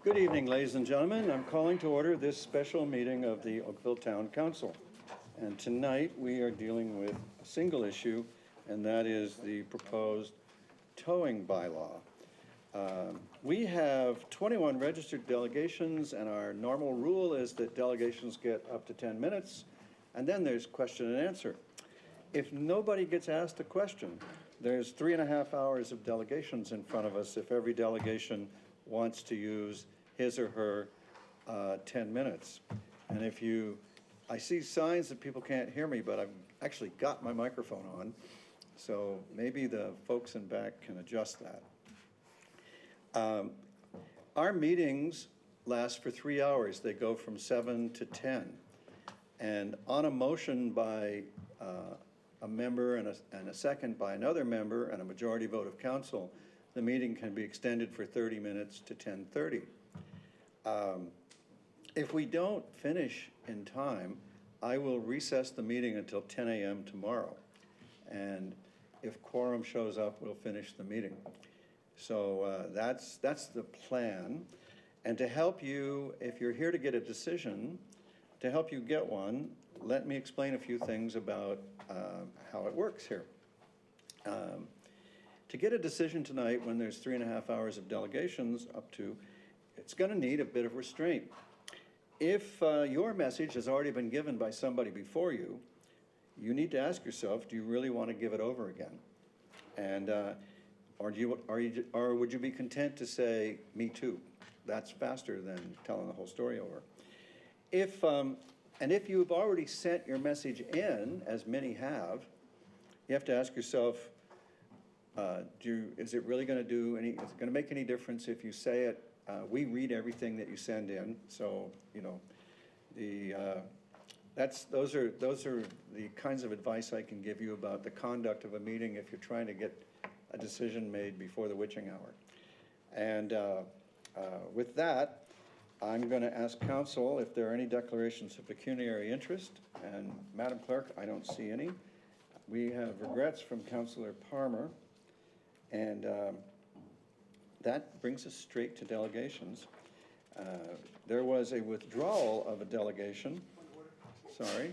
Good evening, ladies and gentlemen. I'm calling to order this special meeting of the Oakville Town Council. And tonight we are dealing with a single issue, and that is the proposed towing bylaw. We have 21 registered delegations, and our normal rule is that delegations get up to 10 minutes, and then there's question and answer. If nobody gets asked a question, there's 3.5 hours of delegations in front of us if every delegation wants to use his or her 10 minutes. And I see signs that people can't hear me, but I've actually got my microphone on, so maybe the folks in back can adjust that. Our meetings last for 3 hours. They go from 7 to 10. And on a motion by a member and a second by another member and a majority vote of council, the meeting can be extended for 30 minutes to 10:30. If we don't finish in time, I will recess the meeting until 10 a.m. tomorrow. And if quorum shows up, we'll finish the meeting. So that's the plan. And to help you, if you're here to get a decision, to help you get one, let me explain a few things about how it works here. To get a decision tonight when there's 3.5 hours of delegations up to, it's going to need a bit of restraint. If your message has already been given by somebody before you, you need to ask yourself, do you really want to give it over again? And or would you be content to say, me too? That's faster than telling the whole story over. And if you've already sent your message in, as many have, you have to ask yourself, is it really going to is it going to make any difference if you say it? We read everything that you send in, so those are the kinds of advice I can give you about the conduct of a meeting if you're trying to get a decision made before the witching hour. And with that, I'm going to ask council if there are any declarations of pecuniary interest. And Madam Clerk, I don't see any. We have regrets from Councillor Palmer. And that brings us straight to delegations. There was a withdrawal of a delegation. Sorry.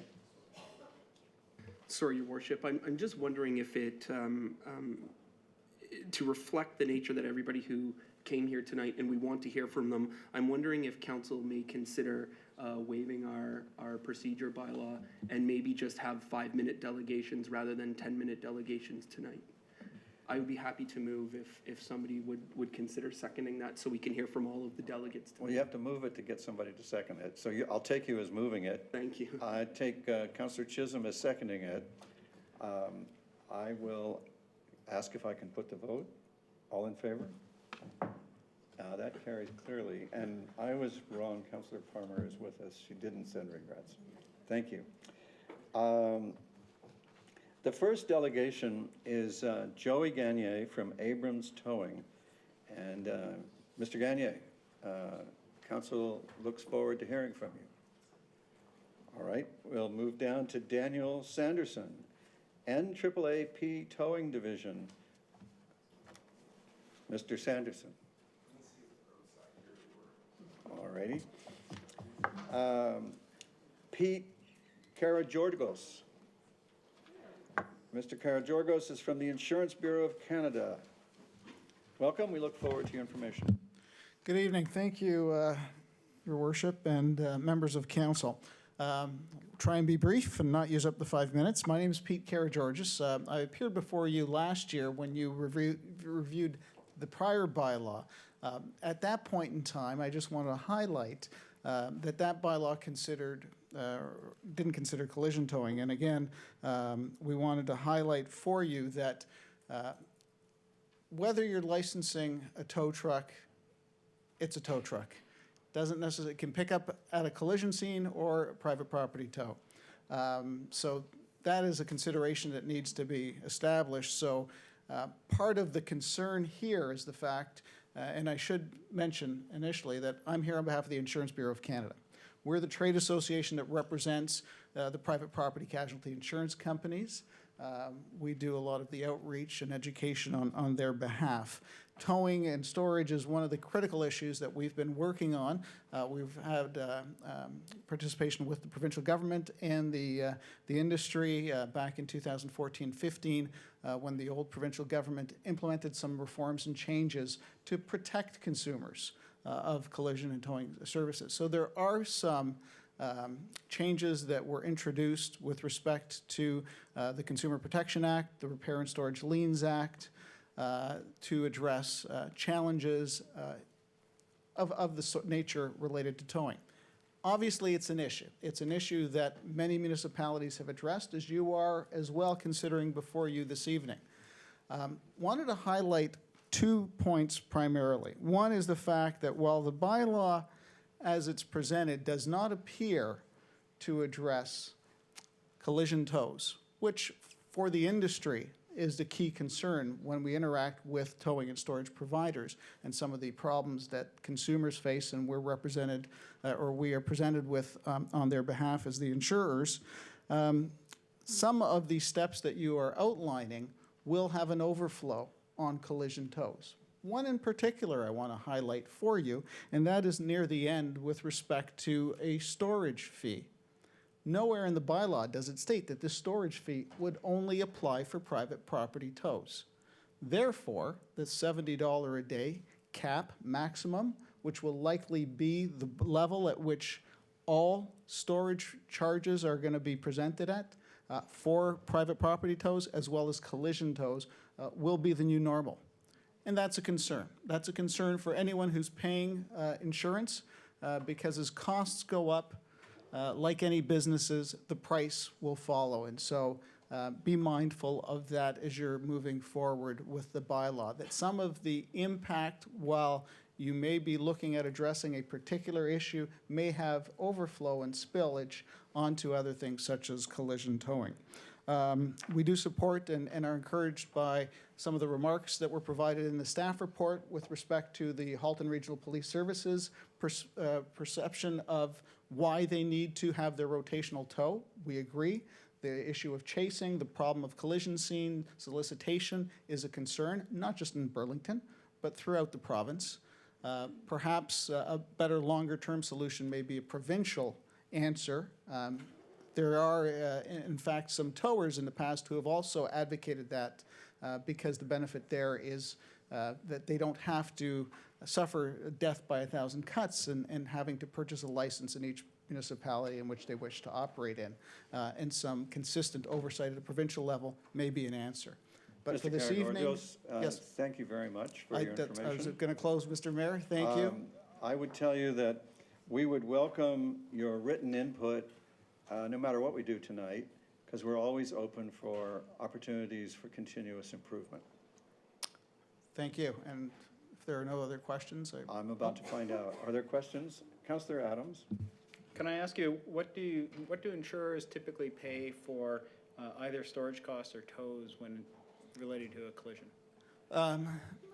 Sorry, Your Worship. I'm just wondering if it, to reflect the nature that everybody who came here tonight and we want to hear from them, I'm wondering if council may consider waiving our procedure bylaw and maybe just have 5-minute delegations rather than 10-minute delegations tonight. I would be happy to move if somebody would consider seconding that so we can hear from all of the delegates tonight. Well, you have to move it to get somebody to second it. So I'll take you as moving it. Thank you. I take Councillor Chisholm as seconding it. I will ask if I can put the vote. All in favor? That carries clearly. And I was wrong. Councillor Palmer is with us. She didn't send regrets. Thank you. The first delegation is Joey Gagne from Abrams Towing. And Mr. Gagne, council looks forward to hearing from you. All right, we'll move down to Daniel Sanderson, NAAP Towing Division. Mr. Sanderson. All righty. Pete Karageorge. Mr. Karageorge is from the Insurance Bureau of Canada. Welcome. We look forward to your information. Good evening. Thank you, Your Worship, and members of council. Try and be brief and not use up the 5 minutes. My name is Pete Karageorge. I appeared before you last year when you reviewed the prior bylaw. At that point in time, I just want to highlight that bylaw didn't consider collision towing. And again, we wanted to highlight for you that whether you're licensing a tow truck, it's a tow truck. Doesn't necessarily, it can pick up at a collision scene or a private property tow. So that is a consideration that needs to be established. So part of the concern here is the fact, and I should mention initially that I'm here on behalf of the Insurance Bureau of Canada. We're the trade association that represents the private property casualty insurance companies. We do a lot of the outreach and education on their behalf. Towing and storage is one of the critical issues that we've been working on. We've had participation with the provincial government and the industry back in 2014-15 when the old provincial government implemented some reforms and changes to protect consumers of collision and towing services. So there are some changes that were introduced with respect to the Consumer Protection Act, the Repair and Storage Liens Act, to address challenges of the nature related to towing. Obviously, it's an issue. It's an issue that many municipalities have addressed, as you are as well considering before you this evening. Wanted to highlight 2 points primarily. One is the fact that while the bylaw as it's presented does not appear to address collision tows, which for the industry is the key concern when we interact with towing and storage providers and some of the problems that consumers face and we're represented or we are presented with on their behalf as the insurers. Some of the steps that you are outlining will have an overflow on collision tows. One in particular I want to highlight for you, and that is near the end with respect to a storage fee. Nowhere in the bylaw does it state that this storage fee would only apply for private property tows. Therefore, the $70 a day cap maximum, which will likely be the level at which all storage charges are going to be presented at for private property tows as well as collision tows, will be the new normal. And that's a concern. That's a concern for anyone who's paying insurance because as costs go up, like any businesses, the price will follow. And so be mindful of that as you're moving forward with the bylaw, that some of the impact, while you may be looking at addressing a particular issue, may have overflow and spillage onto other things such as collision towing. We do support and are encouraged by some of the remarks that were provided in the staff report with respect to the Halton Regional Police Services perception of why they need to have their rotational tow. We agree. The issue of chasing, the problem of collision scene solicitation is a concern, not just in Burlington, but throughout the province. Perhaps a better longer-term solution may be a provincial answer. There are, in fact, some towers in the past who have also advocated that because the benefit there is that they don't have to suffer death by 1,000 cuts and having to purchase a license in each municipality in which they wish to operate in. And some consistent oversight at a provincial level may be an answer. But for this evening, yes, thank you very much for your information. I was going to close, Mr. Mayor. Thank you. I would tell you that we would welcome your written input no matter what we do tonight, because we're always open for opportunities for continuous improvement. Thank you. And if there are no other questions, I'm about to find out. Are there questions? Councillor Adams? Can I ask you, what do insurers typically pay for either storage costs or tows when related to a collision?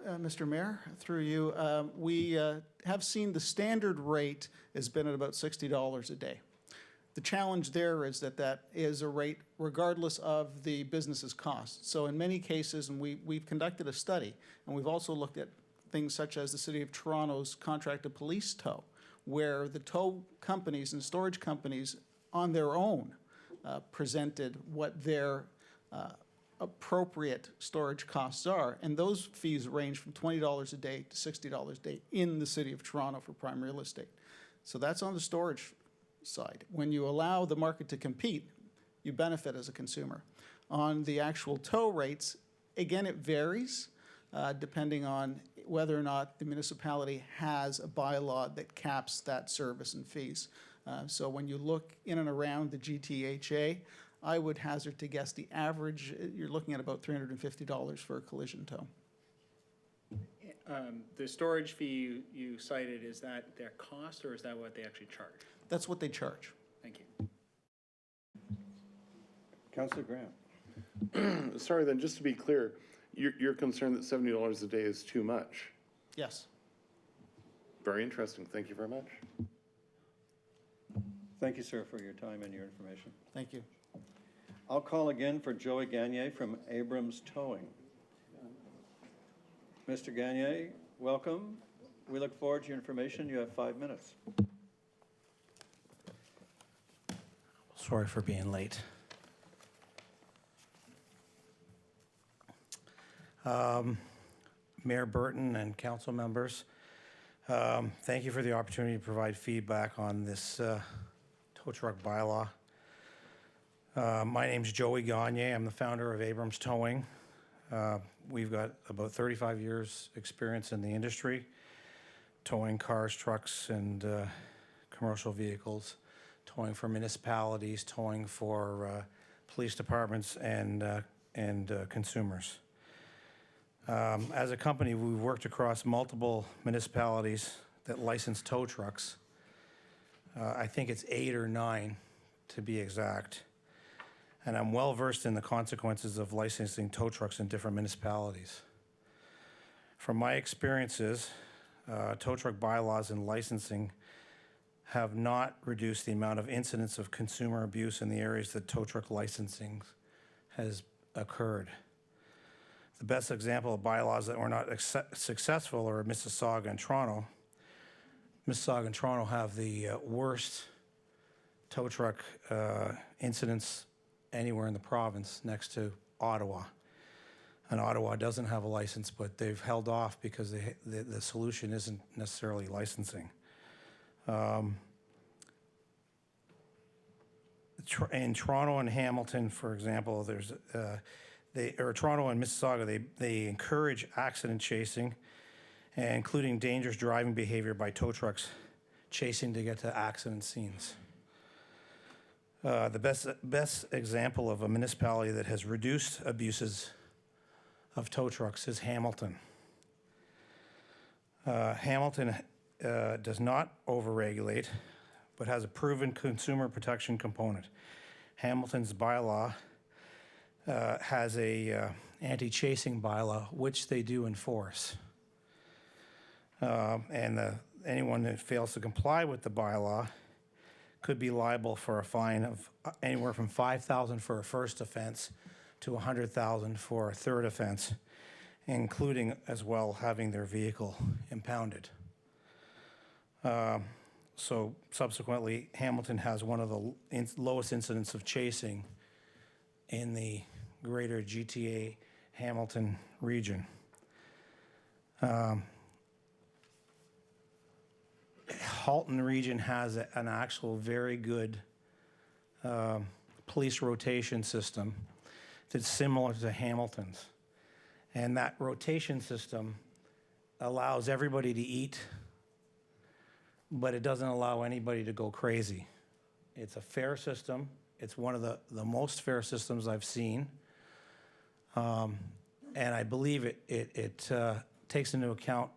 Mr. Mayor, through you, we have seen the standard rate has been at about $60 a day. The challenge there is that that is a rate regardless of the business's costs. So in many cases, and we've conducted a study, and we've also looked at things such as the City of Toronto's contracted police tow, where the tow companies and storage companies on their own presented what their appropriate storage costs are. And those fees range from $20 a day to $60 a day in the City of Toronto for prime real estate. So that's on the storage side. When you allow the market to compete, you benefit as a consumer. On the actual tow rates, again, it varies depending on whether or not the municipality has a bylaw that caps that service and fees. So when you look in and around the GTHA, I would hazard to guess the average, you're looking at about $350 for a collision tow. The storage fee you cited, is that their cost or is that what they actually charge? That's what they charge. Thank you. Councillor Grant? Sorry, then, just to be clear, you're concerned that $70 a day is too much? Yes. Very interesting. Thank you very much. Thank you, sir, for your time and your information. Thank you. I'll call again for Joey Gagne from Abrams Towing. Mr. Gagne, welcome. We look forward to your information. You have 5 minutes. Sorry for being late. Mayor Burton and council members, thank you for the opportunity to provide feedback on this tow truck bylaw. My name's Joey Gagne. I'm the founder of Abrams Towing. We've got about 35 years experience in the industry, towing cars, trucks, and commercial vehicles, towing for municipalities, towing for police departments and consumers. As a company, we've worked across multiple municipalities that license tow trucks. I think it's 8 or 9 to be exact. And I'm well versed in the consequences of licensing tow trucks in different municipalities. From my experiences, tow truck bylaws and licensing have not reduced the amount of incidents of consumer abuse in the areas that tow truck licensing has occurred. The best example of bylaws that were not successful are Mississauga and Toronto. Mississauga and Toronto have the worst tow truck incidents anywhere in the province, next to Ottawa. And Ottawa doesn't have a license, but they've held off because the solution isn't necessarily licensing. In Toronto and Hamilton, for example, there's Toronto and Mississauga, they encourage accident chasing, including dangerous driving behavior by tow trucks chasing to get to accident scenes. The best example of a municipality that has reduced abuses of tow trucks is Hamilton. Hamilton does not overregulate, but has a proven consumer protection component. Hamilton's bylaw has a anti-chasing bylaw, which they do enforce. Anyone that fails to comply with the bylaw could be liable for a fine of anywhere from $5,000 for a first offense to $100,000 for a third offense, including as well having their vehicle impounded. So subsequently, Hamilton has one of the lowest incidents of chasing in the greater GTA Hamilton region. Halton region has an actual very good police rotation system that's similar to Hamilton's. And that rotation system allows everybody to eat, but it doesn't allow anybody to go crazy. It's a fair system. It's one of the most fair systems I've seen. And I believe it takes into account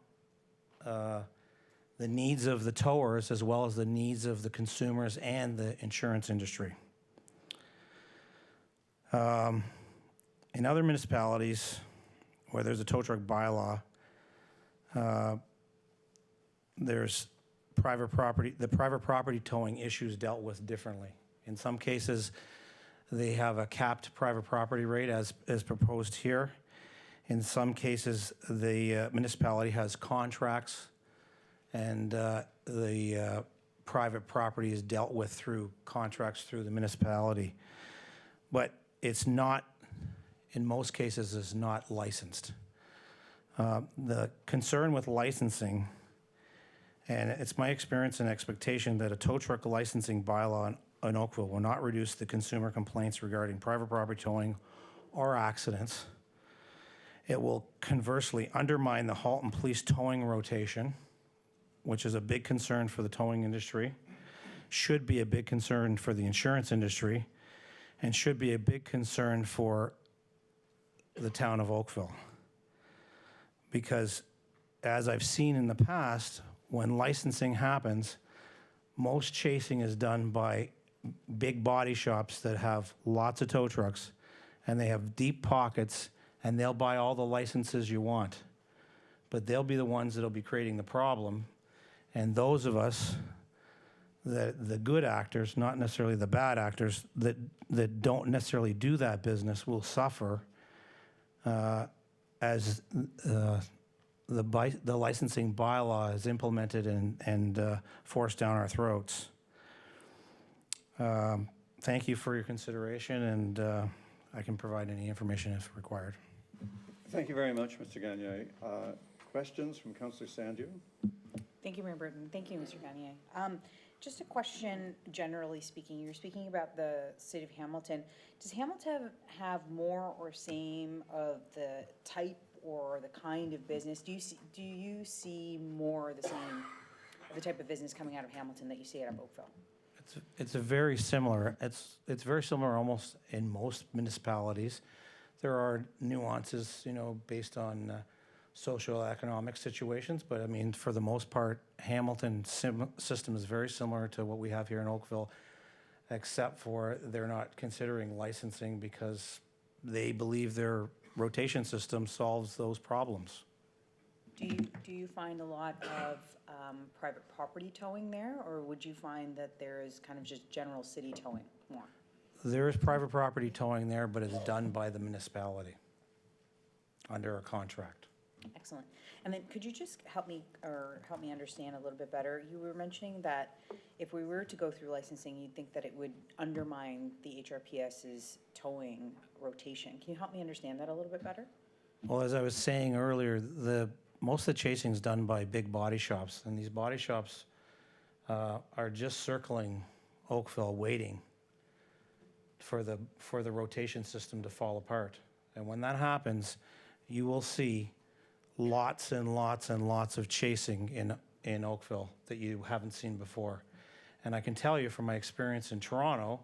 the needs of the towers as well as the needs of the consumers and the insurance industry. In other municipalities where there's a tow truck bylaw, there's private property, the private property towing issues dealt with differently. In some cases, they have a capped private property rate as proposed here. In some cases, the municipality has contracts and the private property is dealt with through contracts through the municipality. But it's not, in most cases, is not licensed. The concern with licensing, and it's my experience and expectation that a tow truck licensing bylaw in Oakville will not reduce the consumer complaints regarding private property towing or accidents. It will conversely undermine the Halton Police towing rotation, which is a big concern for the towing industry, should be a big concern for the insurance industry, and should be a big concern for the town of Oakville. Because as I've seen in the past, when licensing happens, most chasing is done by big body shops that have lots of tow trucks, and they have deep pockets, and they'll buy all the licenses you want. But they'll be the ones that'll be creating the problem. And those of us, the good actors, not necessarily the bad actors, that don't necessarily do that business will suffer as the licensing bylaw is implemented and forced down our throats. Thank you for your consideration, and I can provide any information if required. Thank you very much, Mr. Gagne. Questions from Councillor Sandu? Thank you, Mayor Burton. Thank you, Mr. Gagne. Just a question, generally speaking, you're speaking about the city of Hamilton. Does Hamilton have more or same of the type or the kind of business? Do you see more of the same, the type of business coming out of Hamilton that you see out of Oakville? It's a very similar. It's very similar almost in most municipalities. There are nuances, based on social economic situations, but I mean, for the most part, Hamilton system is very similar to what we have here in Oakville, except for they're not considering licensing because they believe their rotation system solves those problems. Do you find a lot of private property towing there, or would you find that there is kind of just general city towing more? There is private property towing there, but it's done by the municipality under a contract. Excellent. And then could you just help me understand a little bit better? You were mentioning that if we were to go through licensing, you'd think that it would undermine the HRPS's towing rotation. Can you help me understand that a little bit better? Well, as I was saying earlier, most of the chasing is done by big body shops, and these body shops are just circling Oakville, waiting for the rotation system to fall apart. And when that happens, you will see lots and lots and lots of chasing in Oakville that you haven't seen before. And I can tell you from my experience in Toronto,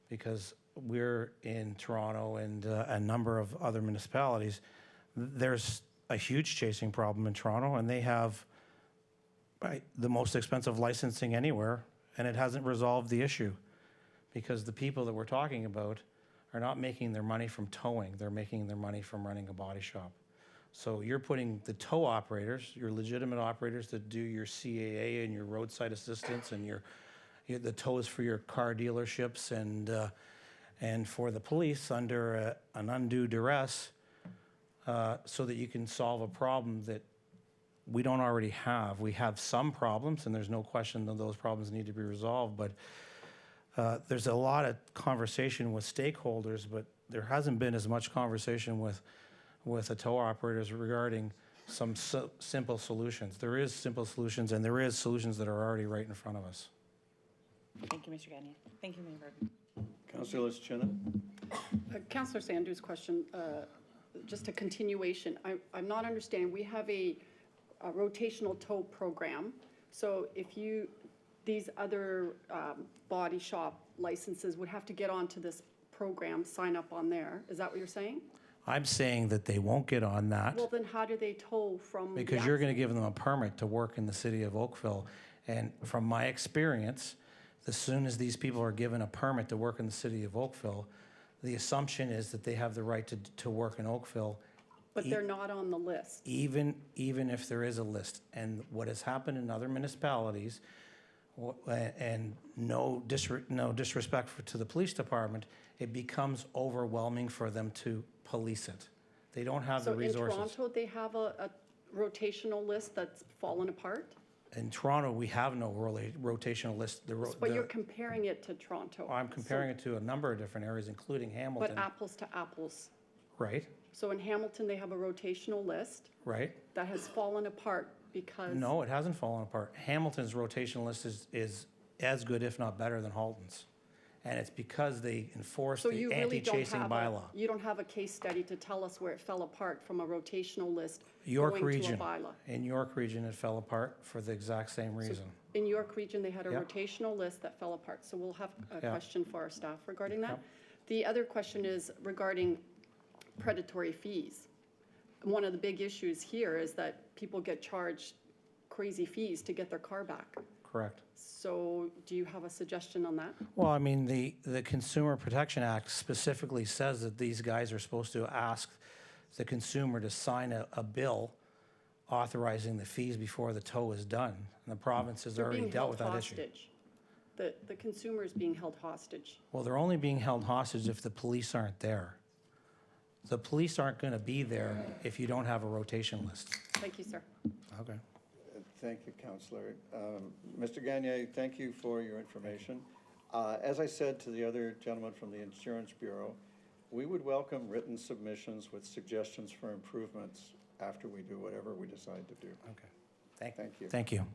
because we're in Toronto and a number of other municipalities, there's a huge chasing problem in Toronto, and they have the most expensive licensing anywhere, and it hasn't resolved the issue because the people that we're talking about are not making their money from towing. They're making their money from running a body shop. So you're putting the tow operators, your legitimate operators that do your CAA and your roadside assistance and the tows for your car dealerships and for the police under an undue duress, so that you can solve a problem that we don't already have. We have some problems, and there's no question that those problems need to be resolved, but there's a lot of conversation with stakeholders, but there hasn't been as much conversation with the tow operators regarding some simple solutions. There is simple solutions, and there is solutions that are already right in front of us. Thank you, Mr. Gagne. Thank you, Mayor Burton. Councillor Chinna? Councillor Sanders' question, just a continuation. I'm not understanding. We have a rotational tow program. So if these other body shop licenses would have to get onto this program, sign up on there. Is that what you're saying? I'm saying that they won't get on that. Well, then how do they tow from? Because you're going to give them a permit to work in the city of Oakville. And from my experience, as soon as these people are given a permit to work in the city of Oakville, the assumption is that they have the right to work in Oakville. But they're not on the list. Even if there is a list. And what has happened in other municipalities, and no disrespect to the police department, it becomes overwhelming for them to police it. They don't have the resources. So in Toronto, they have a rotational list that's fallen apart? In Toronto, we have no rotational list. But you're comparing it to Toronto. I'm comparing it to a number of different areas, including Hamilton. But apples to apples. Right, So in Hamilton, they have a rotational list right. that has fallen apart because. No, it hasn't fallen apart. Hamilton's rotational list is as good, if not better, than Halton's. And it's because they enforce So the you really don't anti-chasing have bylaw. you don't have a case study to tell us where it fell apart from a rotational list York going to a region. bylaw? In York region, it fell apart for the exact same reason. In York region, they had a Yep. rotational list that fell apart, so we'll have a Yeah. question for our staff regarding that. Yep. The other question is regarding predatory fees. One of the big issues here is that people get charged crazy fees to get their car back. Correct. So do you have a suggestion on that? Well, I mean, the Consumer Protection Act specifically says that these guys are supposed to ask the consumer to sign a bill authorizing the fees before the tow is done. And the province has They're already being dealt held with that issue. hostage. The consumer is being held hostage. Well, they're only being held hostage if the police aren't there. The police aren't going to be there if you don't have a rotation list. Thank you, sir. Okay. Thank you, Councillor. Mr. Gagne, thank you for your information. As I said to the other gentleman from the Insurance Bureau, we would welcome written submissions with suggestions for improvements after we do whatever we decide to do. Okay. Thank you. Thank you.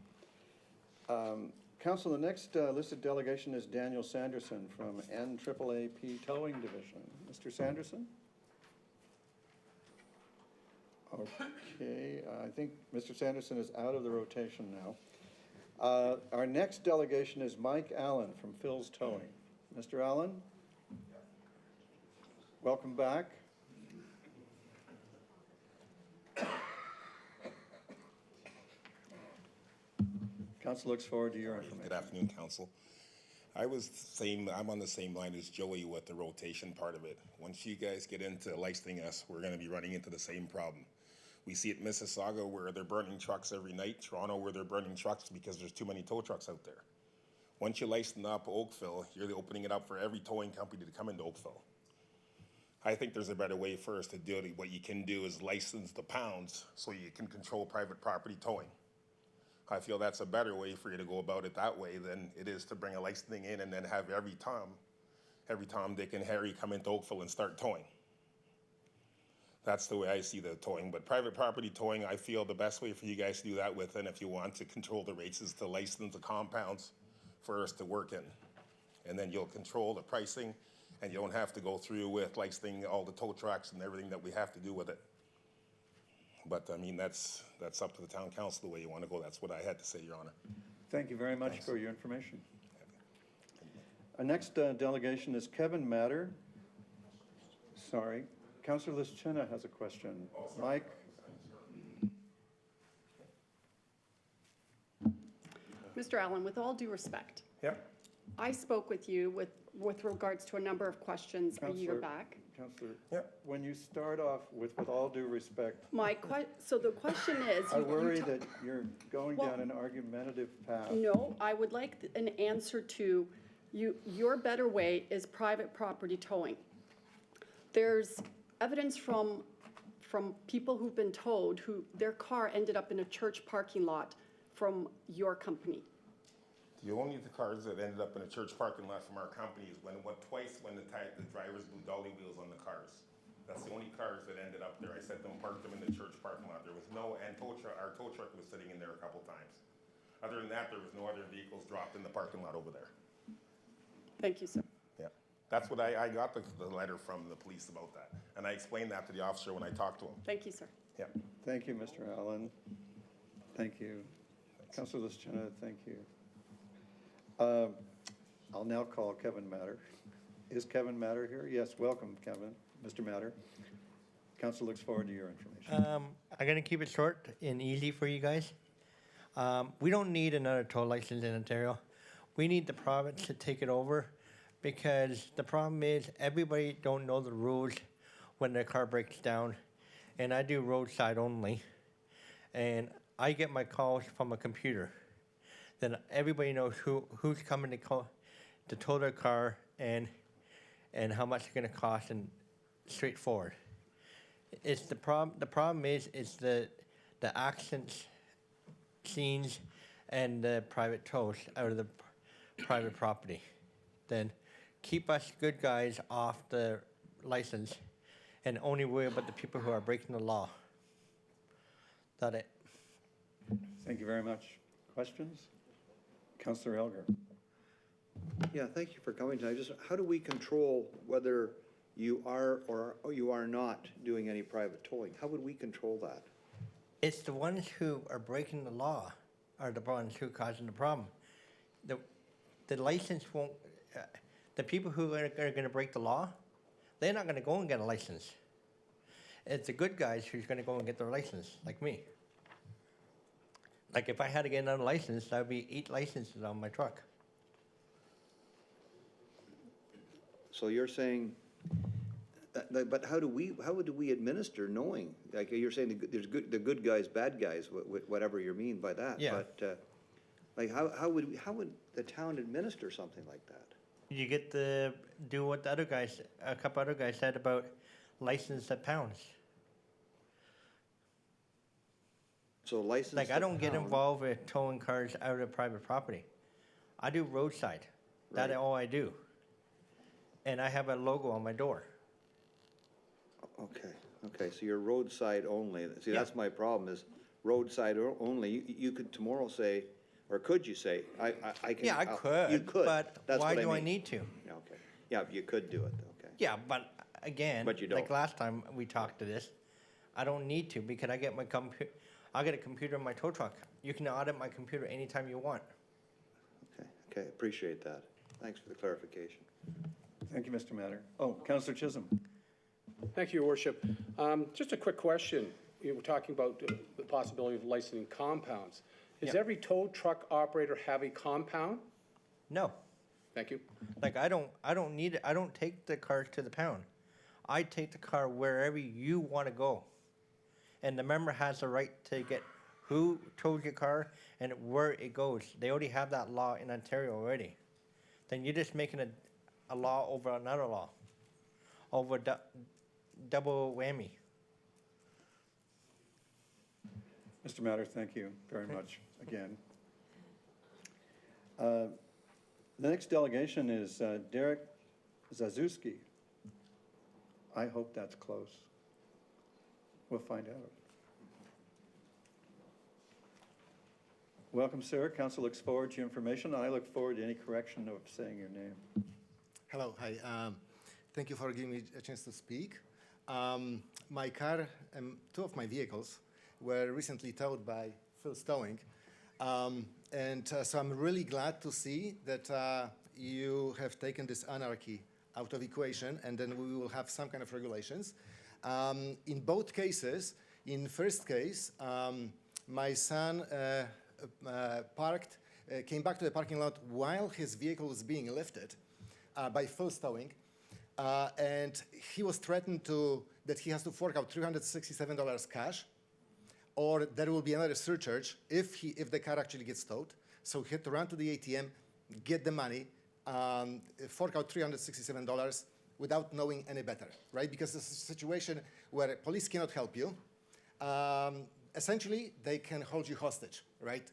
Council, the next listed delegation is Daniel Sanderson from NAAAP Towing Division. Mr. Sanderson? Okay, I think Mr. Sanderson is out of the rotation now. Our next delegation is Mike Allen from Phil's Towing. Mr. Allen? Welcome back. Council looks forward to your information. Good afternoon, Council. I'm on the same line as Joey with the rotation part of it. Once you guys get into licensing us, we're gonna be running into the same problem. We see it in Mississauga where they're burning trucks every night, Toronto where they're burning trucks because there's too many tow trucks out there. Once you license up Oakville, you're opening it up for every towing company to come into Oakville. I think there's a better way for us to do it. What you can do is license the pounds so you can control private property towing. I feel that's a better way for you to go about it that way than it is to bring a licensing in and then have every Tom, Dick, and Harry come into Oakville and start towing. That's the way I see the towing. But private property towing, I feel the best way for you guys to do that with, and if you want to control the rates, is to license the compounds for us to work in. And then you'll control the pricing, and you don't have to go through with licensing all the tow trucks and everything that we have to do with it. But I mean, that's up to the town council the way you want to go. That's what I had to say, Your Honor. Thank you very much for your information. Our next delegation is Kevin Matter. Sorry, Councillor Lischina has a question. Mike? Mr. Allen, with all due respect, Yep. I spoke with you with regards to a number of questions a year Counselor. back. Councillor, when you start off with all due respect, So the question is. I you worry ta- that you're going Well, down an argumentative path. No, I would like an answer to, your better way is private property towing. There's evidence from people who've been towed, their car ended up in a church parking lot from your company. The only cars that ended up in a church parking lot from our company is when the drivers blew dolly wheels on the cars. That's the only cars that ended up there. I said them, parked them in the church parking lot. There was no, and our tow truck was sitting in there a couple times. Other than that, there was no other vehicles dropped in the parking lot over there. Thank you, sir. Yeah, that's what I got the letter from the police about that. And I explained that to the officer when I talked to him. Thank you, sir. Yeah. Thank you, Mr. Allen. Thank you. Councillor Lischina, thank you. I'll now call Kevin Matter. Is Kevin Matter here? Yes, welcome, Kevin. Mr. Matter. Council looks forward to your information. I'm gonna keep it short and easy for you guys. We don't need another toll license in Ontario. We need the province to take it over because the problem is everybody don't know the rules when their car breaks down. And I do roadside only. And I get my calls from a computer. Then everybody knows who's coming to tow their car and how much it's gonna cost, and straightforward. It's the problem. The problem is it's the accidents, scenes, and the private tows out of the private property. Then keep us good guys off the license, and only worry about the people who are breaking the law. That's it. Thank you very much. Questions? Councillor Elgar. Yeah, thank you for coming tonight. How do we control whether you are or you are not doing any private towing? How would we control that? It's the ones who are breaking the law are the ones who are causing the problem. The license won't, the people who are gonna break the law, they're not gonna go and get a license. It's the good guys who's gonna go and get their license, like me. Like if I had to get another license, that would be 8 licenses on my truck. So you're saying, but how do we administer knowing? Like you're saying, there's the good guys, bad guys, whatever you mean by that. Yeah. But like how would the town administer something like that? You get do what the other guys, a couple other guys said about licensed at pounds. So licensed. Like, I don't get town- involved with towing cars out of private property. I do roadside. That's Right. all I do. And I have a logo on my door. Okay, so you're roadside only. See, Yeah. that's my problem is roadside only. You could tomorrow say, or could you say, I can. Yeah, I could. You could. But That's why what do I mean. need to? Yeah, okay. Yeah, you could do it, okay. Yeah, but again, But you like don't. last time we talked to this, I don't need to because I get my I get a computer in my tow truck. You can audit my computer anytime you want. Okay, appreciate that. Thanks for the clarification. Thank you, Mr. Matter. Oh, Councillor Chisholm. Thank you, Your Worship. Just a quick question. You were talking about the possibility of licensing compounds. Does Yeah. every tow truck operator have a compound? No, Thank you. like I don't need it. I don't take the car to the pound. I take the car wherever you want to go. And the member has the right to get who tows your car and where it goes. They already have that law in Ontario already. Then you're just making a law over another law. Over double whammy. Mr. Matter, thank you very much again. The next delegation is Derrick Zazuski. I hope that's close. We'll find out. Welcome, sir. Council looks forward to your information, and I look forward to any correction of saying your name. Hello, hi. Thank you for giving me a chance to speak. My car and two of my vehicles were recently towed by Phil's Towing. So I'm really glad to see that you have taken this anarchy out of equation, and then we will have some kind of regulations. In both cases, in first case, my son came back to the parking lot while his vehicle was being lifted by Phil's Towing, and he was threatened that he has to fork out $367 cash, or there will be another surcharge if the car actually gets towed. So he had to run to the ATM, get the money, fork out $367 without knowing any better, right? Because this is a situation where police cannot help you. Essentially, they can hold you hostage, right,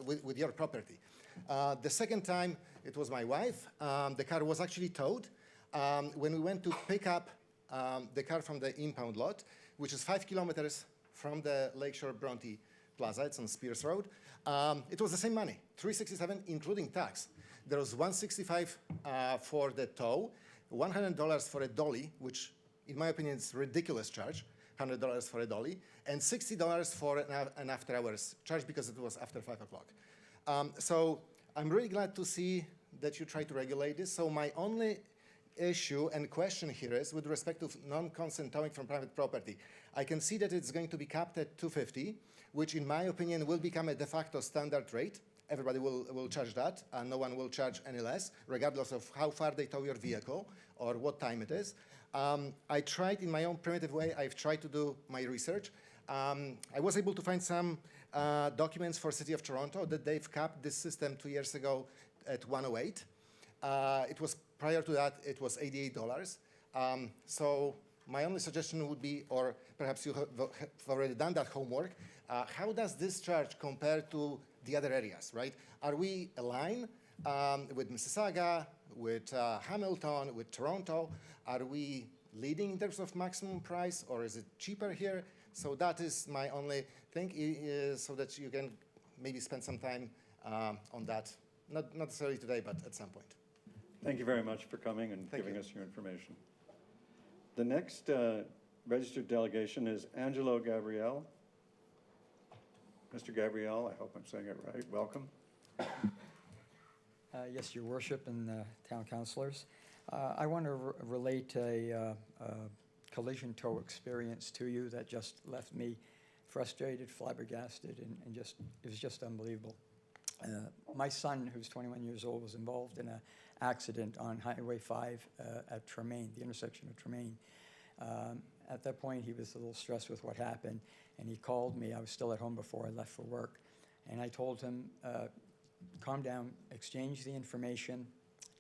with your property. The second time, it was my wife. The car was actually towed. When we went to pick up the car from the impound lot, which is 5 kilometers from the Lakeshore Bronte Plaza, it's on Spears Road, it was the same money, $367 including tax. There was $165 for the tow, $100 for a dolly, which in my opinion is a ridiculous charge, $100 for a dolly, and $60 for an after hours charge because it was after 5 o'clock. So I'm really glad to see that you try to regulate this. So my only issue and question here is with respect to non-consent towing from private property. I can see that it's going to be capped at $250, which in my opinion will become a de facto standard rate. Everybody will charge that, and no one will charge any less, regardless of how far they tow your vehicle or what time it is. I tried in my own primitive way, I've tried to do my research. I was able to find some documents for City of Toronto that they've capped this system 2 years ago at $108. It was prior to that, it was $88. So my only suggestion would be, or perhaps you have already done that homework, how does this charge compare to the other areas, right? Are we aligned with Mississauga, with Hamilton, with Toronto? Are we leading in terms of maximum price, or is it cheaper here? So that is my only thing, so that you can maybe spend some time on that. Not necessarily today, but at some point. Thank you very much for coming and giving us your information. The next registered delegation is Angelo Gabrielle. Mr. Gabrielle, I hope I'm saying it right. Welcome. Yes, Your Worship and town councillors. I want to relate a collision tow experience to you that just left me frustrated, flabbergasted, and just, it was just unbelievable. My son, who's 21 years old, was involved in an accident on Highway 5 at Tremaine, the intersection of Tremaine. At that point, he was a little stressed with what happened, and he called me. I was still at home before I left for work, and I told him, calm down, exchange the information,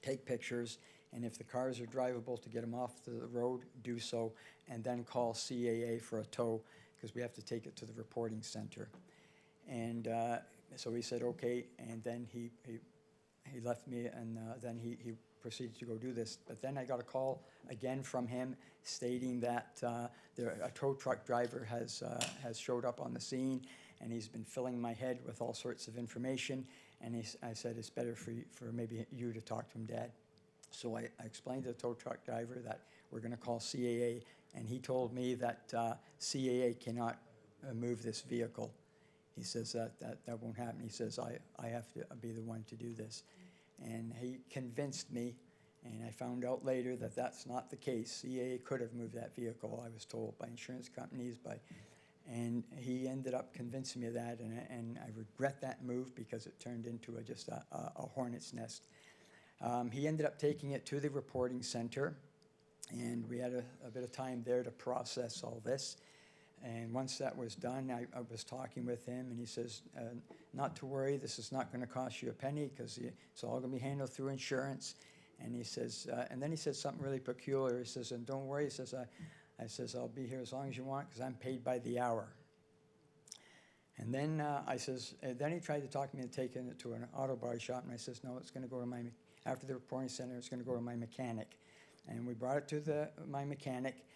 take pictures, and if the cars are drivable, to get them off the road, do so, and then call CAA for a tow, because we have to take it to the reporting center. And so he said, okay, and then he left me, and then he proceeded to go do this. But then I got a call again from him stating that a tow truck driver has showed up on the scene, and he's been filling my head with all sorts of information. And I said, it's better for maybe you to talk to him, Dad. So I explained to the tow truck driver that we're going to call CAA, and he told me that CAA cannot move this vehicle. He says that won't happen. He says, I have to be the one to do this. And he convinced me, and I found out later that that's not the case. CAA could have moved that vehicle, I was told, by insurance companies, and he ended up convincing me of that, and I regret that move because it turned into just a hornet's nest. He ended up taking it to the reporting center, and we had a bit of time there to process all this. And once that was done, I was talking with him, and he says, not to worry, this is not going to cost you a penny because it's all going to be handled through insurance. And he says, and then he says something really peculiar. He says, and don't worry, he says, I says, I'll be here as long as you want because I'm paid by the hour. And then then he tried to talk me into taking it to an auto body shop, and I says, no, it's going to go to after the reporting center, it's going to go to my mechanic. And we brought it to my mechanic.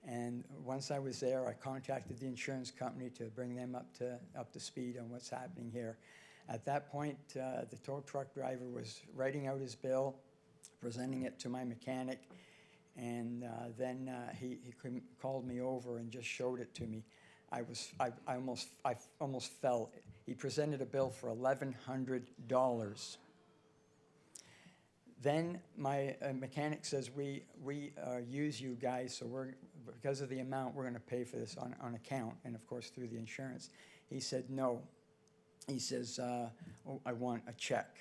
And once I was there, I contacted the insurance company to bring them up to speed on what's happening here. At that point, the tow truck driver was writing out his bill, presenting it to my mechanic, and then he called me over and just showed it to me. I almost fell. He presented a bill for $1,100. Then my mechanic says, we use you guys, so because of the amount, we're going to pay for this on account, and of course through the insurance. He said, no. He says, I want a check.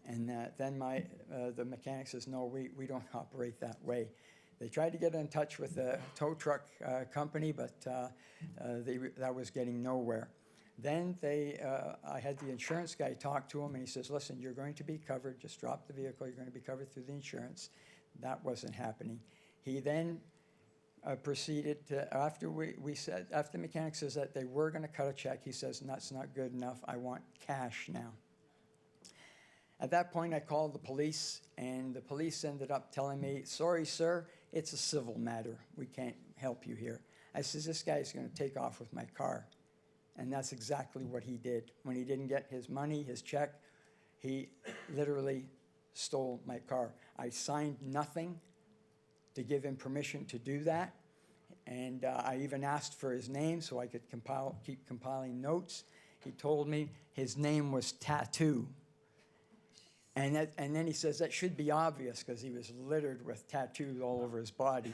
And then the mechanic says, no, we don't operate that way. They tried to get in touch with the tow truck company, but that was getting nowhere. Then I had the insurance guy talk to him, and he says, listen, you're going to be covered. Just drop the vehicle. You're going to be covered through the insurance. That wasn't happening. He then proceeded to, after the mechanic says that they were going to cut a check, he says, that's not good enough. I want cash now. At that point, I called the police, and the police ended up telling me, sorry, sir, it's a civil matter. We can't help you here. I says, this guy's going to take off with my car. And that's exactly what he did. When he didn't get his money, his check, he literally stole my car. I signed nothing to give him permission to do that. And I even asked for his name so I could keep compiling notes. He told me his name was Tattoo. And then he says, that should be obvious because he was littered with tattoos all over his body.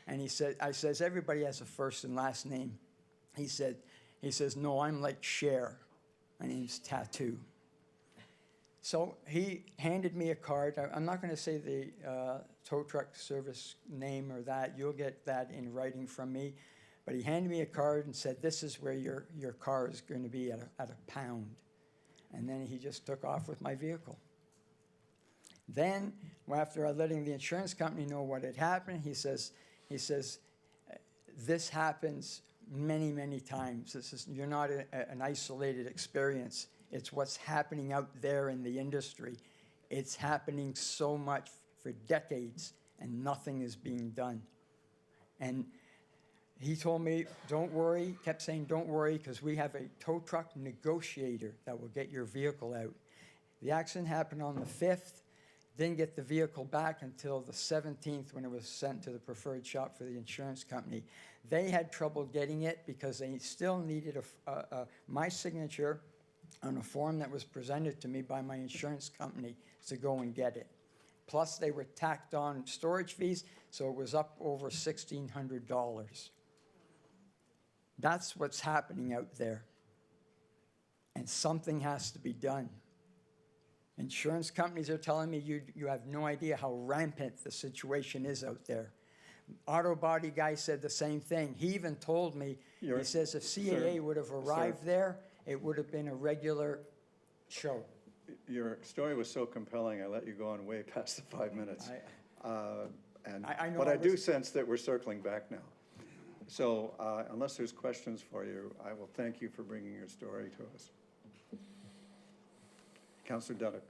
And I says, everybody has a first and last name. He says, no, I'm like Cher. My name's Tattoo. So he handed me a card. I'm not going to say the tow truck service name or that. You'll get that in writing from me. But he handed me a card and said, this is where your car is going to be at a pound. And then he just took off with my vehicle. Then, after letting the insurance company know what had happened, he says, this happens many, many times. You're not an isolated experience. It's what's happening out there in the industry. It's happening so much for decades, and nothing is being done. And he told me, don't worry, kept saying, don't worry, because we have a tow truck negotiator that will get your vehicle out. The accident happened on the 5th. Didn't get the vehicle back until the 17th when it was sent to the preferred shop for the insurance company. They had trouble getting it because they still needed my signature on a form that was presented to me by my insurance company to go and get it. Plus, they were tacked on storage fees, so it was up over $1,600. That's what's happening out there. And something has to be done. Insurance companies are telling me you have no idea how rampant the situation is out there. Auto body guy said the same thing. He even told me, he says if CAA would have arrived there, it would have been a regular show. Your story was so compelling, I let you go on way past the 5 minutes. I know But I I do was- sense that we're circling back now. So unless there's questions for you, I will thank you for bringing your story to us. Councillor Derrick.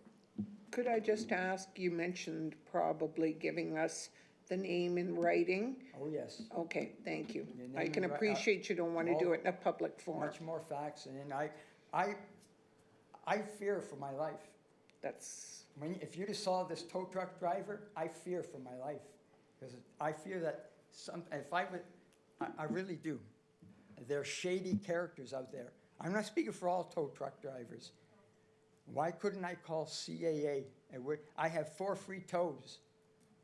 Could I just ask, you mentioned probably giving us the name in writing. Oh, yes. Okay, thank you. Your I name can and appreciate you don't want to do it in a public forum. Much more facts, and I fear for my life. That's, If you'd have saw this tow truck driver, I fear for my life. Because I fear that I really do. There are shady characters out there. I'm not speaking for all tow truck drivers. Why couldn't I call CAA? I have 4 free tows.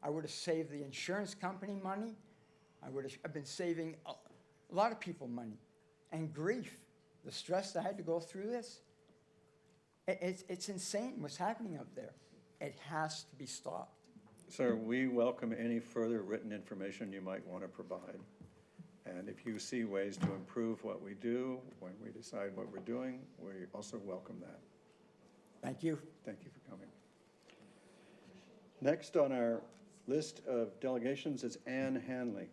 I would have saved the insurance company money. I've been saving a lot of people money. And grief, the stress I had to go through this, it's insane what's happening out there. It has to be stopped. Sir, we welcome any further written information you might want to provide. And if you see ways to improve what we do, when we decide what we're doing, we also welcome that. Thank you. Thank you for coming. Next on our list of delegations is Ann Hanley.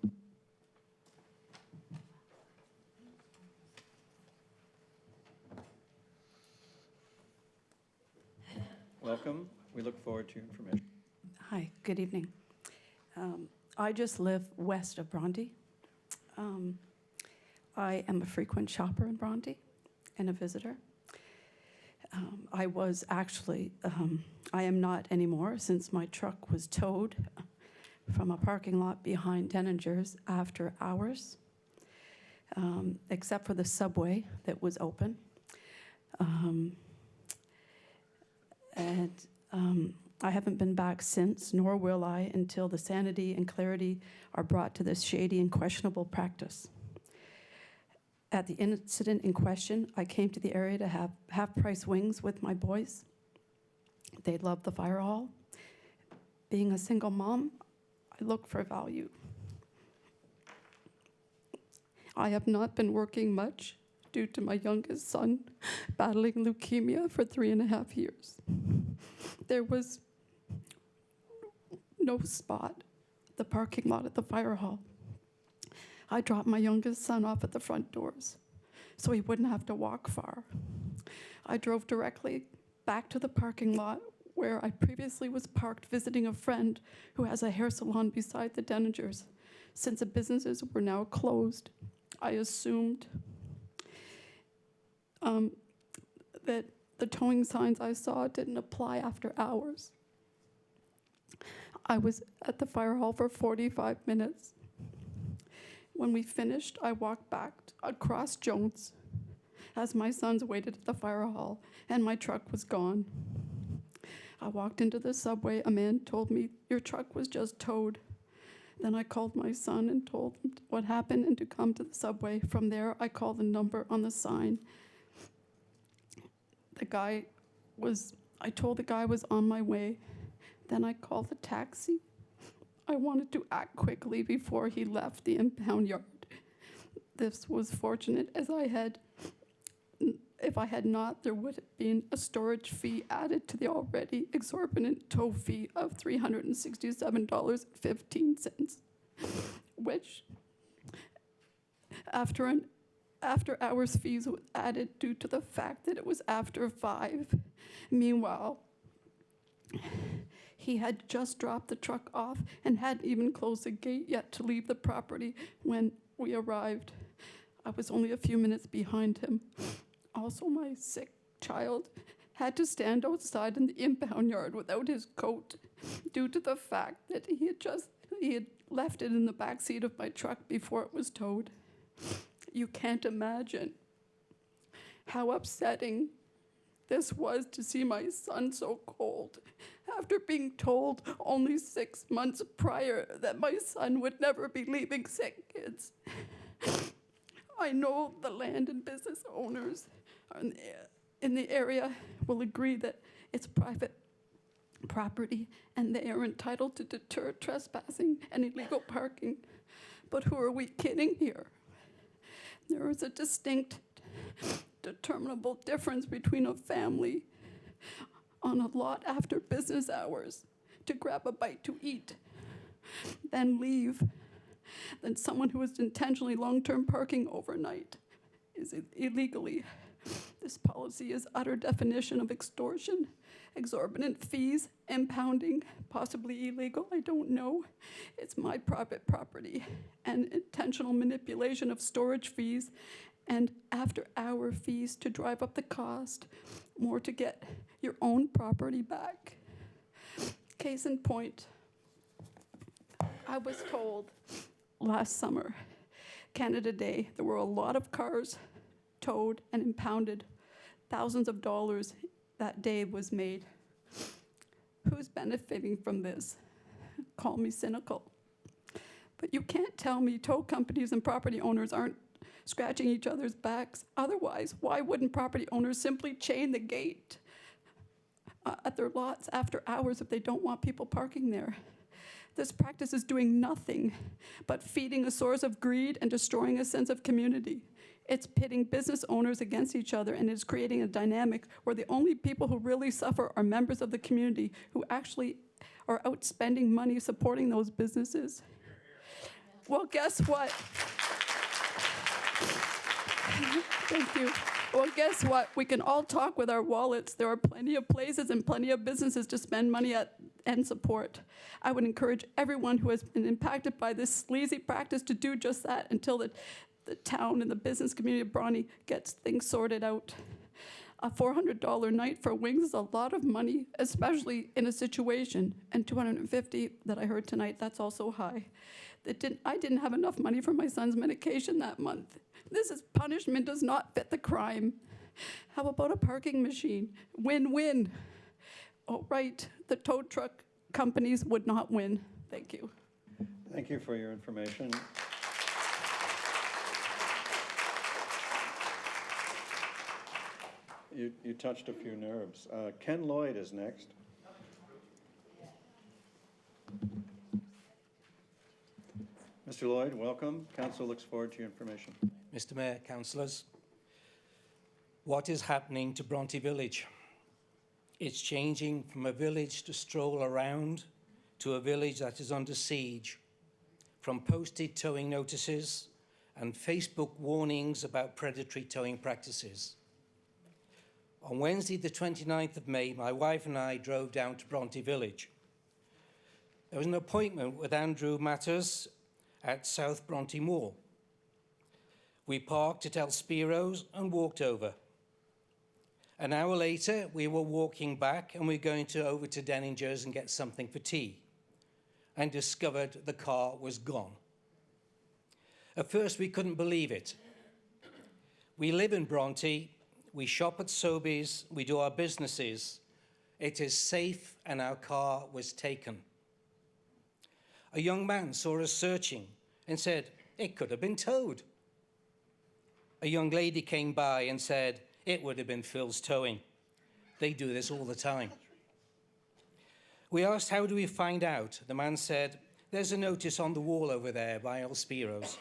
Welcome. We look forward to your information. Hi, good evening. I just live west of Bronte. I am a frequent shopper in Bronte and a visitor. I was actually, I am not anymore since my truck was towed from a parking lot behind Denninger's after hours, except for the subway that was open. I haven't been back since, nor will I until the sanity and clarity are brought to this shady and questionable practice. At the incident in question, I came to the area to have half-price wings with my boys. They loved the fire hall. Being a single mom, I look for value. I have not been working much due to my youngest son battling leukemia for 3.5 years. There was no spot at the parking lot at the fire hall. I dropped my youngest son off at the front doors so he wouldn't have to walk far. I drove directly back to the parking lot where I previously was parked visiting a friend who has a hair salon beside the Denningers. Since the businesses were now closed, I assumed that the towing signs I saw didn't apply after hours. I was at the fire hall for 45 minutes. When we finished, I walked back across Jones as my sons waited at the fire hall and my truck was gone. I walked into the subway. A man told me, "Your truck was just towed." Then I called my son and told him what happened and to come to the subway. From there, I called the number on the sign. I told the guy was on my way. Then I called the taxi. I wanted to act quickly before he left the impound yard. This was fortunate as if I had not, there would have been a storage fee added to the already exorbitant tow fee of $367.15, which after hours fees was added due to the fact that it was after 5. Meanwhile, he had just dropped the truck off and hadn't even closed the gate yet to leave the property when we arrived. I was only a few minutes behind him. Also, my sick child had to stand outside in the impound yard without his coat due to the fact that he had left it in the back seat of my truck before it was towed. You can't imagine how upsetting this was to see my son so cold after being told only 6 months prior that my son would never be leaving sick kids. I know the land and business owners in the area will agree that it's private property and they are entitled to deter trespassing and illegal parking. But who are we kidding here? There is a distinct, determinable difference between a family on a lot after business hours to grab a bite to eat then leave, than someone who is intentionally long-term parking overnight is illegally. This policy is utter definition of extortion, exorbitant fees, impounding, possibly illegal, I don't know. It's my private property, and intentional manipulation of storage fees and after-hour fees to drive up the cost, more to get your own property back. Case in point, I was told last summer, Canada Day, there were a lot of cars towed and impounded. Thousands of dollars that day was made. Who's benefiting from this? Call me cynical. But you can't tell me tow companies and property owners aren't scratching each other's backs. Otherwise, why wouldn't property owners simply chain the gate at their lots after hours if they don't want people parking there? This practice is doing nothing but feeding a source of greed and destroying a sense of community. It's pitting business owners against each other, and it's creating a dynamic where the only people who really suffer are members of the community who actually are out spending money supporting those businesses. Well, guess what? Thank you. Well, guess what? We can all talk with our wallets. There are plenty of places and plenty of businesses to spend money at and support. I would encourage everyone who has been impacted by this sleazy practice to do just that until the town and the business community of Bronte gets things sorted out. A $400 night for wings is a lot of money, especially in a situation, and $250 that I heard tonight, that's also high. I didn't have enough money for my son's medication that month. This is punishment does not fit the crime. How about a parking machine? Win-win. Oh, right, the tow truck companies would not win. Thank you. Thank you for your information. You touched a few nerves. Ken Lloyd is next. Mr. Lloyd, welcome. Council looks forward to your information. Mr. Mayor, councillors, what is happening to Bronte Village? It's changing from a village to stroll around to a village that is under siege, from posted towing notices and Facebook warnings about predatory towing practices. On Wednesday, the 29th of May, my wife and I drove down to Bronte Village. There was an appointment with Andrew Matters at South Bronte Mall. We parked at El Spiro's and walked over. An hour later, we were walking back and we were going over to Denninger's and get something for tea, and discovered the car was gone. At first, we couldn't believe it. We live in Bronte, we shop at Sobeys, we do our businesses. It is safe, and our car was taken. A young man saw us searching and said, it could have been towed. A young lady came by and said, it would have been Phil's towing. They do this all the time. We asked, how do we find out? The man said, there's a notice on the wall over there by El Spiro's.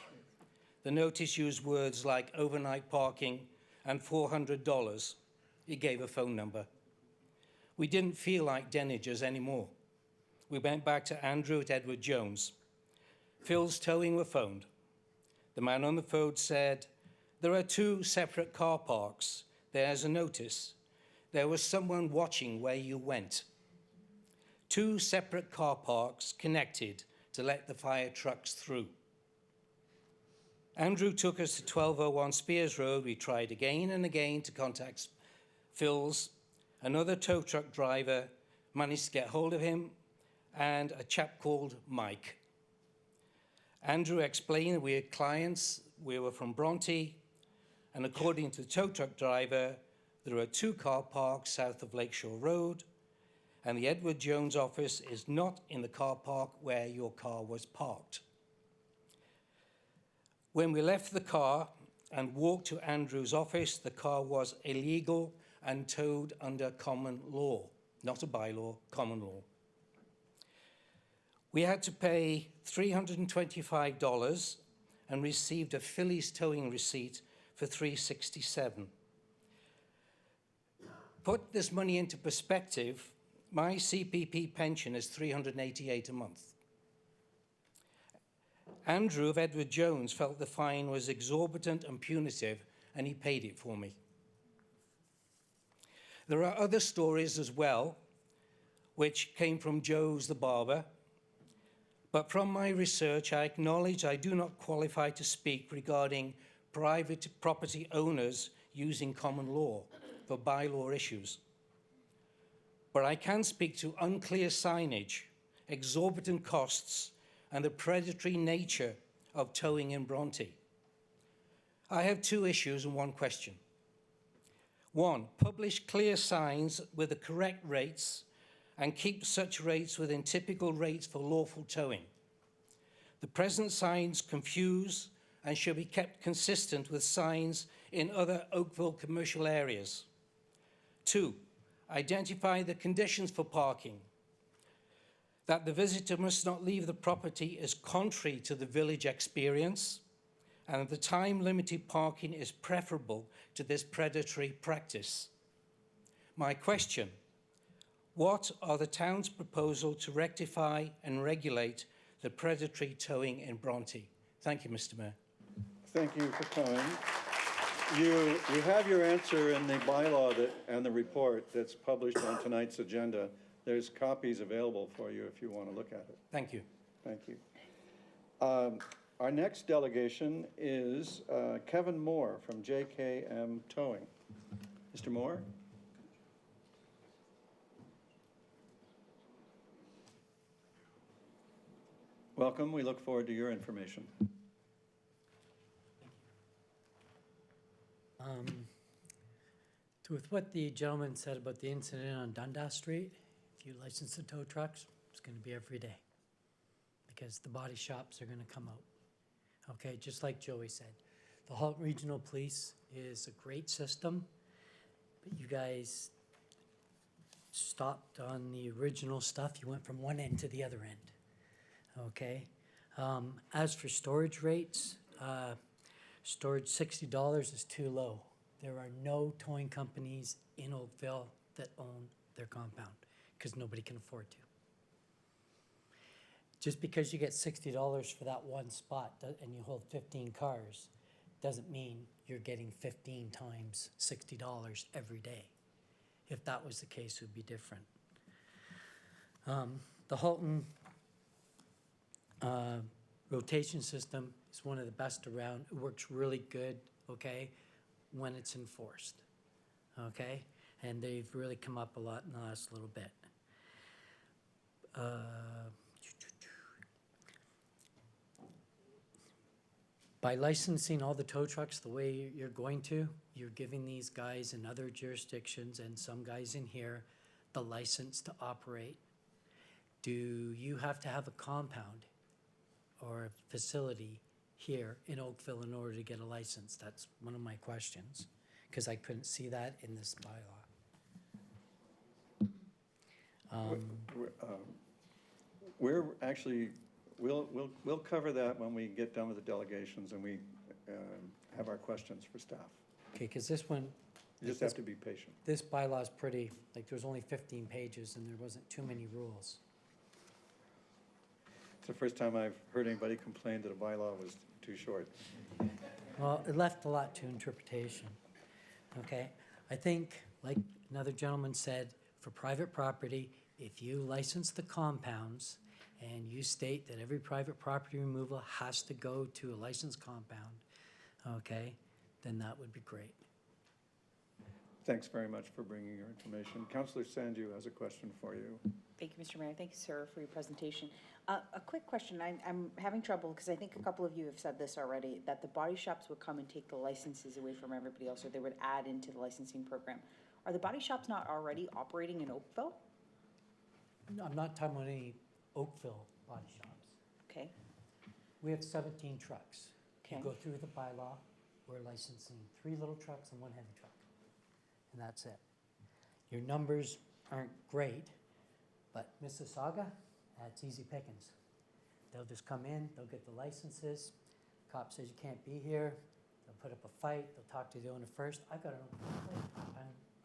The notice used words like overnight parking and $400. He gave a phone number. We didn't feel like Denninger's anymore. We went back to Andrew at Edward Jones. Phil's towing were phoned. The man on the phone said, there are 2 separate car parks. There's a notice. There was someone watching where you went. 2 separate car parks connected to let the fire trucks through. Andrew took us to 1201 Spears Road. We tried again and again to contact Phil's. Another tow truck driver managed to get hold of him, and a chap called Mike. Andrew explained that we had clients, we were from Bronte, and according to the tow truck driver, there are 2 car parks south of Lakeshore Road, and the Edward Jones office is not in the car park where your car was parked. When we left the car and walked to Andrew's office, the car was illegal and towed under common law, not a bylaw, common law. We had to pay $325 and received a Phillies towing receipt for $367. Put this money into perspective, my CPP pension is $388 a month. Andrew of Edward Jones felt the fine was exorbitant and punitive, and he paid it for me. There are other stories as well, which came from Joe's the barber, but from my research, I acknowledge I do not qualify to speak regarding private property owners using common law for bylaw issues. But I can speak to unclear signage, exorbitant costs, and the predatory nature of towing in Bronte. I have two issues and one question. One, publish clear signs with the correct rates and keep such rates within typical rates for lawful towing. The present signs confuse and should be kept consistent with signs in other Oakville commercial areas. Two, identify the conditions for parking, that the visitor must not leave the property is contrary to the village experience, and that the time-limited parking is preferable to this predatory practice. My question, what are the town's proposals to rectify and regulate the predatory towing in Bronte? Thank you, Mr. Mayor. Thank you for coming. You have your answer in the bylaw and the report that's published on tonight's agenda. There's copies available for you if you want to look at it. Thank you. Thank you. Our next delegation is Kevin Moore from JKM Towing. Mr. Moore? Welcome. We look forward to your information. With what the gentleman said about the incident on Dundas Street, if you license the tow trucks, it's going to be every day because the body shops are going to come out. Okay, just like Joey said, the Halton Regional Police is a great system, but you guys stopped on the original stuff. You went from one end to the other end. Okay, as for storage rates, storage $60 is too low. There are no towing companies in Oakville that own their compound because nobody can afford to. Just because you get $60 for that one spot and you hold 15 cars doesn't mean you're getting 15 times $60 every day. If that was the case, it would be different. The Halton rotation system is one of the best around. It works really good, okay, when it's enforced, okay? And they've really come up a lot in the last little bit. By licensing all the tow trucks the way you're going to, you're giving these guys in other jurisdictions and some guys in here the license to operate. Do you have to have a compound or a facility here in Oakville in order to get a license? That's one of my questions, because I couldn't see that in this bylaw. We're actually, we'll cover that when we get done with the delegations and we have our questions for staff. Okay, because this one, You just have to be patient. this bylaw is pretty, like there's only 15 pages and there wasn't too many rules. It's the first time I've heard anybody complain that a bylaw was too short. Well, it left a lot to interpretation, okay? I think, like another gentleman said, for private property, if you license the compounds and you state that every private property removal has to go to a licensed compound, okay, then that would be great. Thanks very much for bringing your information. Councillor Sandu has a question for you. Thank you, Mr. Mayor. Thank you, sir, for your presentation. A quick question. I'm having trouble because I think a couple of you have said this already, that the body shops would come and take the licenses away from everybody else, or they would add into the licensing program. Are the body shops not already operating in Oakville? I'm not talking about any Oakville body shops. Okay. We have 17 trucks. Okay. You go through the bylaw, we're licensing 3 little trucks and 1 heavy truck. And that's it. Your numbers aren't great, but Mississauga, that's easy pickings. They'll just come in, they'll get the licenses. Cop says you can't be here. They'll put up a fight. They'll talk to the owner first. I've got an open plate.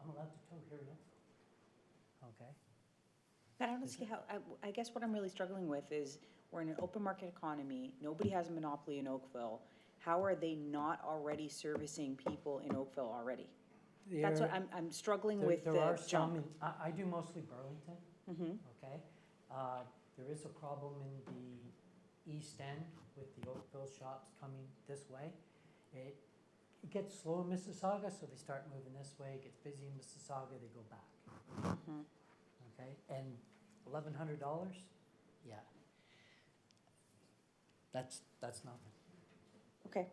I'm allowed to tow here in Oakville. Okay. But I don't see how, I guess what I'm really struggling with is We're in an open market economy. Nobody has a monopoly in Oakville. How are they not already servicing people in Oakville already? That's what I'm struggling with There the are some, jump. I do mostly Burlington, Mhm. okay? There is a problem in the east end with the Oakville shops coming this way. It gets slow in Mississauga, so they start moving this way. It gets busy in Mississauga, they go back. Mhm. Okay, and $1,100, yeah. That's nothing. Okay.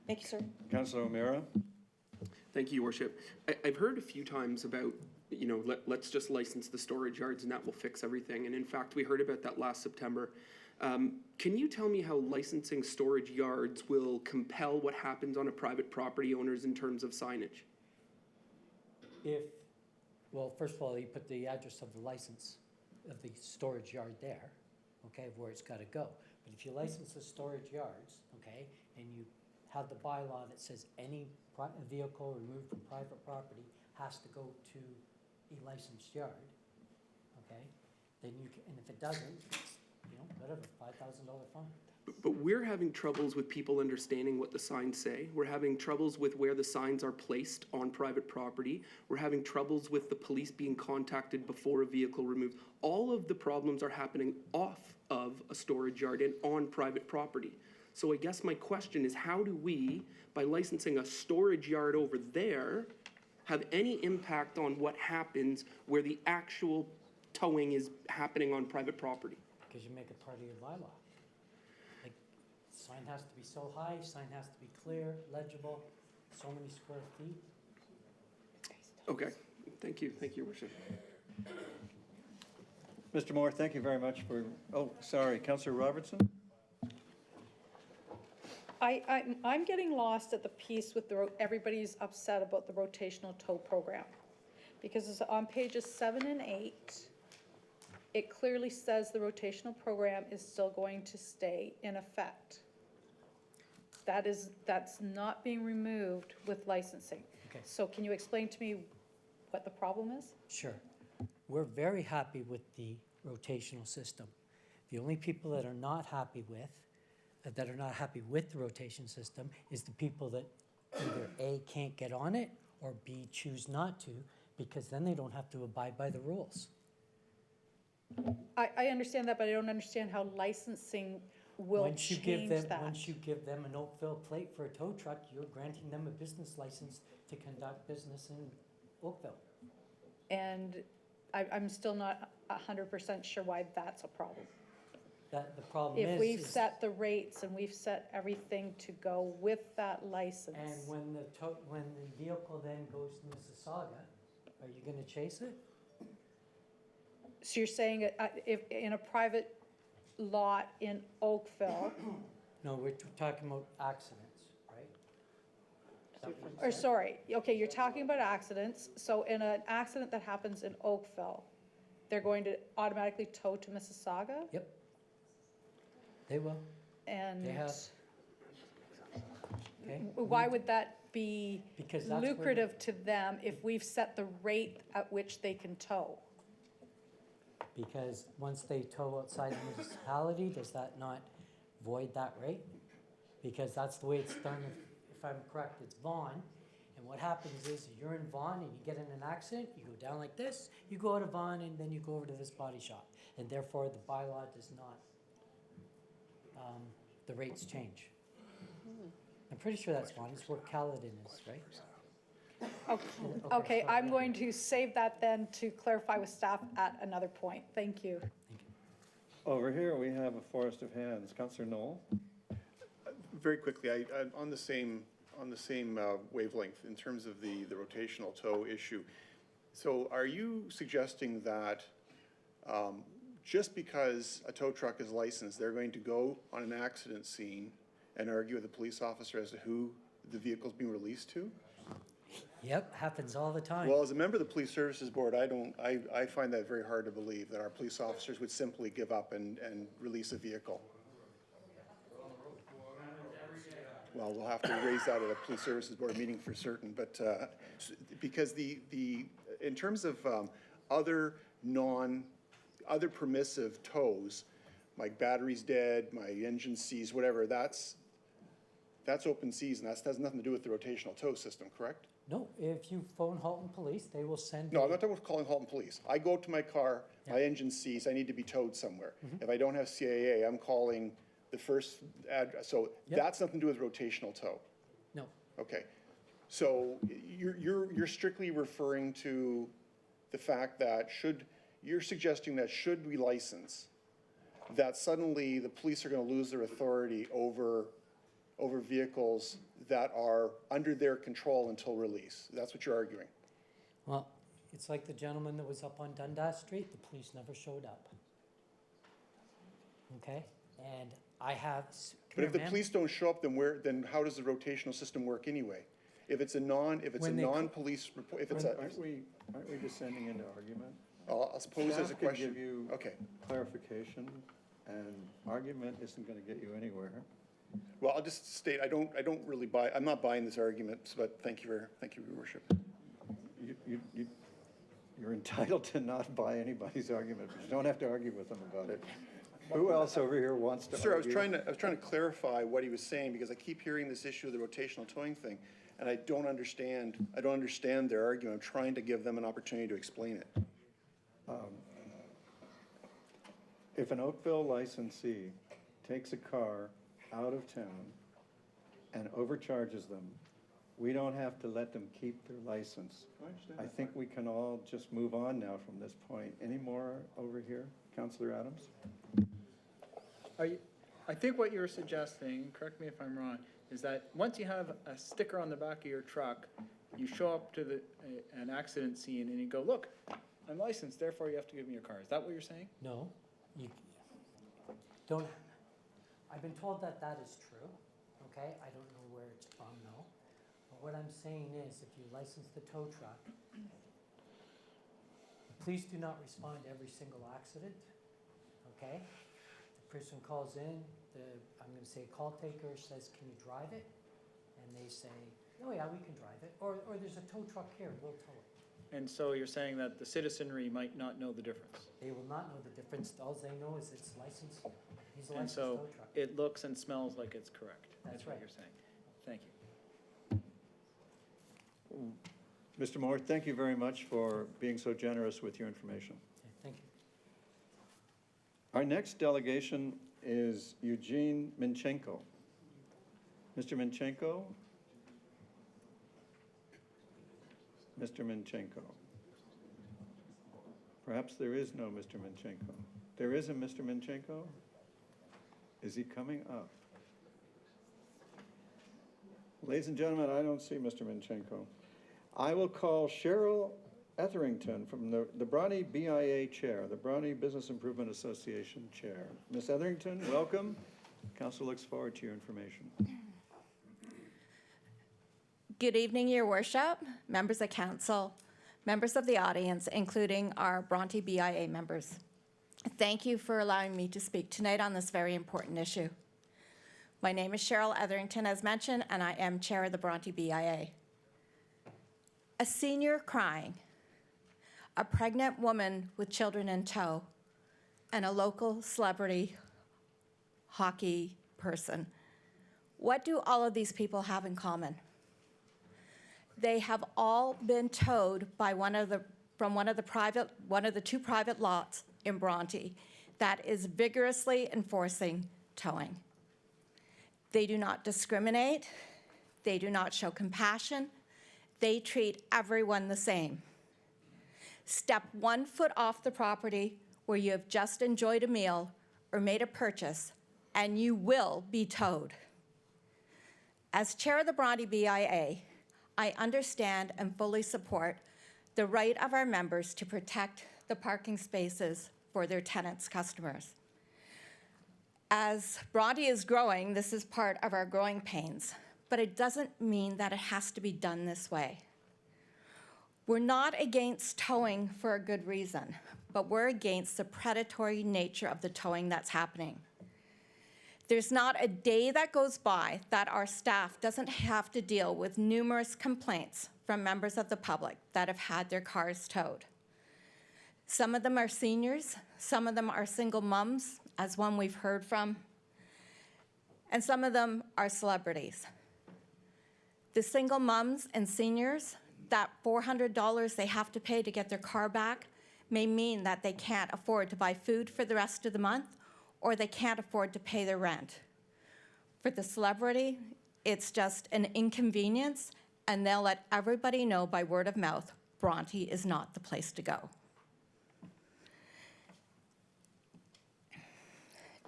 Thank you, sir. Councillor OMeara? Thank you, Your Worship. I've heard a few times about, you know, let's just license the storage yards and that will fix everything. And in fact, we heard about that last September. Can you tell me how licensing storage yards will compel what happens on a private property owners in terms of signage? Well, first of all, you put the address of the license of the storage yard there, okay, of where it's gotta go. But if you license the storage yards, okay, and you have the bylaw that says any vehicle removed from private property has to go to a licensed yard, okay, then you can, and if it doesn't, it's, you know, whatever, $5,000 fine. But we're having troubles with people understanding what the signs say. We're having troubles with where the signs are placed on private property. We're having troubles with the police being contacted before a vehicle removed. All of the problems are happening off of a storage yard and on private property. So I guess my question is, how do we, by licensing a storage yard over there, have any impact on what happens where the actual towing is happening on private property? Because you make it part of your bylaw. Like, sign has to be so high, sign has to be clear, legible, so many square feet. Okay, thank you, Your Worship. Mr. Moore, thank you very much for, oh, sorry, Councillor Robertson? I'm getting lost at the piece with everybody's upset about the rotational tow program. Because it's on pages 7 and 8, it clearly says the rotational program is still going to stay in effect. That's not being removed with licensing. Okay. So can you explain to me what the problem is? Sure. We're very happy with the rotational system. The only people that are not happy with the rotation system is the people that either A, can't get on it, or B, choose not to, because then they don't have to abide by the rules. I understand that, but I don't understand how licensing will change that. Once you give them an Oakville plate for a tow truck, you're granting them a business license to conduct business in Oakville. And I'm still not 100% sure why that's a problem. The problem is. If we've set the rates and we've set everything to go with that license. And when the vehicle then goes to Mississauga, are you gonna chase it? So you're saying if in a private lot in Oakville, No, we're talking about accidents, right? Is that what you or said? sorry, okay, you're talking about accidents. So in an accident that happens in Oakville, they're going to automatically tow to Mississauga? Yep. They will. And They have. Okay. why would that be Because that's where the- lucrative to them if we've set the rate at which they can tow? Because once they tow outside the municipality, does that not void that rate? Because that's the way it's done, if I'm correct, it's Vaughan. And what happens is you're in Vaughan and you get in an accident, you go down like this, you go out of Vaughan and then you go over to this body shop. And therefore, the bylaw does not, the rates change. I'm pretty sure that's Vaughan, it's where Caledon is, right? Okay, I'm going to save that then to clarify with staff at another point. Thank you. Over here, we have a forest of hands. Councillor Knoll? Very quickly, I'm on the same wavelength in terms of the rotational tow issue. So are you suggesting that just because a tow truck is licensed, they're going to go on an accident scene and argue with a police officer as to who the vehicle's being released to? Yep, happens all the time. Well, as a member of the Police Services Board, I find that very hard to believe that our police officers would simply give up and release a vehicle. Well, we'll have to raise that at a Police Services Board meeting for certain, but because in terms of other permissive tows, my battery's dead, my engine seized, whatever, that's open season. That has nothing to do with the rotational tow system, correct? No, if you phone Halton Police, they will send. No, I'm not talking about calling Halton Police. I go to my car, my engine's seized, I need to be towed somewhere. If I don't have CAA, I'm calling the first address. So that's nothing to do with rotational tow. No. Okay. So you're strictly referring to the fact that you're suggesting that should we license, that suddenly the police are going to lose their authority over vehicles that are under their control until release. That's what you're arguing. Well, it's like the gentleman that was up on Dundas Street, the police never showed up. Okay? And I have. But if the police don't show up, then how does the rotational system work anyway? If it's a non-police report, if it's a. Aren't we descending into argument? I'll suppose there's a Staff could question. give you clarification, and argument isn't going to get you anywhere. Well, I'll just state, I'm not buying this argument, but thank you, Your Worship. You're entitled to not buy anybody's argument, but you don't have to argue with them about it. Who else over here wants to argue? Sir, I was trying to clarify what he was saying, because I keep hearing this issue of the rotational towing thing, and I don't understand their argument. I'm trying to give them an opportunity to explain it. If an Oakville licensee takes a car out of town and overcharges them, we don't have to let them keep their license. I think we can all just move on now from this point. Any more over here? Councillor Adams? I think what you're suggesting, correct me if I'm wrong, is that once you have a sticker on the back of your truck, you show up to an accident scene and you go, look, I'm licensed, therefore you have to give me your car. Is that what you're saying? No, you don't. I've been told that is true, okay? I don't know where it's from, though. But what I'm saying is, if you license the tow truck, the police do not respond to every single accident, okay? The person calls in, I'm gonna say call taker says, can you drive it? And they say, oh yeah, we can drive it. Or there's a tow truck here, we'll tow it. And so you're saying that the citizenry might not know the difference? They will not know the difference. All they know is it's licensed. He's a And licensed so tow truck. it looks and smells like it's correct. That's what right. you're saying. Thank you. Mr. Moore, thank you very much for being so generous with your information. Okay, thank you. Our next delegation is Eugene Minchenko. Mr. Minchenko? Mr. Minchenko. Perhaps there is no Mr. Minchenko. There is a Mr. Minchenko? Is he coming up? Ladies and gentlemen, I don't see Mr. Minchenko. I will call Cheryl Etherington from the Bronte BIA Chair, the Bronte Business Improvement Association Chair. Ms. Etherington, welcome. Council looks forward to your information. Good evening, Your Worship, members of council, members of the audience, including our Bronte BIA members. Thank you for allowing me to speak tonight on this very important issue. My name is Cheryl Etherington, as mentioned, and I am chair of the Bronte BIA. A senior crying, a pregnant woman with children in tow, and a local celebrity hockey person. What do all of these people have in common? They have all been towed by one of the two private lots in Bronte that is vigorously enforcing towing. They do not discriminate. They do not show compassion. They treat everyone the same. Step 1 foot off the property where you have just enjoyed a meal or made a purchase, and you will be towed. As chair of the Bronte BIA, I understand and fully support the right of our members to protect the parking spaces for their tenants' customers. As Bronte is growing, this is part of our growing pains, but it doesn't mean that it has to be done this way. We're not against towing for a good reason, but we're against the predatory nature of the towing that's happening. There's not a day that goes by that our staff doesn't have to deal with numerous complaints from members of the public that have had their cars towed. Some of them are seniors, some of them are single moms, as one we've heard from, and some of them are celebrities. The single moms and seniors, that $400 they have to pay to get their car back may mean that they can't afford to buy food for the rest of the month, or they can't afford to pay their rent. For the celebrity, it's just an inconvenience, and they'll let everybody know by word of mouth, Bronte is not the place to go.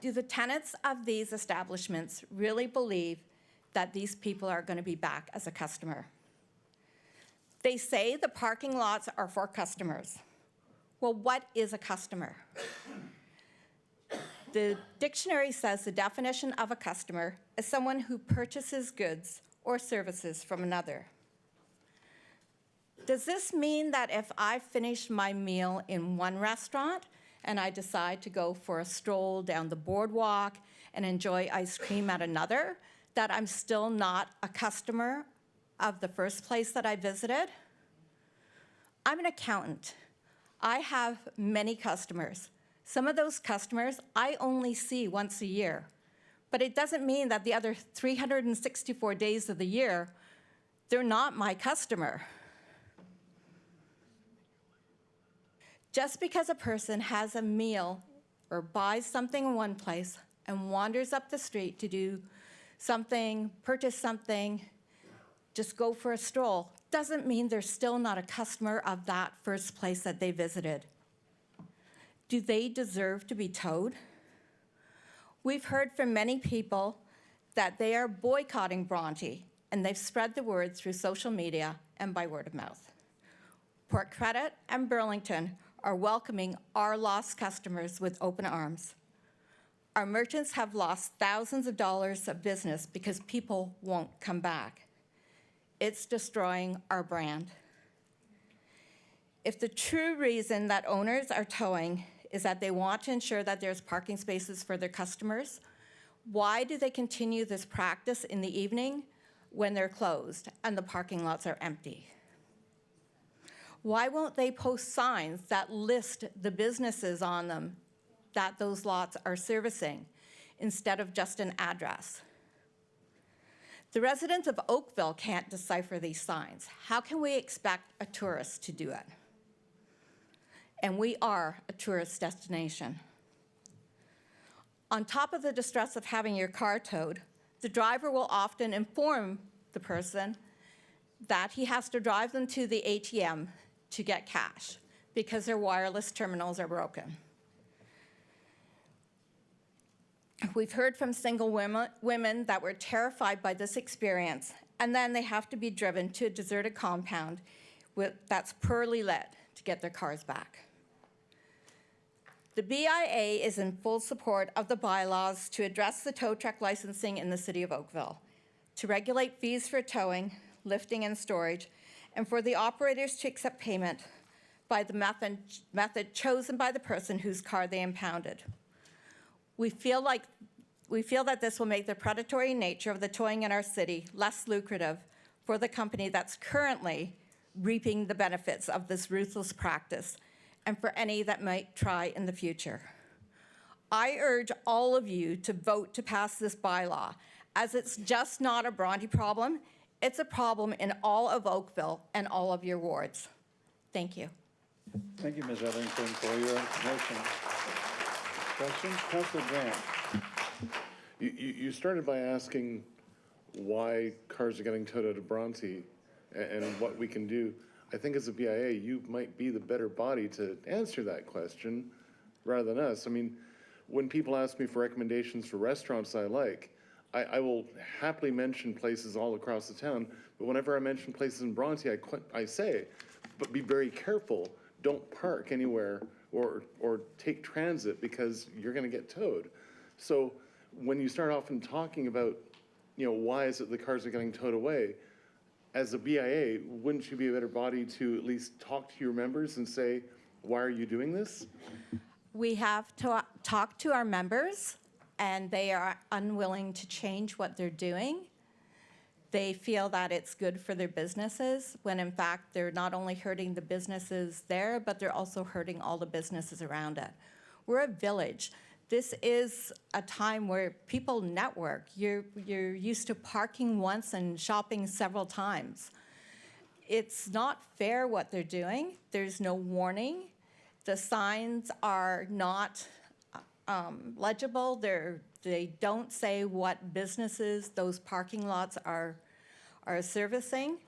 Do the tenants of these establishments really believe that these people are going to be back as a customer? They say the parking lots are for customers. Well, what is a customer? The dictionary says the definition of a customer is someone who purchases goods or services from another. Does this mean that if I finish my meal in one restaurant and I decide to go for a stroll down the boardwalk and enjoy ice cream at another, that I'm still not a customer of the first place that I visited? I'm an accountant. I have many customers. Some of those customers I only see once a year, but it doesn't mean that the other 364 days of the year, they're not my customer. Just because a person has a meal or buys something in one place and wanders up the street to do something, purchase something, just go for a stroll, doesn't mean they're still not a customer of that first place that they visited. Do they deserve to be towed? We've heard from many people that they are boycotting Bronte, and they've spread the word through social media and by word of mouth. Port Credit and Burlington are welcoming our lost customers with open arms. Our merchants have lost thousands of dollars of business because people won't come back. It's destroying our brand. If the true reason that owners are towing is that they want to ensure that there's parking spaces for their customers, why do they continue this practice in the evening when they're closed and the parking lots are empty? Why won't they post signs that list the businesses on them that those lots are servicing instead of just an address? The residents of Oakville can't decipher these signs. How can we expect a tourist to do it? And we are a tourist destination. On top of the distress of having your car towed, the driver will often inform the person that he has to drive them to the ATM to get cash because their wireless terminals are broken. We've heard from single women that were terrified by this experience, and then they have to be driven to a deserted compound that's poorly lit to get their cars back. The BIA is in full support of the bylaws to address the tow truck licensing in the city of Oakville, to regulate fees for towing, lifting, and storage, and for the operators to accept payment by the method chosen by the person whose car they impounded. We feel that this will make the predatory nature of the towing in our city less lucrative for the company that's currently reaping the benefits of this ruthless practice, and for any that might try in the future. I urge all of you to vote to pass this bylaw, as it's just not a Bronte problem, it's a problem in all of Oakville and all of your wards. Thank you. Thank you, Ms. Etherington, for your motion. Questions? Councillor Grant. You started by asking why cars are getting towed out of Bronte and what we can do. I think as a BIA, you might be the better body to answer that question rather than us. I mean, when people ask me for recommendations for restaurants I like, I will happily mention places all across the town, but whenever I mention places in Bronte, I say, but be very careful. Don't park anywhere or take transit because you're going to get towed. So when you start off and talking about, why is it the cars are getting towed away, as a BIA, wouldn't you be a better body to at least talk to your members and say, why are you doing this? We have to talk to our members, and they are unwilling to change what they're doing. They feel that it's good for their businesses, when in fact they're not only hurting the businesses there, but they're also hurting all the businesses around it. We're a village. This is a time where people network. You're used to parking once and shopping several times. It's not fair what they're doing. There's no warning. The signs are not legible. They don't say what businesses those parking lots are servicing.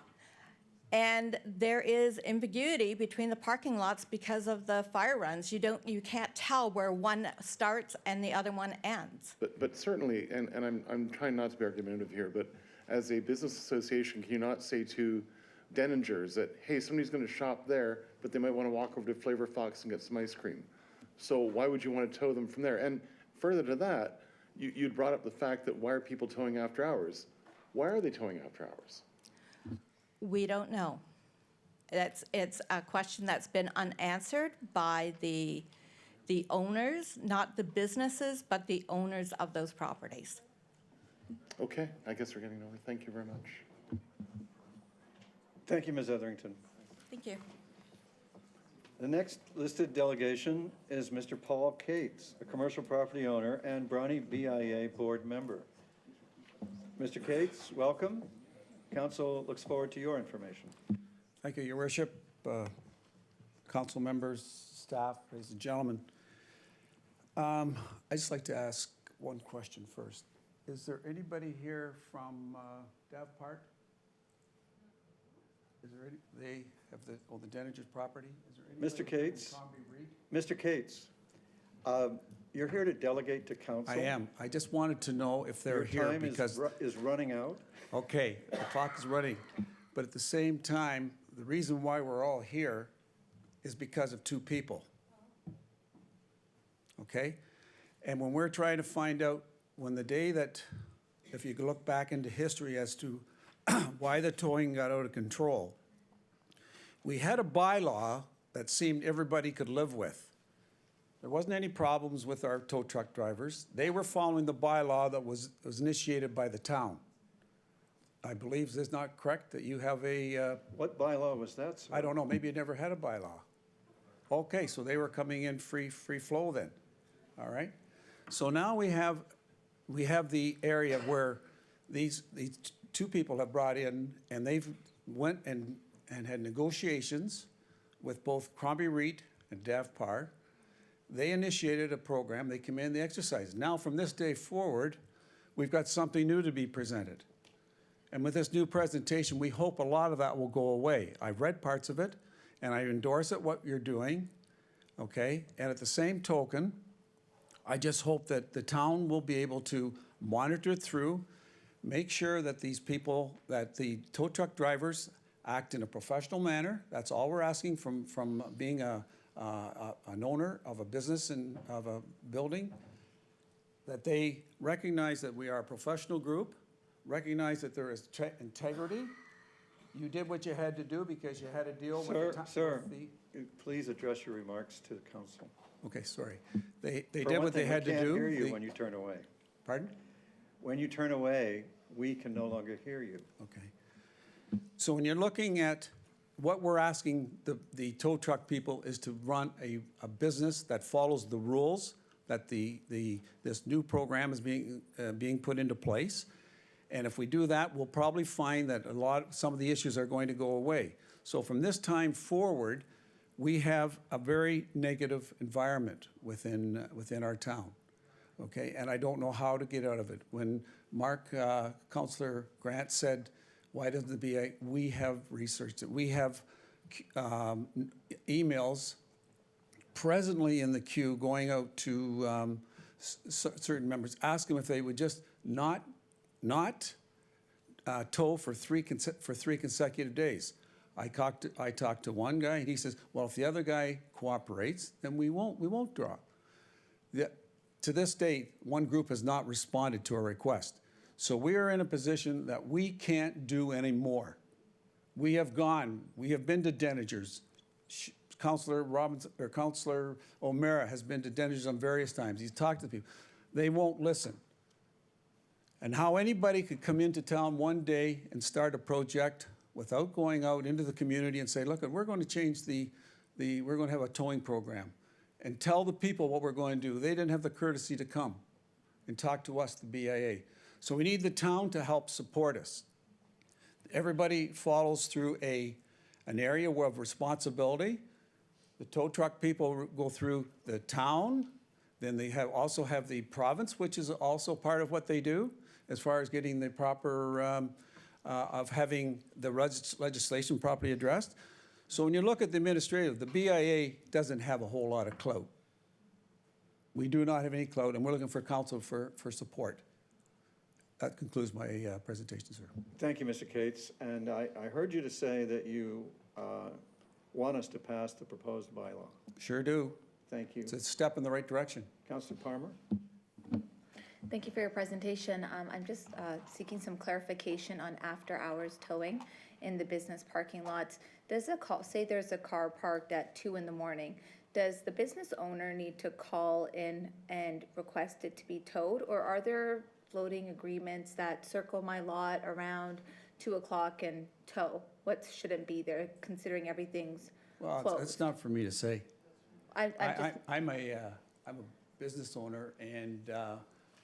And there is ambiguity between the parking lots because of the fire runs. You can't tell where one starts and the other one ends. But certainly, and I'm trying not to be argumentative here, but as a business association, can you not say to Deningers that, hey, somebody's going to shop there, but they might want to walk over to Flavor Fox and get some ice cream? So why would you want to tow them from there? And further to that, you'd brought up the fact that why are people towing after hours? Why are they towing after hours? We don't know. It's a question that's been unanswered by the owners, not the businesses, but the owners of those properties. Okay, I guess we're getting nowhere. Thank you very much. Thank you, Ms. Etherington. Thank you. The next listed delegation is Mr. Paul Cates, a commercial property owner and Bronte BIA board member. Mr. Cates, welcome. Council looks forward to your information. Thank you, Your Worship, council members, staff, ladies and gentlemen. I'd just like to ask one question first. Is there anybody here from Dav Park? Is there any, they have the Deningers property? Is there anybody Mr. Cates, from Crombie Reed? Mr. Cates, you're here to delegate to council. I am. I just wanted to know if they're here because... Your time is running out. Okay, the clock is running. But at the same time, the reason why we're all here is because of two people. Okay? And when we're trying to find out, when the day that, if you look back into history as to why the towing got out of control, we had a bylaw that seemed everybody could live with. There wasn't any problems with our tow truck drivers. They were following the bylaw that was initiated by the town. I believe, is this not correct, that you have a... What bylaw was that, sir? I don't know, maybe you never had a bylaw. Okay, so they were coming in free flow then, all right? So now we have the area where these two people have brought in, and they've went and had negotiations with both Crombie Reed and Dav Parr. They initiated a program, they came in, they exercised. Now from this day forward, we've got something new to be presented. And with this new presentation, we hope a lot of that will go away. I've read parts of it, and I endorse it, what you're doing, okay? And at the same token, I just hope that the town will be able to monitor through, make sure that these people, that the tow truck drivers act in a professional manner. That's all we're asking from being an owner of a business and of a building, that they recognize that we are a professional group, recognize that there is integrity. You did what you had to do because you had to deal with the... Sir, please address your remarks to the council. Okay, sorry. They did what they had to do. We can't hear you when you turn away. Pardon? When you turn away, we can no longer hear you. Okay. So when you're looking at what we're asking the tow truck people is to run a business that follows the rules, that this new program is being put into place. And if we do that, we'll probably find that some of the issues are going to go away. So from this time forward, we have a very negative environment within our town, okay? And I don't know how to get out of it. When Councillor Grant said, why doesn't the BA, we have researched it. We have emails presently in the queue going out to certain members, asking if they would just not tow for three consecutive days. I talked to one guy, and he says, well, if the other guy cooperates, then we won't draw. To this date, one group has not responded to a request. So we are in a position that we can't do any more. We have been to Deningers. Councillor OMeara has been to Deningers on various times. He's talked to people. They won't listen. And how anybody could come into town one day and start a project without going out into the community and say, look, we're going to change we're going to have a towing program. and tell the people what we're going to do. They didn't have the courtesy to come and talk to us, the BIA. So we need the town to help support us. Everybody follows through an area of responsibility. The tow truck people go through the town, then they also have the province, which is also part of what they do, as far as getting the proper, of having the legislation properly addressed. So when you look at the administrative, the BIA doesn't have a whole lot of clout. We do not have any clout, and we're looking for council for support. That concludes my presentation, sir. Thank you, Mr. Cates. And I heard you to say that you want us to pass the proposed bylaw. Sure do. Thank you. It's a step in the right direction. Councillor Palmer? Thank you for your presentation. I'm just seeking some clarification on after-hours towing in the business parking lots. Does a call, say there's a car parked at 2 in the morning, does the business owner need to call in and request it to be towed, or are there floating agreements that circle my lot around 2 o'clock and tow? What shouldn't be there, considering everything's Well, closed? it's not for me to say. I'm a business owner, and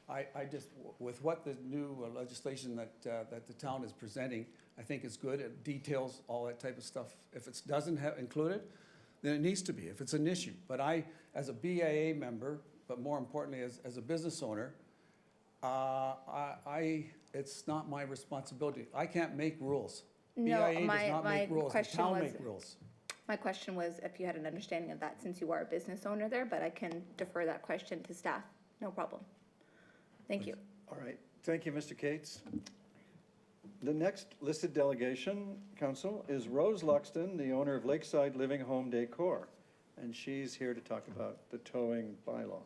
I just, with what the new legislation that the town is presenting, I think it's good. It details all that type of stuff. If it doesn't include it, then it needs to be, if it's an issue. But I, as a BIA member, but more importantly, as a business owner, it's not my responsibility. I can't make rules. No, BIA does not make rules. The town make rules. My question was if you had an understanding of that, since you are a business owner there, but I can defer that question to staff. No problem. Thank you. All right. Thank you, Mr. Cates. The next listed delegation, council, is Rose Luxton, the owner of Lakeside Living Home Decor, and she's here to talk about the towing bylaw.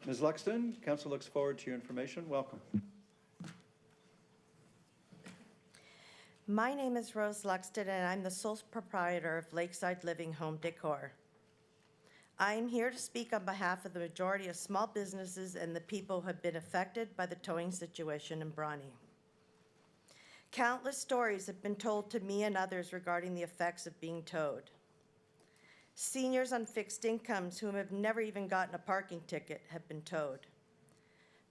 Ms. Luxton, council looks forward to your information. Welcome. My name is Rose Luxton, and I'm the sole proprietor of Lakeside Living Home Decor. I am here to speak on behalf of the majority of small businesses and the people who have been affected by the towing situation in Bronte. Countless stories have been told to me and others regarding the effects of being towed. Seniors on fixed incomes who have never even gotten a parking ticket have been towed.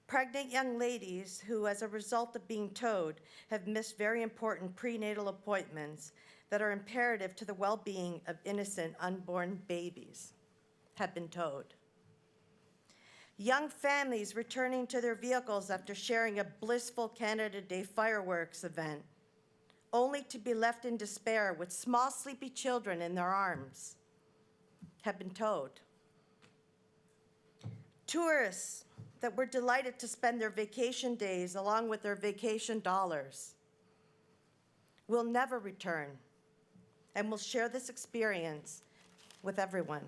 Pregnant young ladies who, as a result of being towed, have missed very important prenatal appointments that are imperative to the well-being of innocent unborn babies have been towed. Young families returning to their vehicles after sharing a blissful Canada Day fireworks event, only to be left in despair with small sleepy children in their arms, have been towed. Tourists that were delighted to spend their vacation days along with their vacation dollars will never return and will share this experience with everyone.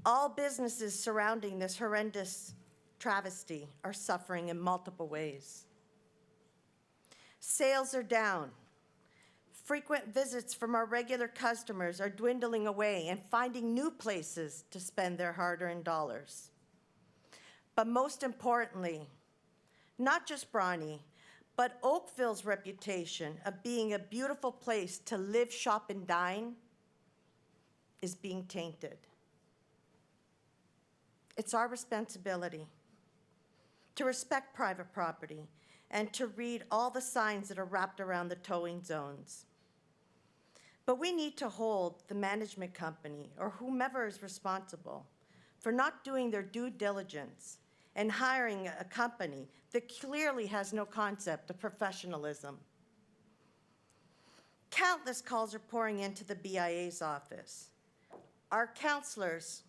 All businesses surrounding this horrendous travesty are suffering in multiple ways. Sales are down. Frequent visits from our regular customers are dwindling away and finding new places to spend their hard-earned dollars. But most importantly, not just Bronte, but Oakville's reputation of being a beautiful place to live, shop, and dine is being tainted. It's our responsibility to respect private property and to read all the signs that are wrapped around the towing zones. But we need to hold the management company or whomever is responsible for not doing their due diligence and hiring a company that clearly has no concept of professionalism. Countless calls are pouring into the BIA's office. Our councillors,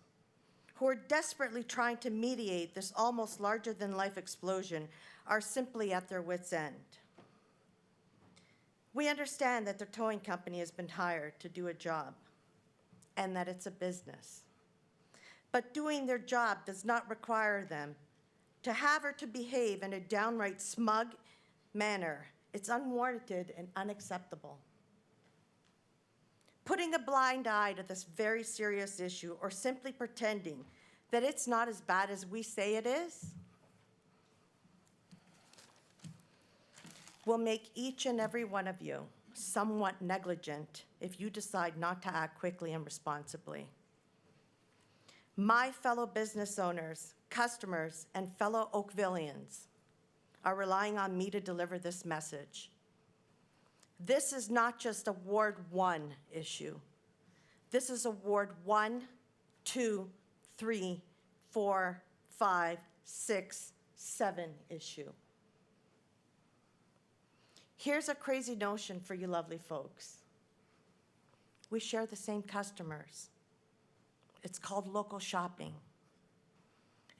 who are desperately trying to mediate this almost larger-than-life explosion, are simply at their wits' end. We understand that the towing company has been hired to do a job and that it's a business. But doing their job does not require them to have or to behave in a downright smug manner. It's unwarranted and unacceptable. Putting a blind eye to this very serious issue or simply pretending that it's not as bad as we say it is will make each and every one of you somewhat negligent if you decide not to act quickly and responsibly. My fellow business owners, customers, and fellow Oakvillians are relying on me to deliver this message. This is not just a Ward 1 issue. This is a Ward 1, 2, 3, 4, 5, 6, 7 issue. Here's a crazy notion for you lovely folks. We share the same customers. It's called local shopping.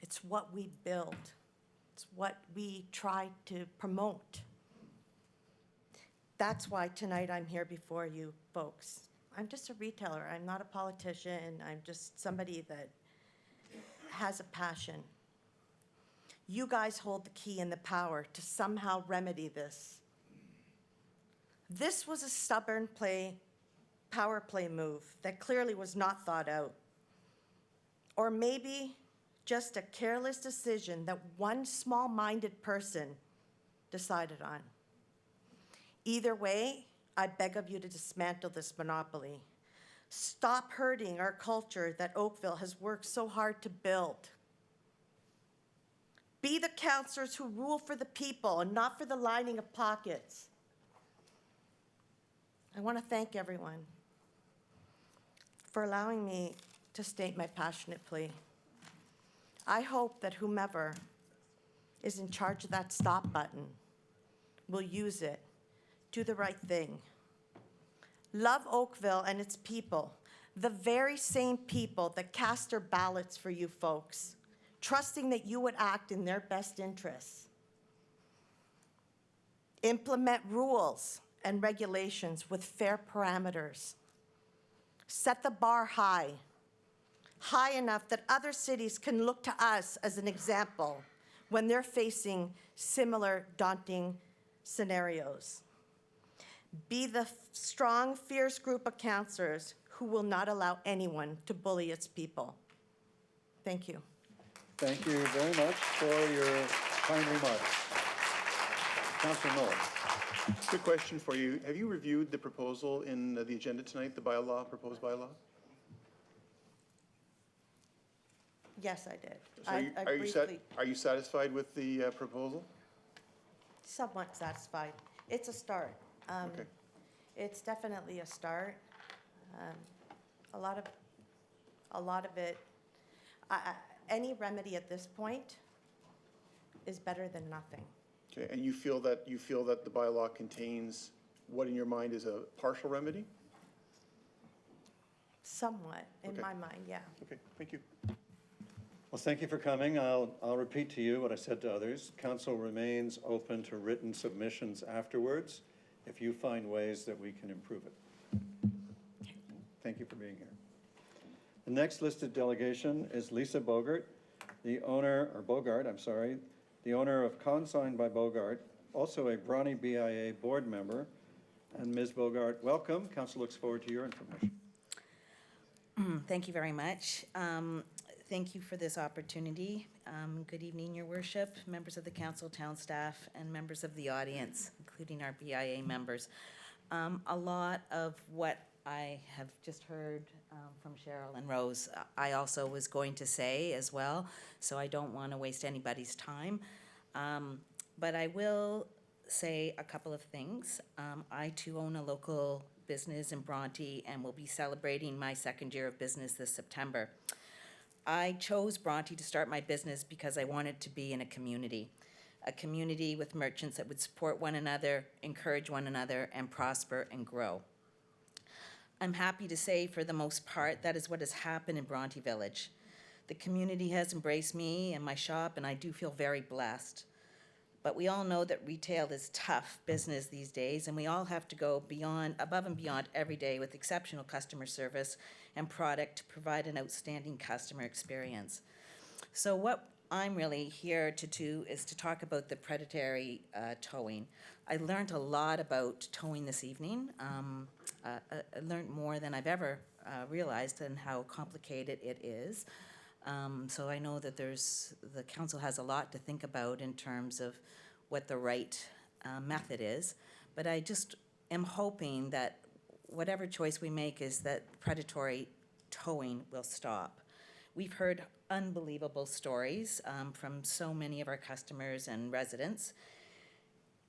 It's what we build. It's what we try to promote. That's why tonight I'm here before you folks. I'm just a retailer. I'm not a politician. I'm just somebody that has a passion. You guys hold the key and the power to somehow remedy this. This was a stubborn power play move that clearly was not thought out. Or maybe just a careless decision that one small-minded person decided on. Either way, I beg of you to dismantle this monopoly. Stop hurting our culture that Oakville has worked so hard to build. Be the councillors who rule for the people and not for the lining of pockets. I want to thank everyone for allowing me to state my passionate plea. I hope that whomever is in charge of that stop button will use it, do the right thing. Love Oakville and its people, the very same people that cast their ballots for you folks, trusting that you would act in their best interests. Implement rules and regulations with fair parameters. Set the bar high enough that other cities can look to us as an example when they're facing similar daunting scenarios. Be the strong, fierce group of councillors who will not allow anyone to bully its people. Thank you. Thank you very much for your kind remarks. Councillor Miller. Quick question for you. Have you reviewed the proposal in the agenda tonight, the bylaw, proposed bylaw? Yes, I did. So are you satisfied with the proposal? Somewhat satisfied. It's a start. Okay. It's definitely a start. A lot of it, any remedy at this point is better than nothing. Okay, and you feel that the bylaw contains what in your mind is a partial remedy? Somewhat, in Okay. my mind, yeah. Okay, thank you. Well, thank you for coming. I'll repeat to you what I said to others. Council remains open to written submissions afterwards if you find ways that we can improve it. Thank you for being here. The next listed delegation is Lisa Bogart, the owner of Consign by Bogart, also a Bronte BIA board member. And Ms. Bogart, welcome. Council looks forward to your information. Thank you very much. Thank you for this opportunity. Good evening, Your Worship, members of the council, town staff, and members of the audience, including our BIA members. A lot of what I have just heard from Cheryl and Rose, I also was going to say as well, so I don't want to waste anybody's time. But I will say a couple of things. I too own a local business in Bronte and will be celebrating my second year of business this September. I chose Bronte to start my business because I wanted to be in a community with merchants that would support one another, encourage one another, and prosper and grow. I'm happy to say, for the most part, that is what has happened in Bronte Village. The community has embraced me and my shop, and I do feel very blessed. But we all know that retail is tough business these days, and we all have to go above and beyond every day with exceptional customer service and product to provide an outstanding customer experience. So what I'm really here to do is to talk about the predatory towing. I learned a lot about towing this evening. I learned more than I've ever realized and how complicated it is. So I know that the council has a lot to think about in terms of what the right method is. But I just am hoping that whatever choice we make is that predatory towing will stop. We've heard unbelievable stories from so many of our customers and residents,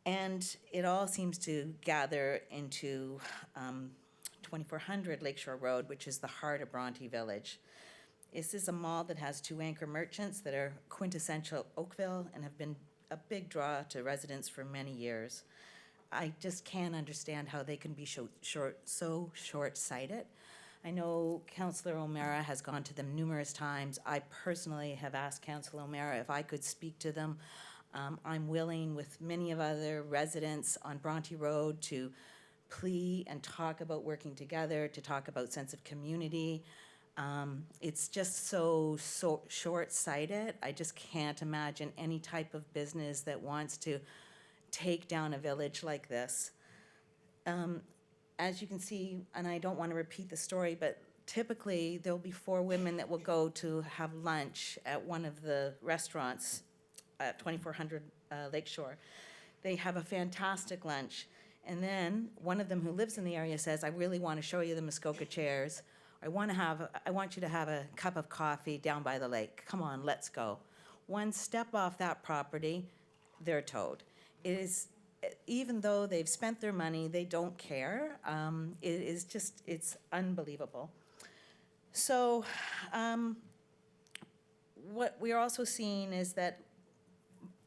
and it all seems to gather into 2400 Lakeshore Road, which is the heart of Bronte Village. This is a mall that has 2 anchor merchants that are quintessential Oakville and have been a big draw to residents for many years. I just can't understand how they can be so short-sighted. I know Councillor OMeara has gone to them numerous times. I personally have asked Councillor OMeara if I could speak to them. I'm willing, with many of other residents on Bronte Road, to plea and talk about working together, to talk about sense of community. It's just so short-sighted. I just can't imagine any type of business that wants to take down a village like this. As you can see, and I don't want to repeat the story, but typically there'll be 4 women that will go to have lunch at one of the restaurants at 2400 Lakeshore. They have a fantastic lunch. And then one of them who lives in the area says, I really want to show you the Muskoka chairs. I want you to have a cup of coffee down by the lake. Come on, let's go. One step off that property, they're towed. It is, even though they've spent their money, they don't care. It is just, it's unbelievable. So what we're also seeing is that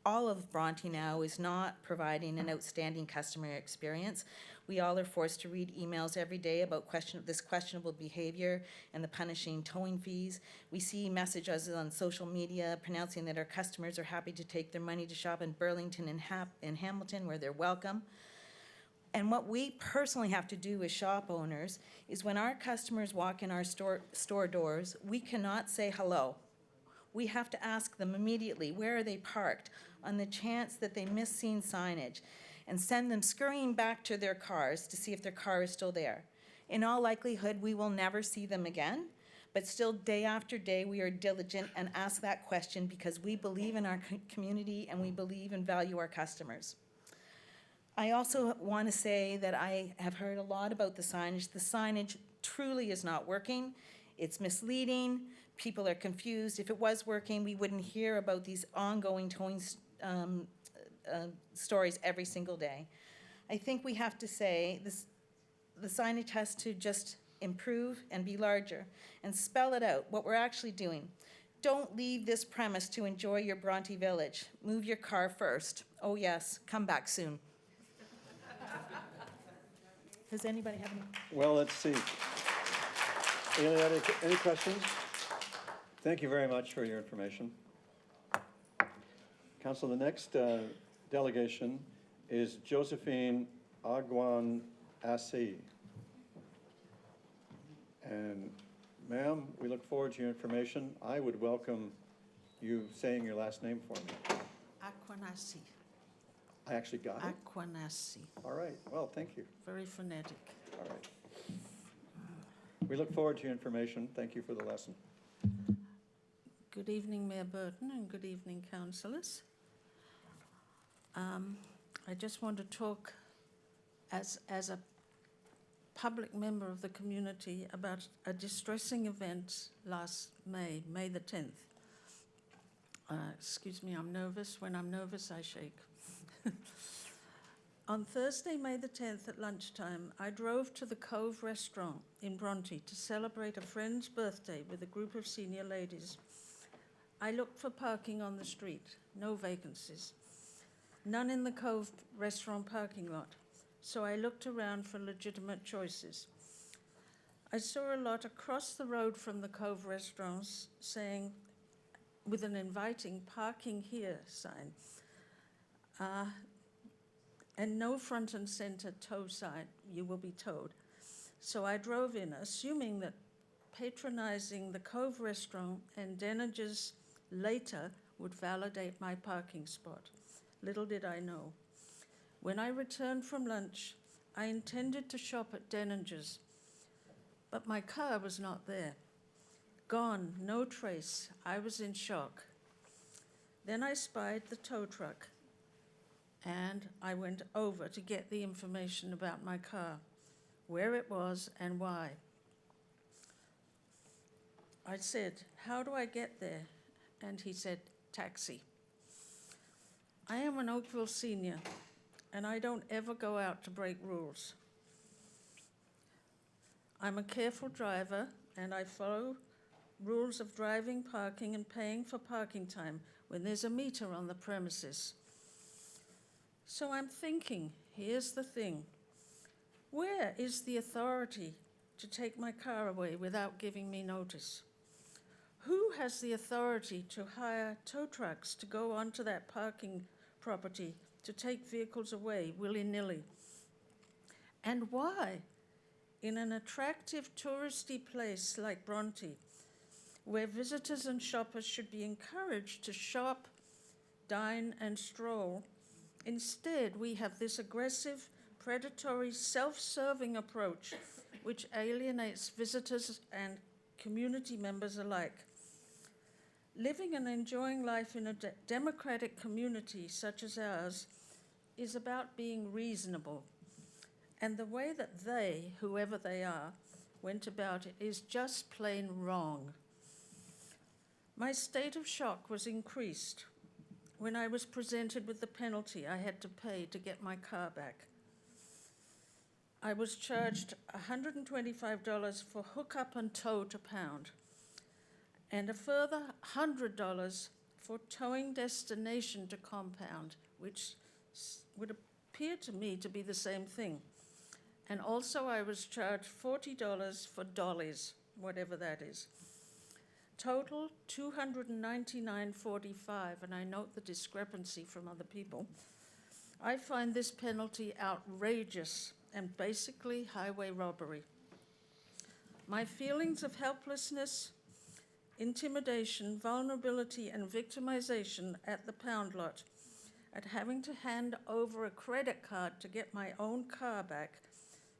all of Bronte now is not providing an outstanding customer experience. We all are forced to read emails every day about this questionable behavior and the punishing towing fees. We see messages on social media pronouncing that our customers are happy to take their money to shop in Burlington and Hamilton, where they're welcome. And what we personally have to do as shop owners is when our customers walk in our store doors, we cannot say hello. We have to ask them immediately, where are they parked, on the chance that they miss seen signage, and send them scurrying back to their cars to see if their car is still there. In all likelihood, we will never see them again, but still day after day we are diligent and ask that question because we believe in our community and we believe and value our customers. I also want to say that I have heard a lot about the signage. The signage truly is not working. It's misleading. People are confused. If it was working, we wouldn't hear about these ongoing towing stories every single day. I think we have to say the signage has to just improve and be larger and spell it out, what we're actually doing. Don't leave this premise to enjoy your Bronte Village. Move your car first. Oh yes, come back soon. Does anybody have any? Well, let's see. Any questions? Thank you very much for your information. Council, the next delegation is Josephine Agwan-Assi. And ma'am, we look forward to your information. I would welcome you saying your last name for me. Aquanassi. I actually got it? Aquanassi. All right, well, thank you. Very phonetic. All right. We look forward to your information. Thank you for the lesson. Good evening, Mayor Burton, and good evening, councillors. I just want to talk as a public member of the community about a distressing event last May the 10th. Excuse me, I'm nervous. When I'm nervous, I shake. On Thursday, May the 10th at lunchtime, I drove to the Cove restaurant in Bronte to celebrate a friend's birthday with a group of senior ladies. I looked for parking on the street, no vacancies. None in the Cove restaurant parking lot, so I looked around for legitimate choices. I saw a lot across the road from the Cove restaurants saying, with an inviting parking here sign, and no front and center tow sign, you will be towed. So I drove in, assuming that patronizing the Cove restaurant and Denninger's later would validate my parking spot. Little did I know. When I returned from lunch, I intended to shop at Denninger's, but my car was not there. Gone, no trace. I was in shock. Then I spied the tow truck and I went over to get the information about my car, where it was and why. I said, "How do I get there?" And he said, "Taxi." I am an Oakville senior, and I don't ever go out to break rules. I'm a careful driver, and I follow rules of driving, parking, and paying for parking time when there's a meter on the premises. So I'm thinking, here's the thing. Where is the authority to take my car away without giving me notice? Who has the authority to hire tow trucks to go onto that parking property to take vehicles away willy-nilly? And why, in an attractive touristy place like Bronte, where visitors and shoppers should be encouraged to shop, dine, and stroll, instead we have this aggressive, predatory, self-serving approach which alienates visitors and community members alike. Living and enjoying life in a democratic community such as ours is about being reasonable. And the way that they, whoever they are, went about it is just plain wrong. My state of shock was increased when I was presented with the penalty I had to pay to get my car back. I was charged $125 for hookup and tow to pound, and a further $100 for towing destination to compound, which would appear to me to be the same thing. And also I was charged $40 for dollies, whatever that is. Total $299.45, and I note the discrepancy from other people. I find this penalty outrageous and basically highway robbery. My feelings of helplessness, intimidation, vulnerability, and victimization at the pound lot, at having to hand over a credit card to get my own car back,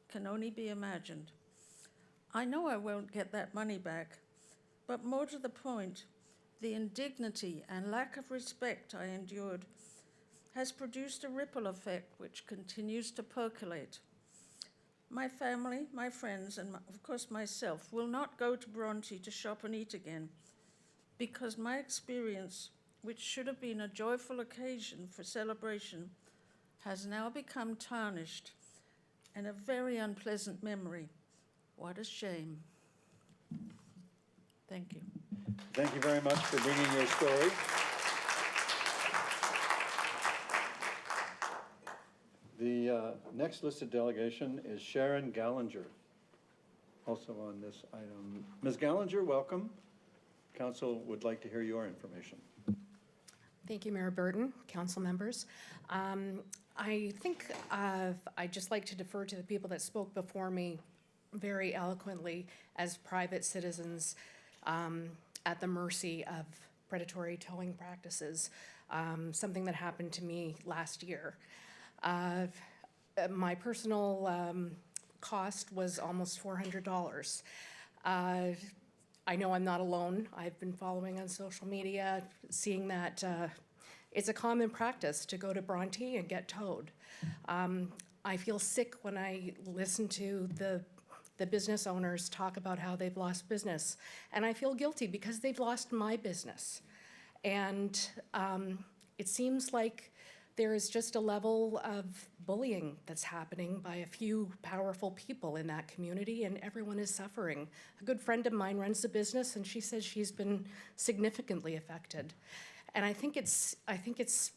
can only be imagined. I know I won't get that money back, but more to the point, the indignity and lack of respect I endured has produced a ripple effect which continues to percolate. My family, my friends, and of course myself will not go to Bronte to shop and eat again, because my experience, which should have been a joyful occasion for celebration, has now become tarnished and a very unpleasant memory. What a shame. Thank you. Thank you very much for bringing your story. The next listed delegation is Sharon Gallinger, also on this item. Ms. Gallinger, welcome. Council would like to hear your information. Thank you, Mayor Burton, council members. I think I'd just like to defer to the people that spoke before me very eloquently as private citizens at the mercy of predatory towing practices, something that happened to me last year. My personal cost was almost $400. I know I'm not alone. I've been following on social media, seeing that it's a common practice to go to Bronte and get towed. I feel sick when I listen to the business owners talk about how they've lost business. And I feel guilty because they've lost my business. And it seems like there is just a level of bullying that's happening by a few powerful people in that community, and everyone is suffering. A good friend of mine runs a business, and she says she's been significantly affected. And I think it's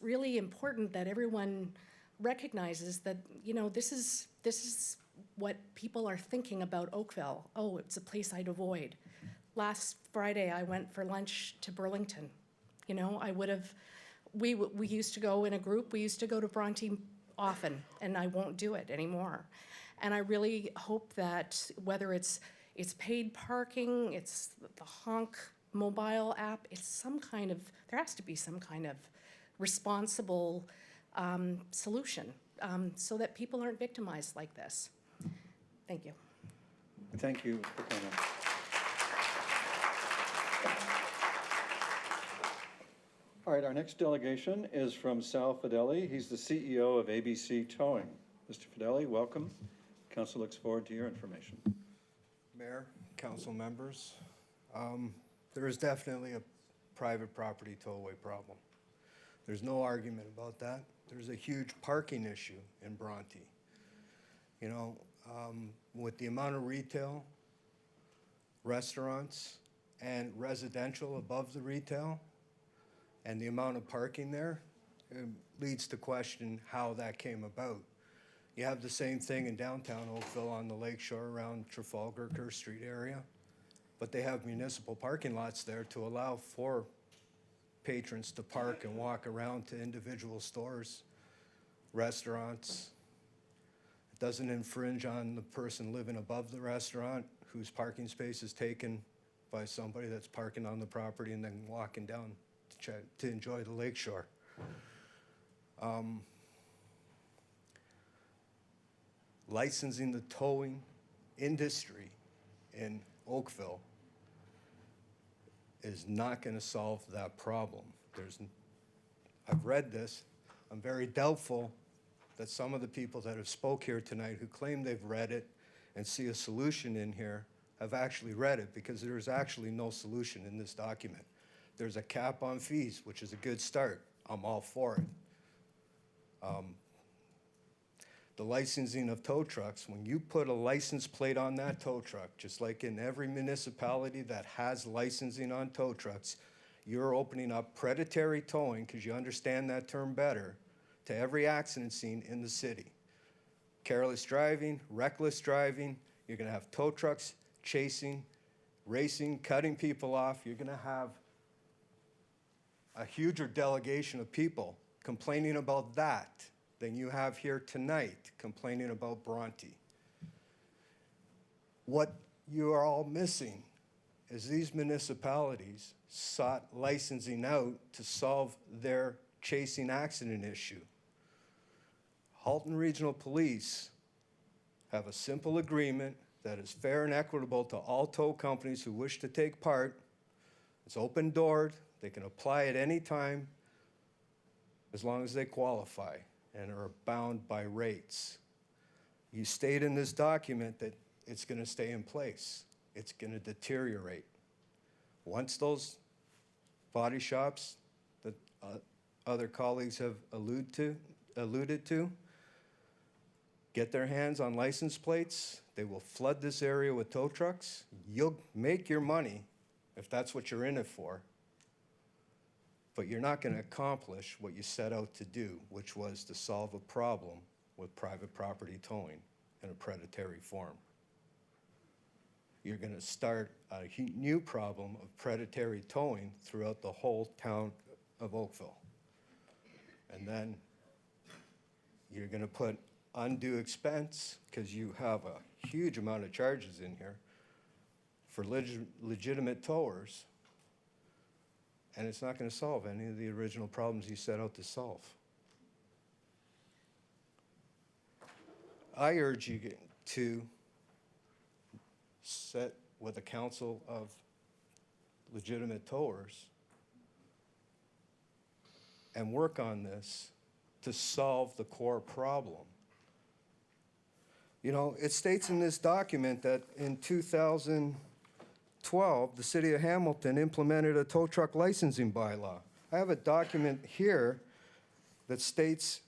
really important that everyone recognizes that, you know, this is what people are thinking about Oakville. Oh, it's a place I'd avoid. Last Friday, I went for lunch to Burlington. You know, I would have. We used to go in a group. We used to go to Bronte often, and I won't do it anymore. And I really hope that whether it's paid parking, it's the Honk mobile app, it's some kind of, there has to be some kind of responsible solution so that people aren't victimized like this. Thank you. Thank you for coming. All right, our next delegation is from Sal Fideli. He's the CEO of ABC Towing. Mr. Fideli, welcome. Council looks forward to your information. Mayor, council members, there is definitely a private property towaway problem. There's no argument about that. There's a huge parking issue in Bronte. You know, with the amount of retail, restaurants, and residential above the retail, and the amount of parking there, it leads to question how that came about. You have the same thing in downtown Oakville on the lakeshore around Trafalgar, Kerr Street area, but they have municipal parking lots there to allow for patrons to park and walk around to individual stores, restaurants. It doesn't infringe on the person living above the restaurant whose parking space is taken by somebody that's parking on the property and then walking down to enjoy the lakeshore. Licensing the towing industry in Oakville is not going to solve that problem. I've read this. I'm very doubtful that some of the people that have spoke here tonight who claim they've read it and see a solution in here have actually read it, because there's actually no solution in this document. There's a cap on fees, which is a good start. I'm all for it. The licensing of tow trucks, when you put a license plate on that tow truck, just like in every municipality that has licensing on tow trucks, you're opening up predatory towing, because you understand that term better, to every accident scene in the city. Careless driving, reckless driving, you're gonna have tow trucks chasing, racing, cutting people off. You're gonna have a huger delegation of people complaining about that than you have here tonight complaining about Bronte. What you are all missing is these municipalities sought licensing out to solve their chasing accident issue. Halton Regional Police have a simple agreement that is fair and equitable to all tow companies who wish to take part. It's open-doored. They can apply at any time as long as they qualify and are bound by rates. You state in this document that it's going to stay in place. It's going to deteriorate. Once those body shops that other colleagues have alluded to get their hands on license plates, they will flood this area with tow trucks. You'll make your money if that's what you're in it for, but you're not going to accomplish what you set out to do, which was to solve a problem with private property towing in a predatory form. You're going to start a new problem of predatory towing throughout the whole town of Oakville. And then you're going to put undue expense, because you have a huge amount of charges in here for legitimate towers, and it's not going to solve any of the original problems you set out to solve. I urge you to sit with a council of legitimate towers and work on this to solve the core problem. You know, it states in this document that in 2012, the city of Hamilton implemented a tow truck licensing bylaw. I have a document here that states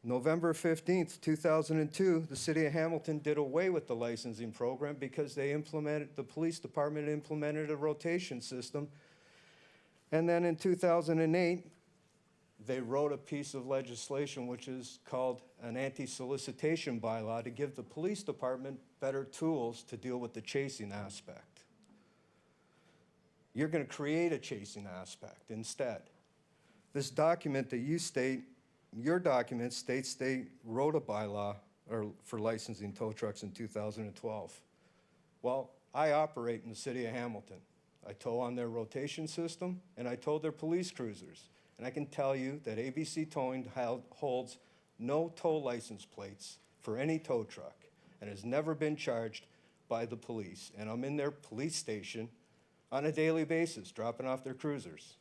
November 15th, 2002, the city of Hamilton did away with the licensing program because the police department implemented a rotation system. And then in 2008, they wrote a piece of legislation which is called an anti-solicitation bylaw to give the police department better tools to deal with the chasing aspect. You're going to create a chasing aspect instead. This document that you state, your document states they wrote a bylaw for licensing tow trucks in 2012. Well, I operate in the city of Hamilton. I tow on their rotation system, and I tow their police cruisers. And I can tell you that ABC Towing holds no tow license plates for any tow truck and has never been charged by the police. And I'm in their police station on a daily basis, dropping off their cruisers.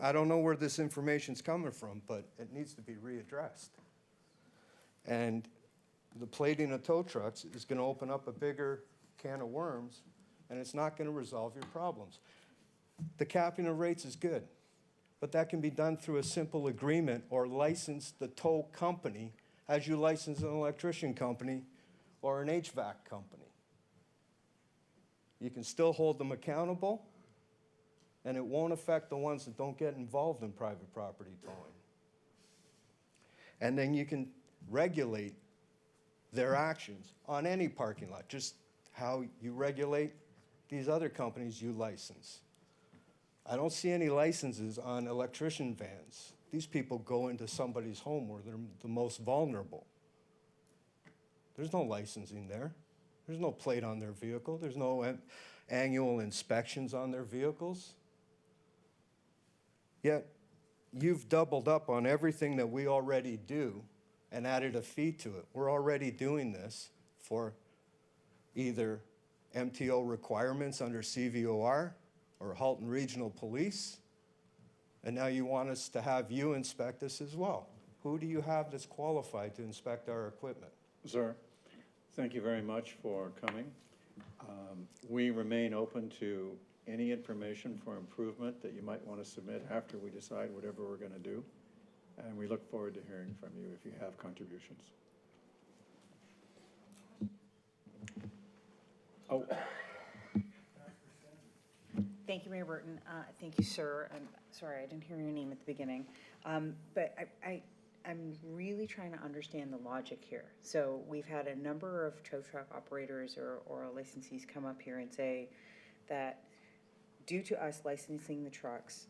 I don't know where this information's coming from, but it needs to be readdressed. And the plating of tow trucks is gonna open up a bigger can of worms, and it's not gonna resolve your problems. The capping of rates is good, but that can be done through a simple agreement or license the tow company as you license an electrician company or an HVAC company. You can still hold them accountable, and it won't affect the ones that don't get involved in private property towing. And then you can regulate their actions on any parking lot, just how you regulate these other companies you license. I don't see any licenses on electrician vans. These people go into somebody's home where they're the most vulnerable. There's no licensing there. There's no plate on their vehicle. There's no annual inspections on their vehicles. Yet, you've doubled up on everything that we already do and added a fee to it. We're already doing this for either MTO requirements under CVOR or Halton Regional Police, and now you want us to have you inspect us as well. Who do you have that's qualified to inspect our equipment? Sir, thank you very much for coming. We remain open to any information for improvement that you might want to submit after we decide whatever we're going to do. And we look forward to hearing from you if you have contributions. Oh. Thank you, Mayor Burton. Thank you, sir. I'm sorry, I didn't hear your name at the beginning. But I'm really trying to understand the logic here. So we've had a number of tow truck operators or licensees come up here and say that due to us licensing the trucks,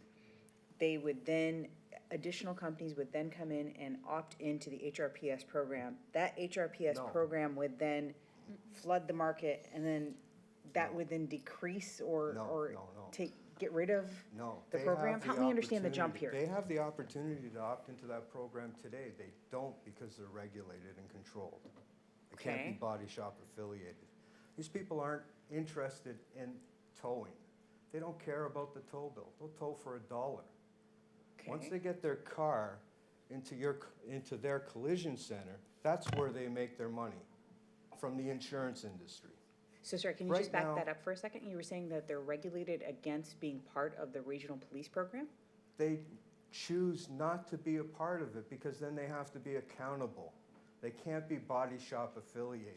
they would then, additional companies would then come in and opt into the HRPS program. That HRPS program would then flood the market, and then that would then decrease or get rid of the program? Help me understand the jump here. They have the opportunity to opt into that program today. They don't because they're regulated and controlled. They can't be body shop affiliated. These people aren't interested in towing. They don't care about the tow bill. They'll tow for $1. Once they get their car into their collision center, that's where they make their money, from the insurance industry. So, sir, can you just back that up for a second? You were saying that they're regulated against being part of the regional police program? They choose not to be a part of it because then they have to be accountable. They can't be body shop affiliated.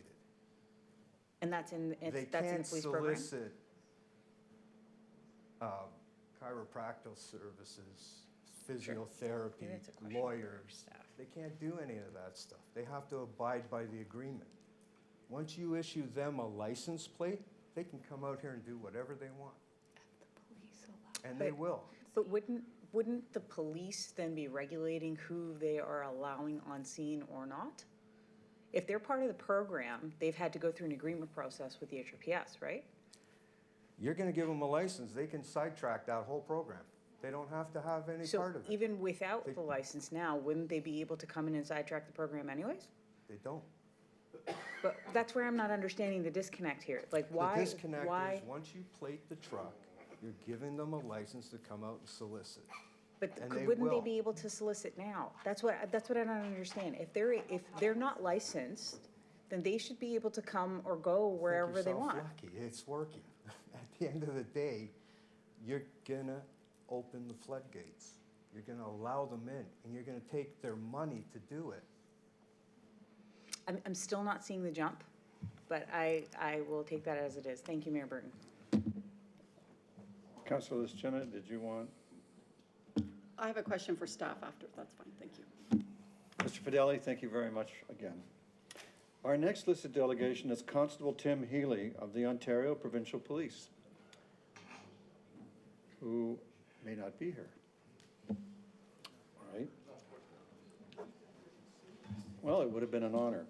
And that's in the police program? They can't solicit chiropractic services, physiotherapy, lawyers. They can't do any of that stuff. They have to abide by the agreement. Once you issue them a license plate, they can come out here and do whatever they want. And they will. But wouldn't the police then be regulating who they are allowing on scene or not? If they're part of the program, they've had to go through an agreement process with the HRPS, right? You're going to give them a license, they can sidetrack that whole program. They don't have to have any part of it. So even without the license now, wouldn't they be able to come in and sidetrack the program anyways? They don't. But that's where I'm not understanding the disconnect here. Like, why? The disconnect is once you plate the truck, you're giving them a license to come out and solicit. But wouldn't they be able to solicit now? That's what I don't understand. If they're not licensed, then they should be able to come or go wherever they want. Lucky. It's working. At the end of the day, you're gonna open the floodgates. You're gonna allow them in, and you're gonna take their money to do it. I'm still not seeing the jump, but I will take that as it is. Thank you, Mayor Burton. Councillor Chenna, did you want? I have a question for staff after. That's fine. Thank you. Mr. Fideli, thank you very much again. Our next listed delegation is Constable Tim Healy of the Ontario Provincial Police, who may not be here. All right. Well, it would have been an honor.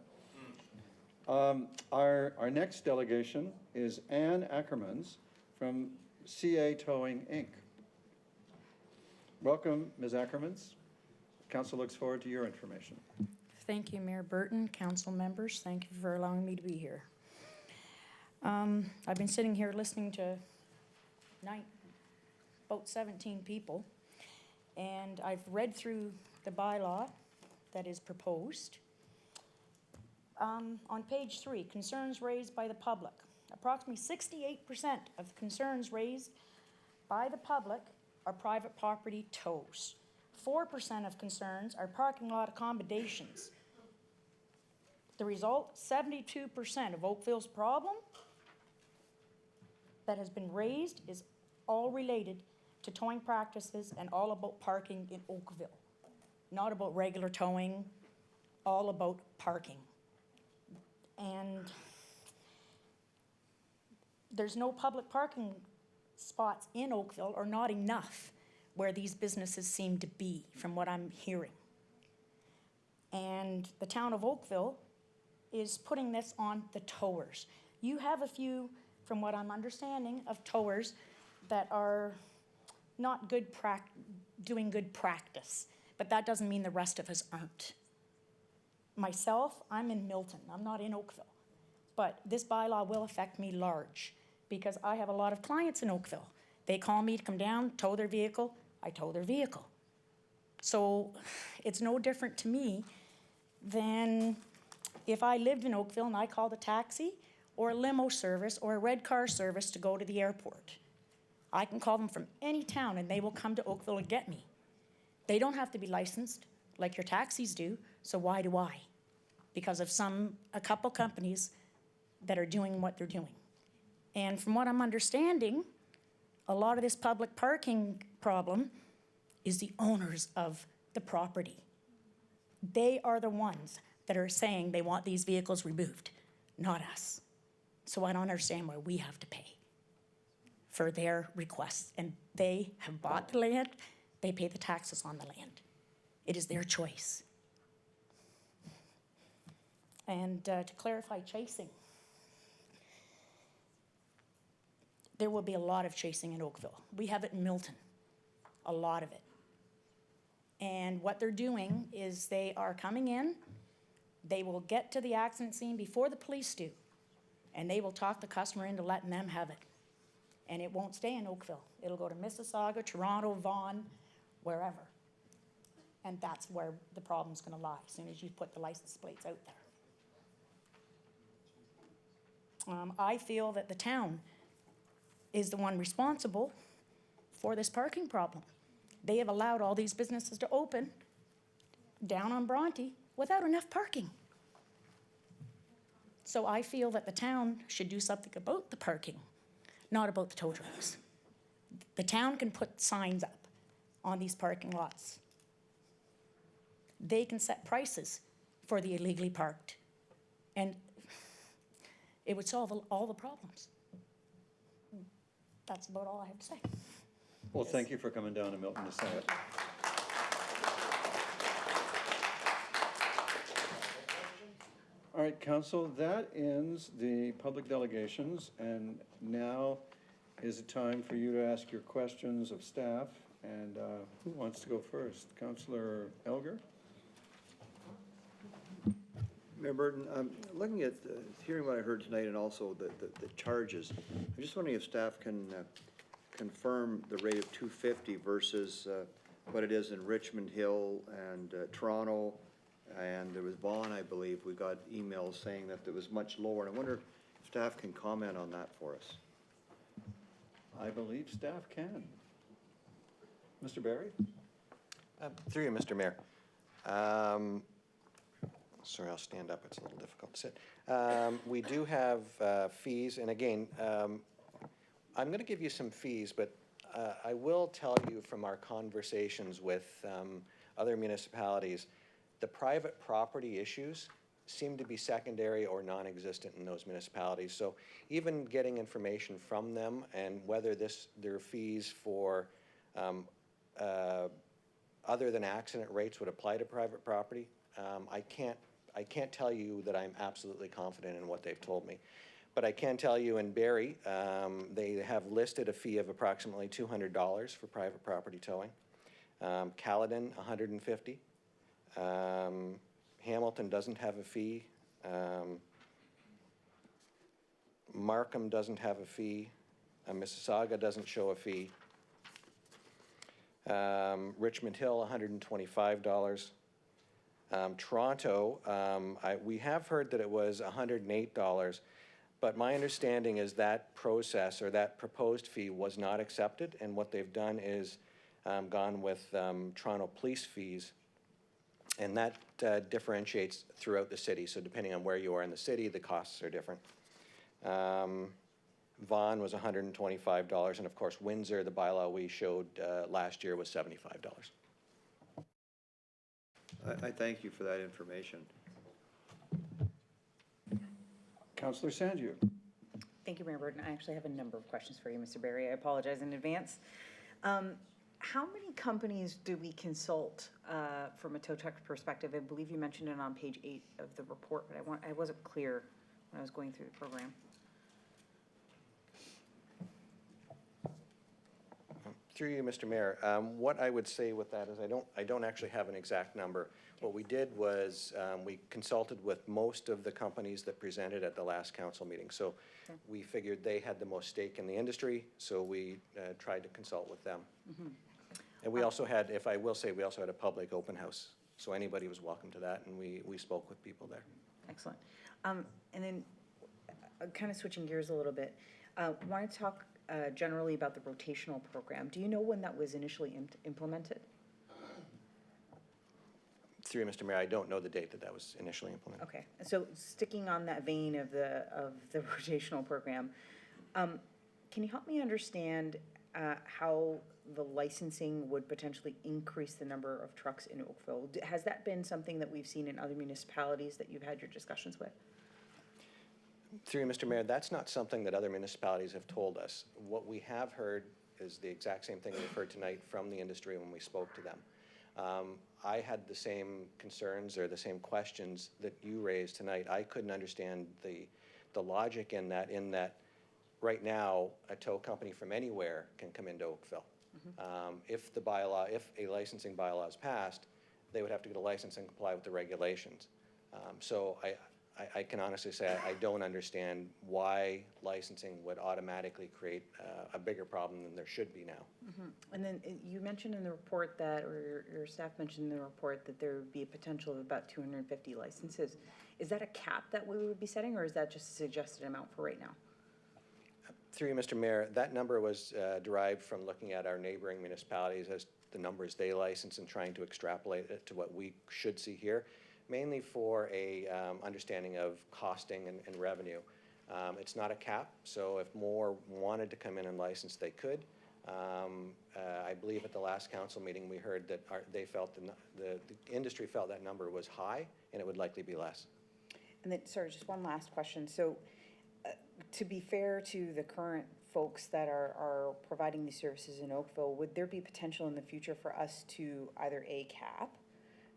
Our next delegation is Ann Ackermans from CA Towing, Inc. Welcome, Ms. Ackermans. Council looks forward to your information. Thank you, Mayor Burton, council members. Thank you for allowing me to be here. I've been sitting here listening to about 17 people, And I've read through the bylaw that is proposed. On page 3, concerns raised by the public. Approximately 68% of concerns raised by the public are private property tows. 4% of concerns are parking lot accommodations. The result, 72% of Oakville's problem that has been raised is all related to towing practices and all about parking in Oakville. Not about regular towing, all about parking. And there's no public parking spots in Oakville, or not enough, where these businesses seem to be, from what I'm hearing. And the town of Oakville is putting this on the towers. You have a few, from what I'm understanding, of towers that are not doing good practice, but that doesn't mean the rest of us aren't. Myself, I'm in Milton, I'm not in Oakville, but this bylaw will affect me large because I have a lot of clients in Oakville. They call me to come down, tow their vehicle, I tow their vehicle. So it's no different to me than if I lived in Oakville and I called a taxi or a limo service or a red car service to go to the airport. I can call them from any town and they will come to Oakville and get me. They don't have to be licensed like your taxis do, so why do I? Because of a couple companies that are doing what they're doing. And from what I'm understanding, a lot of this public parking problem is the owners of the property. They are the ones that are saying they want these vehicles removed, not us. So I don't understand why we have to pay for their requests. And they have bought the land, they pay the taxes on the land. It is their choice. And to clarify chasing, there will be a lot of chasing in Oakville. We have it in Milton, a lot of it. And what they're doing is they are coming in, they will get to the accident scene before the police do, and they will talk the customer into letting them have it. And it won't stay in Oakville. It'll go to Mississauga, Toronto, Vaughan, wherever. And that's where the problem's gonna lie, as soon as you put the license plates out there. I feel that the town is the one responsible for this parking problem. They have allowed all these businesses to open down on Bronte without enough parking. So I feel that the town should do something about the parking, not about the tow trucks. The town can put signs up on these parking lots. They can set prices for the illegally parked, and it would solve all the problems. That's about all I have to say. Well, thank you for coming down to Milton to say it. All right, council, that ends the public delegations, and now is the time for you to ask your questions of staff. And who wants to go first? Councillor Elgar? Mayor Burton, looking at, hearing what I heard tonight and also the charges, I'm just wondering if staff can confirm the rate of $250 versus what it is in Richmond Hill and Toronto, and there was Vaughan, I believe. We got emails saying that it was much lower, and I wonder if staff can comment on that for us. I believe staff can. Mr. Barry? Through you, Mr. Mayor. Sorry, I'll stand up. It's a little difficult to sit. We do have fees, and again, I'm going to give you some fees, but I will tell you from our conversations with other municipalities, the private property issues seem to be secondary or non-existent in those municipalities. So even getting information from them and whether their fees for other than accident rates would apply to private property, I can't tell you that I'm absolutely confident in what they've told me. But I can tell you in Barrie, they have listed a fee of approximately $200 for private property towing. Caledon, $150. Hamilton doesn't have a fee. Markham doesn't have a fee. Mississauga doesn't show a fee. Richmond Hill, $125. Toronto, we have heard that it was $108, but my understanding is that process or that proposed fee was not accepted, and what they've done is gone with Toronto police fees, and that differentiates throughout the city. So depending on where you are in the city, the costs are different. Vaughan was $125, and of course Windsor, the bylaw we showed last year, was $75. I thank you for that information. Councillor Sandu. Thank you, Mayor Burton. I actually have a number of questions for you, Mr. Barry. I apologize in advance. How many companies do we consult from a tow truck perspective? I believe you mentioned it on page 8 of the report, but I wasn't clear when I was going through the program. Through you, Mr. Mayor, what I would say with that is I don't actually have an exact number. What we did was we consulted with most of the companies that presented at the last council meeting. So we figured they had the most stake in the industry, so we tried to consult with them. And we also had, if I will say, we also had a public open house. So anybody was welcome to that, and we spoke with people there. Excellent. And then kind of switching gears a little bit, want to talk generally about the rotational program. Do you know when that was initially implemented? Through you, Mr. Mayor, I don't know the date that was initially implemented. Okay, so sticking on that vein of the rotational program, can you help me understand how the licensing would potentially increase the number of trucks in Oakville? Has that been something that we've seen in other municipalities that you've had your discussions with? Through you, Mr. Mayor, that's not something that other municipalities have told us. What we have heard is the exact same thing we've heard tonight from the industry when we spoke to them. I had the same concerns or the same questions that you raised tonight. I couldn't understand the logic in that right now, a tow company from anywhere can come into Oakville. If a licensing bylaw is passed, they would have to get a license and comply with the regulations. So I can honestly say I don't understand why licensing would automatically create a bigger problem than there should be now. And then you mentioned in the report that, or your staff mentioned in the report that there would be a potential of about 250 licenses. Is that a cap that we would be setting, or is that just a suggested amount for right now? Through you, Mr. Mayor, that number was derived from looking at our neighboring municipalities as the numbers they license and trying to extrapolate it to what we should see here, mainly for a understanding of costing and revenue. It's not a cap, so if more wanted to come in and license, they could. I believe at the last council meeting, we heard that they felt the industry felt that number was high, and it would likely be less. And then, sorry, just one last question. So to be fair to the current folks that are providing these services in Oakville, would there be potential in the future for us to either A, cap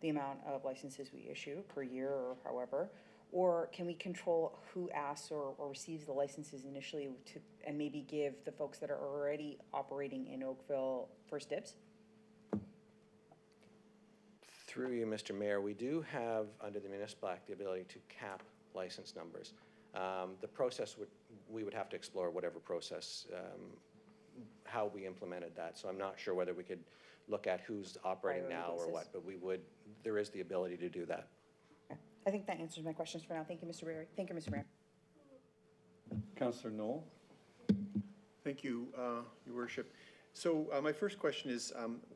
the amount of licenses we issue per year or however, or can we control who asks or receives the licenses initially and maybe give the folks that are already operating in Oakville first dibs? Through you, Mr. Mayor, we do have, under the Municipal Act, the ability to cap license numbers. The process we would have to explore whatever process, how we implemented that. So I'm not sure whether we could look at who's operating now or what, but there is the ability to do that. I think that answers my questions for now. Thank you, Mr. Barry. Thank you, Mr. Mayor. Councillor Knoll. Thank you, Your Worship. So my first question is,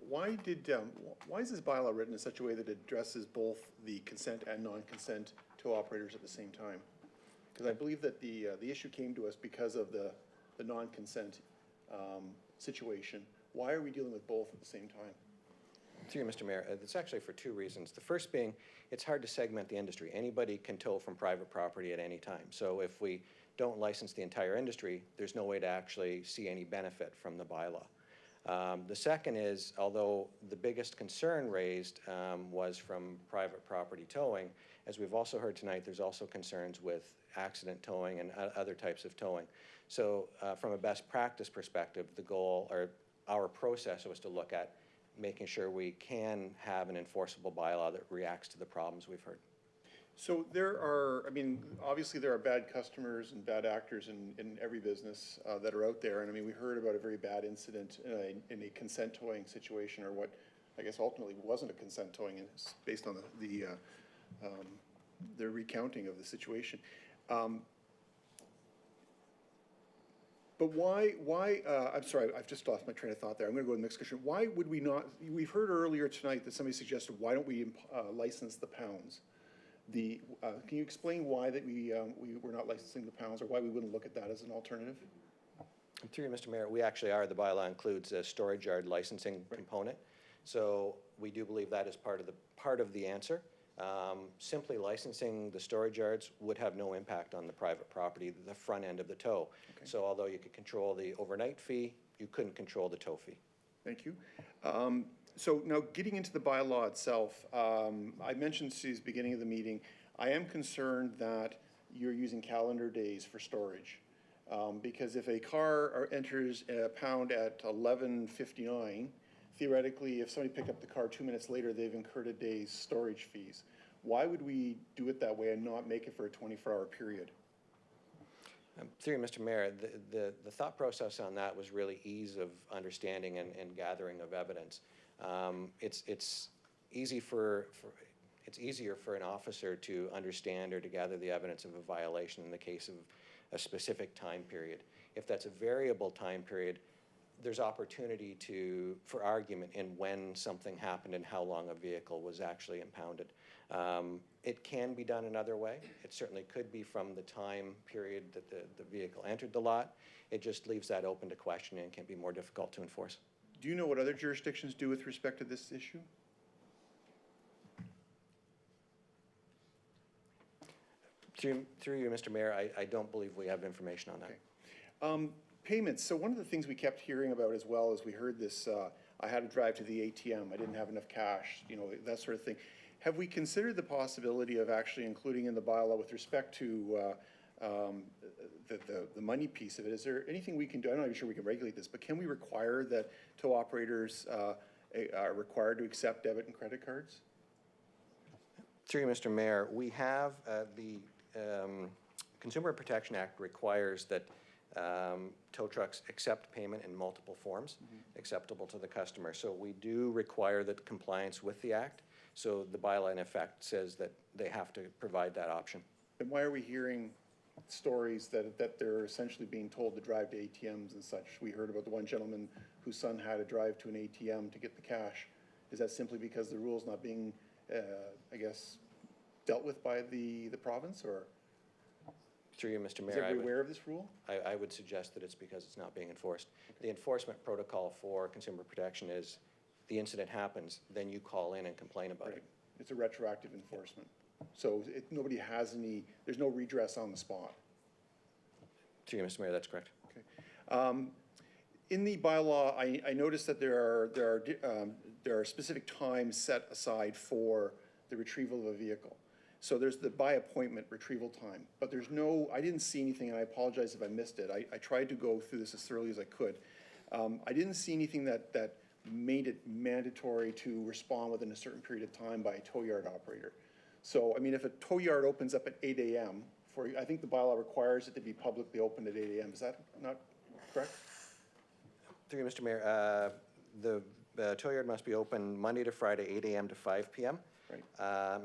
why is this bylaw written in such a way that it addresses both the consent and non-consent tow operators at the same time? Because I believe that the issue came to us because of the non-consent situation. Why are we dealing with both at the same time? Through you, Mr. Mayor, it's actually for two reasons. The first being, it's hard to segment the industry. Anybody can tow from private property at any time. So if we don't license the entire industry, there's no way to actually see any benefit from the bylaw. The second is, although the biggest concern raised was from private property towing, as we've also heard tonight, there's also concerns with accident towing and other types of towing. So from a best practice perspective, the goal, or our process, was to look at making sure we can have an enforceable bylaw that reacts to the problems we've heard. So there are, I mean, obviously there are bad customers and bad actors in every business that are out there. And I mean, we heard about a very bad incident in a consent towing situation, or what I guess ultimately wasn't a consent towing, and it's based on the recounting of the situation. But why, I'm sorry, I've just lost my train of thought there. I'm gonna go to the next question. Why would we not, we've heard earlier tonight that somebody suggested, why don't we license the pounds? Can you explain why that we're not licensing the pounds, or why we wouldn't look at that as an alternative? Through you, Mr. Mayor, we actually are, the bylaw includes a storage yard licensing component. So we do believe that is part of the answer. Simply licensing the storage yards would have no impact on the private property, the front end of the tow. Okay. So although you could control the overnight fee, you couldn't control the tow fee. Thank you. So now getting into the bylaw itself, I mentioned to the beginning of the meeting, I am concerned that you're using calendar days for storage. Because if a car enters a pound at 11:59, theoretically, if somebody picked up the car 2 minutes later, they've incurred a day's storage fees. Why would we do it that way and not make it for a 24-hour period? Through you, Mr. Mayor, the thought process on that was really ease of understanding and gathering of evidence. It's easier for an officer to understand or to gather the evidence of a violation in the case of a specific time period. If that's a variable time period, there's opportunity for argument in when something happened and how long a vehicle was actually impounded. It can be done another way. It certainly could be from the time period that the vehicle entered the lot. It just leaves that open to questioning and can be more difficult to enforce. Do you know what other jurisdictions do with respect to this issue? Through you, Mr. Mayor, I don't believe we have information on that. Okay. Payments. So one of the things we kept hearing about as well as we heard this, I had to drive to the ATM, I didn't have enough cash, you know, that sort of thing. Have we considered the possibility of actually including in the bylaw with respect to the money piece of it? Is there anything we can do? I'm not even sure we can regulate this, but can we require that tow operators are required to accept debit and credit cards? Through you, Mr. Mayor, we have the Consumer Protection Act requires that tow trucks accept payment in multiple forms acceptable to the customer. So we do require that compliance with the act. So the bylaw in effect says that they have to provide that option. And why are we hearing stories that they're essentially being told to drive to ATMs and such? We heard about the one gentleman whose son had to drive to an ATM to get the cash. Is that simply because the rule's not being, I guess, dealt with by the province, or? Through you, Mr. Mayor. Is everybody aware of this rule? I would suggest that it's because it's not being enforced. Okay. The enforcement protocol for consumer protection is the incident happens, then you call in and complain about it. It's a retroactive enforcement. So nobody has any, there's no redress on the spot. Through you, Mr. Mayor, that's correct. Okay. In the bylaw, I noticed that there are specific times set aside for the retrieval of a vehicle. So there's the by appointment retrieval time, but there's no, I didn't see anything, and I apologize if I missed it. I tried to go through this as thoroughly as I could. I didn't see anything that made it mandatory to respond within a certain period of time by a tow yard operator. So, I mean, if a tow yard opens up at 8 a.m., I think the bylaw requires it to be publicly opened at 8 a.m. Is that not correct? Through you, Mr. Mayor, the tow yard must be open Monday to Friday, 8 a.m. to 5 p.m. Right.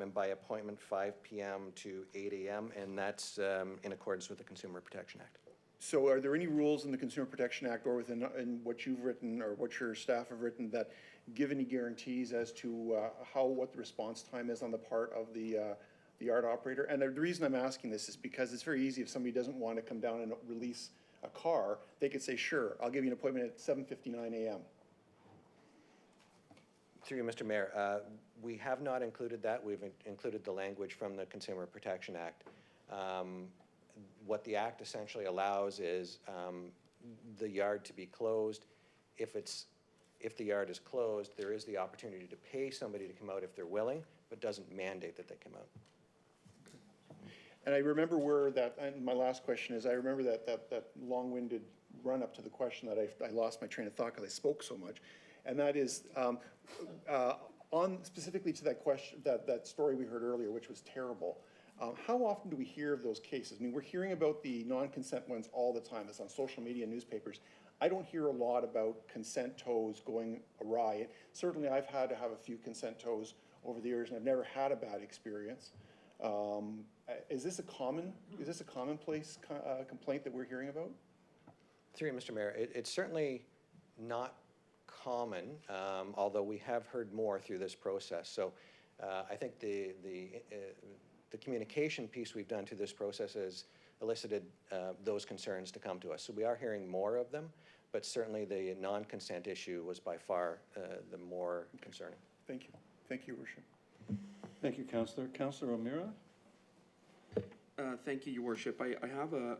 And by appointment, 5 p.m. to 8 a.m., and that's in accordance with the Consumer Protection Act. So are there any rules in the Consumer Protection Act or within what you've written or what your staff have written that give any guarantees as to what the response time is on the part of the yard operator? And the reason I'm asking this is because it's very easy if somebody doesn't want to come down and release a car, they could say, sure, I'll give you an appointment at 7:59 a.m. Through you, Mr. Mayor, we have not included that. We've included the language from the Consumer Protection Act. What the Act essentially allows is the yard to be closed. If the yard is closed, there is the opportunity to pay somebody to come out if they're willing, but doesn't mandate that they come out. And I remember and my last question is, I remember that long-winded run-up to the question that I lost my train of thought because I spoke so much. And that is, on specifically to that question, that story we heard earlier, which was terrible. How often do we hear of those cases? I mean, we're hearing about the non-consent ones all the time. It's on social media, newspapers. I don't hear a lot about consent tows going awry. Certainly, I've had to have a few consent tows over the years, and I've never had a bad experience. Is this a commonplace complaint that we're hearing about? Through you, Mr. Mayor, it's certainly not common, although we have heard more through this process. So I think the communication piece we've done through this process has elicited those concerns to come to us. So we are hearing more of them, but certainly the non-consent issue was by far the more concerning. Thank you. Thank you, Your Worship. Thank you, Councillor. Councillor OMeara? Thank you, Your Worship. I have a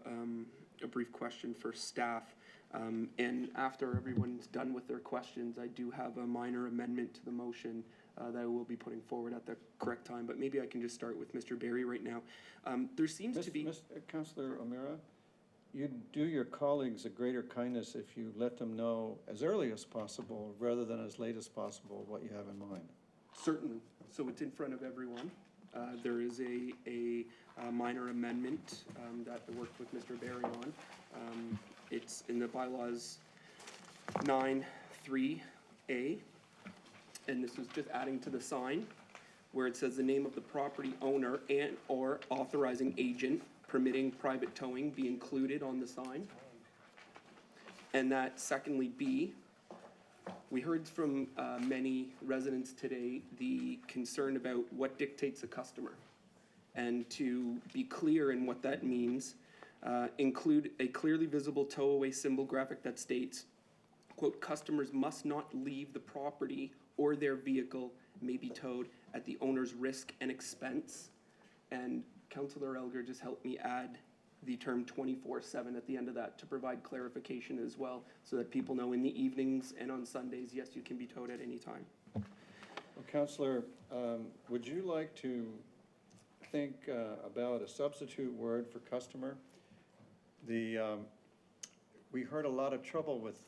brief question for staff. And after everyone's done with their questions, I do have a minor amendment to the motion that I will be putting forward at the correct time. But maybe I can just start with Mr. Barry right now. There seems to be... Councillor OMeara, you'd do your colleagues a greater kindness if you let them know as early as possible, rather than as late as possible, what you have in mind. Certainly. So it's in front of everyone. There is a minor amendment that I worked with Mr. Barry on. It's in the bylaws 9(3)A, and this is just adding to the sign where it says the name of the property owner and or authorizing agent permitting private towing be included on the sign. And that secondly, B, we heard from many residents today the concern about what dictates a customer. And to be clear in what that means, include a clearly visible tow away symbol graphic that states, quote, customers must not leave the property or their vehicle may be towed at the owner's risk and expense. And Councillor Elgar just helped me add the term 24/7 at the end of that to provide clarification as well, so that people know in the evenings and on Sundays, yes, you can be towed at any time. Well, Councillor, would you like to think about a substitute word for customer? We heard a lot of trouble with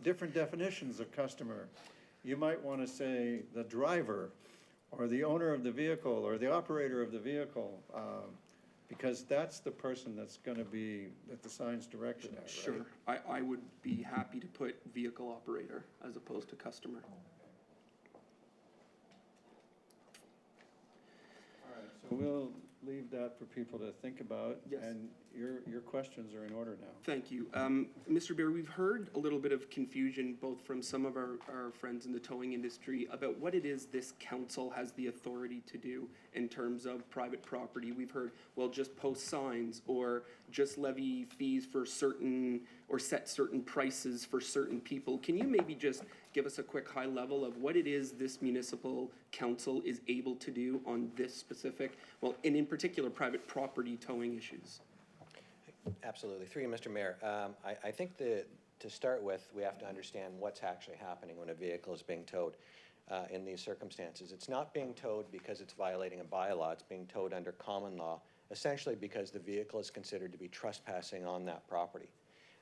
different definitions of customer. You might want to say the driver, or the owner of the vehicle, or the operator of the vehicle, because that's the person that's going to be, that the sign's directed at, right? Sure. I would be happy to put vehicle operator as opposed to customer. All right, so we'll leave that for people to think about. Yes. And your questions are in order now. Thank you. Mr. Bear, we've heard a little bit of confusion both from some of our friends in the towing industry about what it is this council has the authority to do in terms of private property. We've heard, well, just post signs or just levy fees for certain, or set certain prices for certain people. Can you maybe just give us a quick high level of what it is this municipal council is able to do on this specific, well, and in particular, private property towing issues? Absolutely. Through you, Mr. Mayor. I think that to start with, we have to understand what's actually happening when a vehicle is being towed in these circumstances. It's not being towed because it's violating a bylaw. It's being towed under common law, essentially because the vehicle is considered to be trespassing on that property.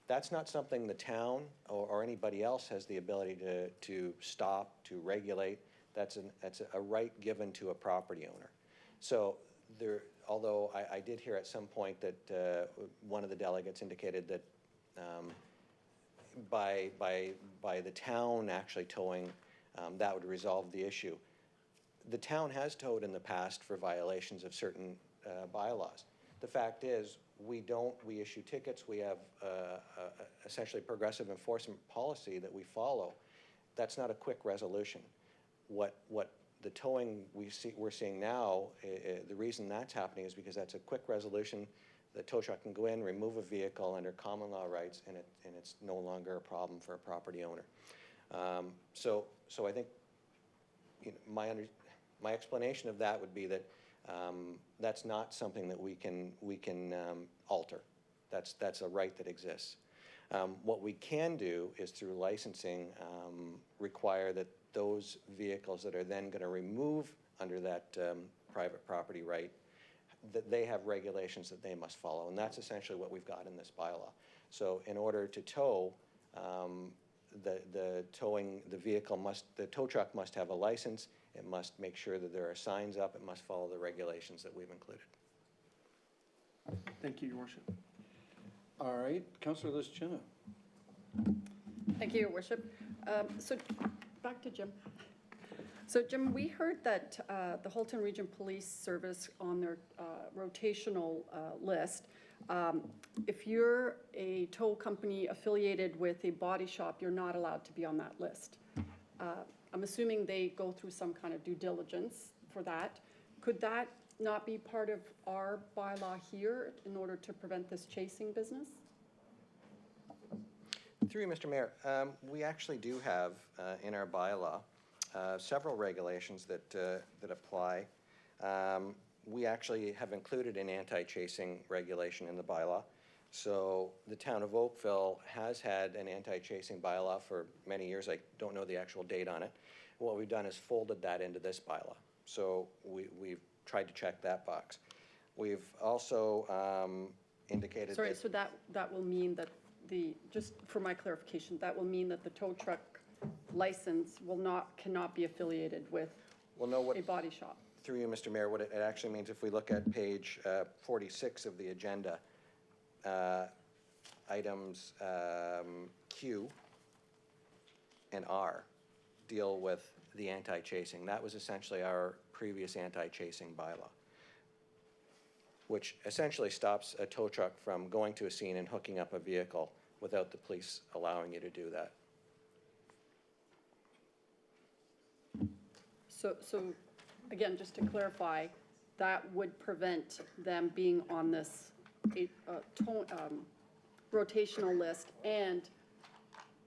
That's not something the town or anybody else has the ability to stop, to regulate. That's a right given to a property owner. So there, although I did hear at some point that one of the delegates indicated that by the town actually towing, that would resolve the issue. The town has towed in the past for violations of certain bylaws. The fact is, we issue tickets. We have essentially progressive enforcement policy that we follow. That's not a quick resolution. What the towing we're seeing now, the reason that's happening is because that's a quick resolution. The tow truck can go in, remove a vehicle under common law rights, and it's no longer a problem for a property owner. So I think, you know, my explanation of that would be that that's not something that we can alter. That's a right that exists. What we can do is through licensing require that those vehicles that are then going to remove under that private property right, that they have regulations that they must follow. And that's essentially what we've got in this bylaw. So in order to tow, the tow truck must have a license. It must make sure that there are signs up. It must follow the regulations that we've included. Thank you, Your Worship. All right, Councillor Lischina. Thank you, Your Worship. So, back to Jim. So, Jim, we heard that the Halton Region Police Service on their rotational list, if you're a tow company affiliated with a body shop, you're not allowed to be on that list. I'm assuming they go through some kind of due diligence for that. Could that not be part of our bylaw here in order to prevent this chasing business? Through you, Mr. Mayor, we actually do have in our bylaw several regulations that apply. We actually have included an anti-chasing regulation in the bylaw. So the town of Oakville has had an anti-chasing bylaw for many years. I don't know the actual date on it. What we've done is folded that into this bylaw. So we've tried to check that box. We've also indicated Sorry, that... so that will mean that just for my clarification, that will mean that the tow truck license cannot be affiliated with a body shop. Through you, Mr. Mayor, what it actually means, if we look at page 46 of the agenda, items Q and R deal with the anti-chasing. That was essentially our previous anti-chasing bylaw, which essentially stops a tow truck from going to a scene and hooking up a vehicle without the police allowing you to do that. So again, just to clarify, that would prevent them being on this rotational list and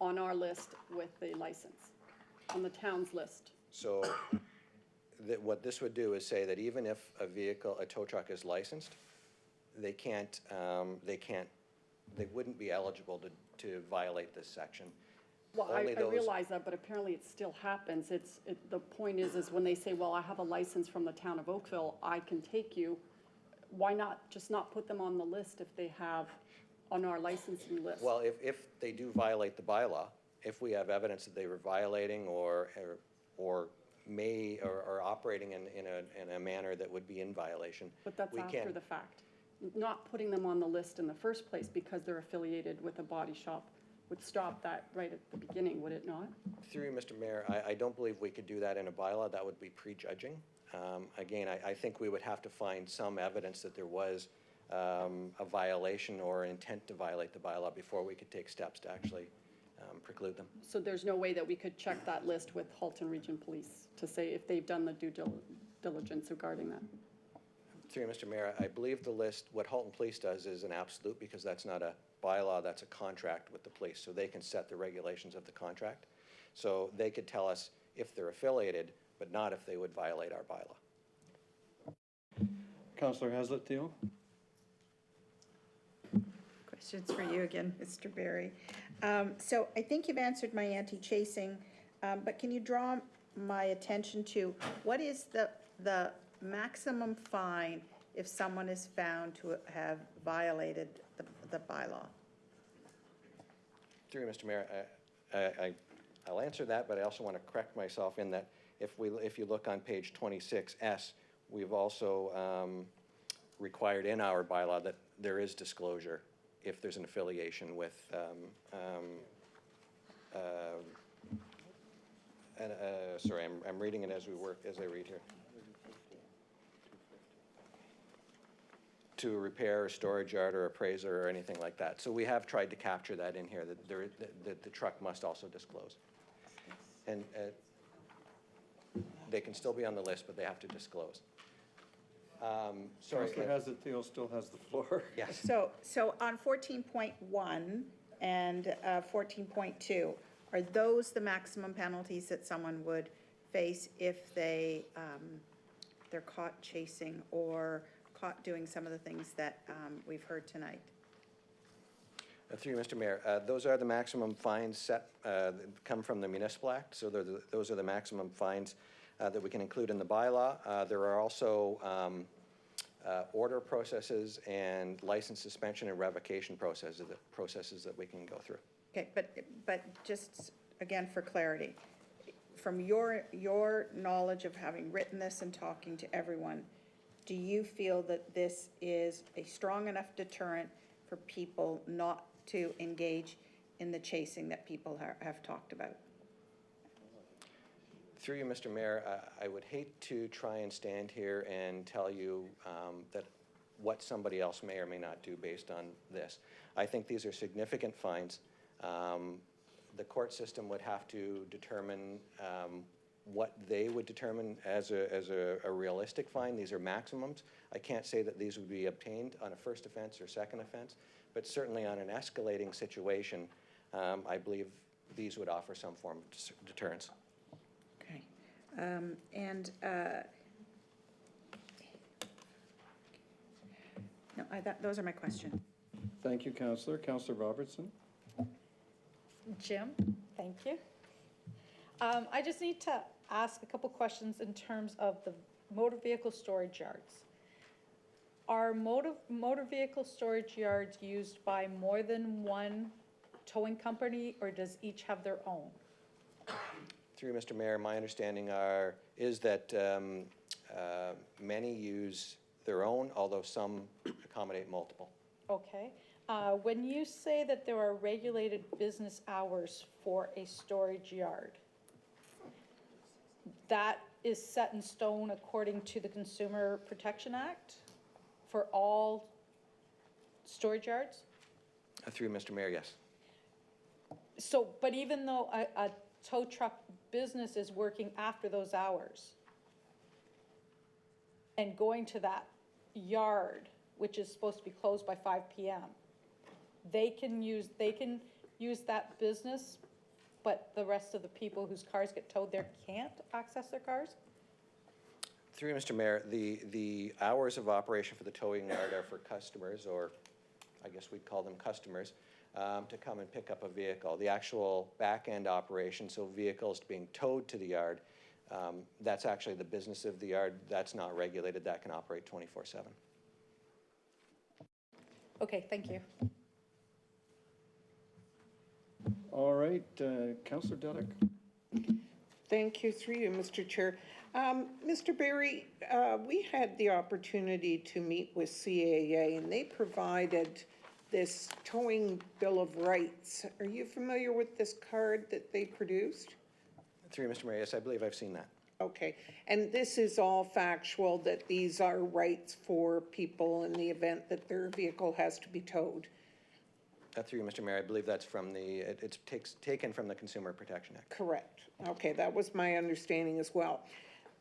on our list with the license, on the town's list. So what this would do is say that even if a tow truck is licensed, they wouldn't be eligible to violate this section. Well, I realize that, but apparently it still happens. The point is when they say, well, I have a license from the town of Oakville, I can take you. Why not just not put them on the list if they have on our licensing list? Well, if they do violate the bylaw, if we have evidence that they were violating or operating in a manner that would be in violation, But that's we after can. the fact. Not putting them on the list in the first place because they're affiliated with a body shop would stop that right at the beginning, would it not? Through you, Mr. Mayor, I don't believe we could do that in a bylaw. That would be prejudging. Again, I think we would have to find some evidence that there was a violation or intent to violate the bylaw before we could take steps to actually preclude them. So there's no way that we could check that list with Halton Region Police to say if they've done the due diligence regarding that? Through you, Mr. Mayor, I believe the list, what Halton Police does is an absolute because that's not a bylaw, that's a contract with the police. So they can set the regulations of the contract. So they could tell us if they're affiliated, but not if they would violate our bylaw. Councillor Haslett-Thiel. Questions for you again, Mr. Berry. So I think you've answered my anti-chasing, but can you draw my attention to what is the maximum fine if someone is found to have violated the bylaw? Through you, Mr. Mayor, I'll answer that, but I also want to correct myself in that if you look on page 26S, we've also required in our bylaw that there is disclosure if there's an affiliation with sorry, I'm reading it as I read here. To a repair, a storage yard, or appraiser, or anything like that. So we have tried to capture that in here, that the truck must also disclose. And they can still be on the list, but they have to disclose. Sorry. Councillor Haslett-Thiel still has the floor. Yes. So on 14.1 and 14.2, are those the maximum penalties that someone would face if they're caught chasing or caught doing some of the things that we've heard tonight? Through you, Mr. Mayor, those are the maximum fines set, that come from the Municipal Act. So those are the maximum fines that we can include in the bylaw. There are also order processes and license suspension and revocation processes that we can go through. Okay, but just again for clarity, from your knowledge of having written this and talking to everyone, do you feel that this is a strong enough deterrent for people not to engage in the chasing that people have talked about? Through you, Mr. Mayor, I would hate to try and stand here and tell you that what somebody else may or may not do based on this. I think these are significant fines. The court system would have to determine what they would determine as a realistic fine. These are maximums. I can't say that these would be obtained on a first offense or second offense, but certainly on an escalating situation, I believe these would offer some form of deterrence. Okay. No, those are my questions. Thank you, Councillor. Councillor Robertson? Jim, thank you. I just need to ask a couple questions in terms of the motor vehicle storage yards. Are motor vehicle storage yards used by more than one towing company, or does each have their own? Through Mr. Mayor, my understanding is that many use their own, although some accommodate multiple. Okay. When you say that there are regulated business hours for a storage yard, that is set in stone according to the Consumer Protection Act for all storage yards? Through Mr. Mayor, yes. So, but even though a tow truck business is working after those hours and going to that yard, which is supposed to be closed by 5 p.m., they can use that business, but the rest of the people whose cars get towed there can't access their cars? Through Mr. Mayor, the hours of operation for the towing yard are for customers, or I guess we'd call them customers, to come and pick up a vehicle. The actual back-end operation, so vehicles being towed to the yard, that's actually the business of the yard. That's not regulated. That can operate 24/7. Okay, thank you. All right, Councillor Derrick? Thank you, through you, Mr. Chair. Mr. Barry, we had the opportunity to meet with CAA, and they provided this towing bill of rights. Are you familiar with this card that they produced? Through Mr. Mayor, yes, I believe I've seen that. Okay, and this is all factual, that these are rights for people in the event that their vehicle has to be towed? Through you, Mr. Mayor, I believe that's from it's taken from the Consumer Protection Act. Correct. Okay, that was my understanding as well.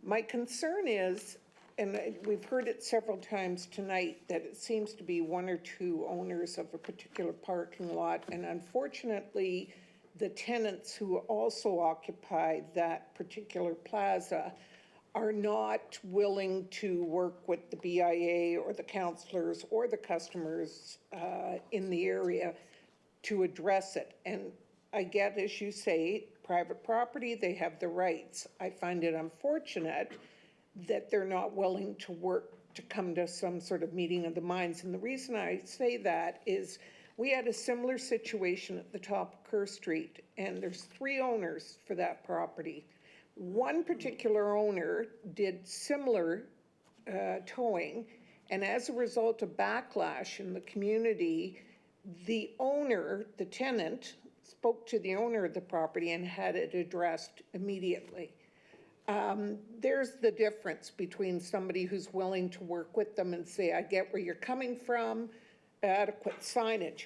My concern is, and we've heard it several times tonight, that it seems to be one or two owners of a particular parking lot, and unfortunately, the tenants who also occupy that particular plaza are not willing to work with the BIA or the councillors or the customers in the area to address it. And I get, as you say, private property, they have the rights. I find it unfortunate that they're not willing to work to come to some sort of meeting of the minds. And the reason I say that is we had a similar situation at the top of Kerr Street, and there's 3 owners for that property. One particular owner did similar towing, and as a result of backlash in the community, the owner, the tenant, spoke to the owner of the property and had it addressed immediately. There's the difference between somebody who's willing to work with them and say, I get where you're coming from, adequate signage.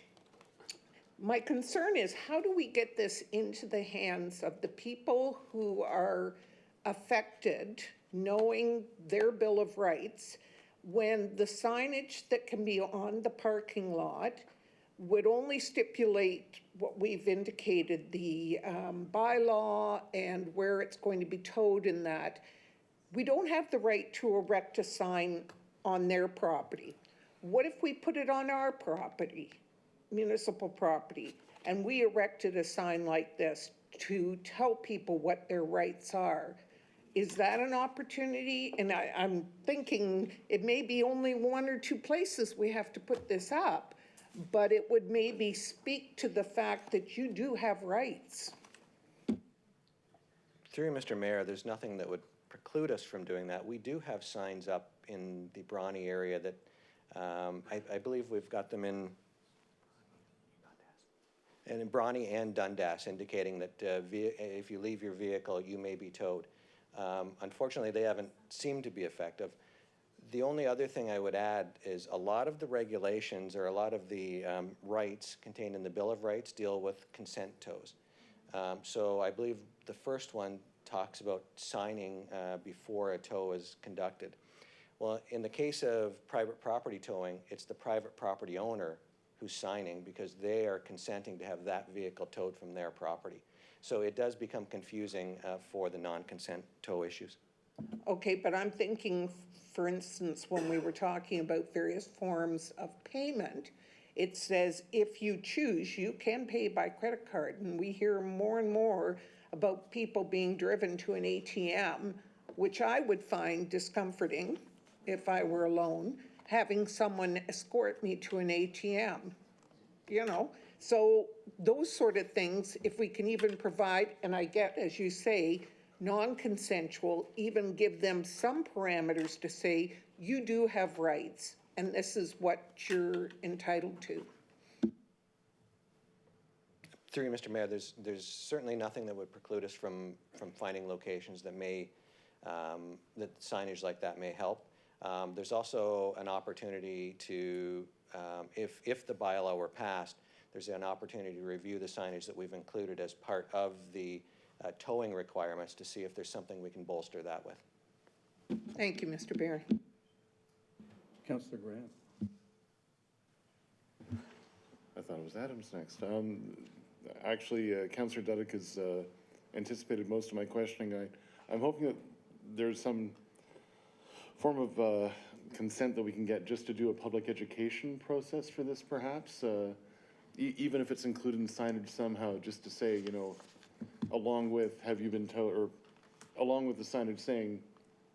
My concern is, how do we get this into the hands of the people who are affected, knowing their Bill of Rights, when the signage that can be on the parking lot would only stipulate what we've indicated, the bylaw and where it's going to be towed in that. We don't have the right to erect a sign on their property. What if we put it on our property, municipal property, and we erected a sign like this to tell people what their rights are? Is that an opportunity? And I'm thinking it may be only 1 or 2 places we have to put this up, but it would maybe speak to the fact that you do have rights. Through Mr. Mayor, there's nothing that would preclude us from doing that. We do have signs up in the Bronte area that, I believe we've got them in Bronte and Dundas, indicating that if you leave your vehicle, you may be towed. Unfortunately, they haven't seemed to be effective. The only other thing I would add is a lot of the regulations or a lot of the rights contained in the Bill of Rights deal with consent tows. So I believe the first one talks about signing before a tow is conducted. Well, in the case of private property towing, it's the private property owner who's signing because they are consenting to have that vehicle towed from their property. So it does become confusing for the non-consent tow issues. Okay, but I'm thinking, for instance, when we were talking about various forms of payment, it says if you choose, you can pay by credit card. And we hear more and more about people being driven to an ATM, which I would find discomforting if I were alone, having someone escort me to an ATM, you know? So those sort of things, if we can even provide, and I get, as you say, non-consensual, even give them some parameters to say, you do have rights, and this is what you're entitled to. Through you, Mr. Mayor, there's certainly nothing that would preclude us from finding locations that may, that signage like that may help. There's also an opportunity to, if the bylaw were passed, there's an opportunity to review the signage that we've included as part of the towing requirements to see if there's something we can bolster that with. Thank you, Mr. Barry. Councillor Grant. I thought it was Adams next. Actually, Councillor Derrick has anticipated most of my questioning. I'm hoping that there's some form of consent that we can get just to do a public education process for this, perhaps, even if it's included in signage somehow, just to say, you know, along with have you been towed, or along with the signage saying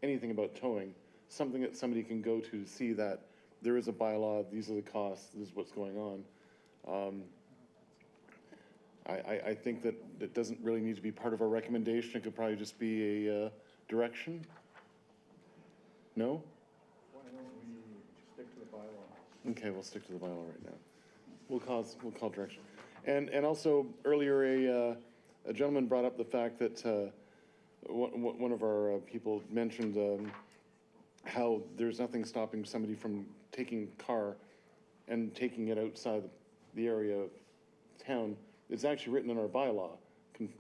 anything about towing, something that somebody can go to see that there is a bylaw, these are the costs, this is what's going on. I think that it doesn't really need to be part of our recommendation. It could probably just be a direction. No? Why don't we stick to the bylaw? Okay, we'll stick to the bylaw right now. We'll call direction. And also earlier a gentleman brought up the fact that one of our people mentioned how there's nothing stopping somebody from taking a car and taking it outside the area of town. It's actually written in our bylaw,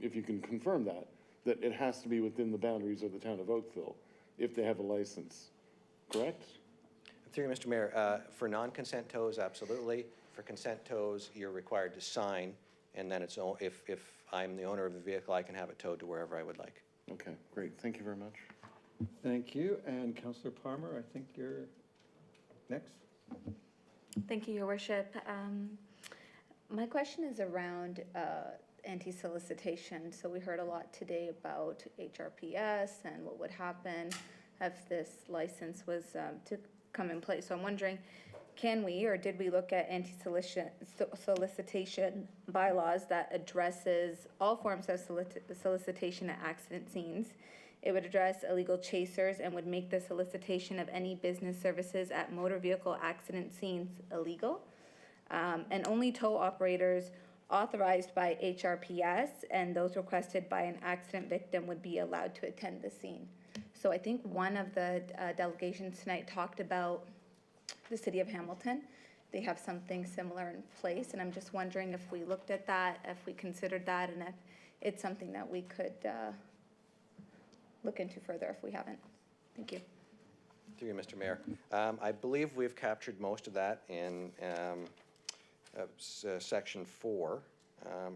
if you can confirm that it has to be within the boundaries of the town of Oakville if they have a license, correct? Through you, Mr. Mayor, for non-consent tows, absolutely. For consent tows, you're required to sign, and then it's if I'm the owner of a vehicle, I can have it towed to wherever I would like. Okay, great. Thank you very much. Thank you. And Councillor Palmer, I think you're next. Thank you, Your Worship. My question is around anti-solicitation. So we heard a lot today about HRPS and what would happen if this license was to come in place. So I'm wondering, can we or did we look at anti-solicitation bylaws that addresses all forms of solicitation at accident scenes? It would address illegal chasers and would make the solicitation of any business services at motor vehicle accident scenes illegal. And only tow operators authorized by HRPS and those requested by an accident victim would be allowed to attend the scene. So I think one of the delegations tonight talked about the city of Hamilton. They have something similar in place, and I'm just wondering if we looked at that, if we considered that, and if it's something that we could look into further if we haven't. Thank you. Through you, Mr. Mayor. I believe we've captured most of that in section 4,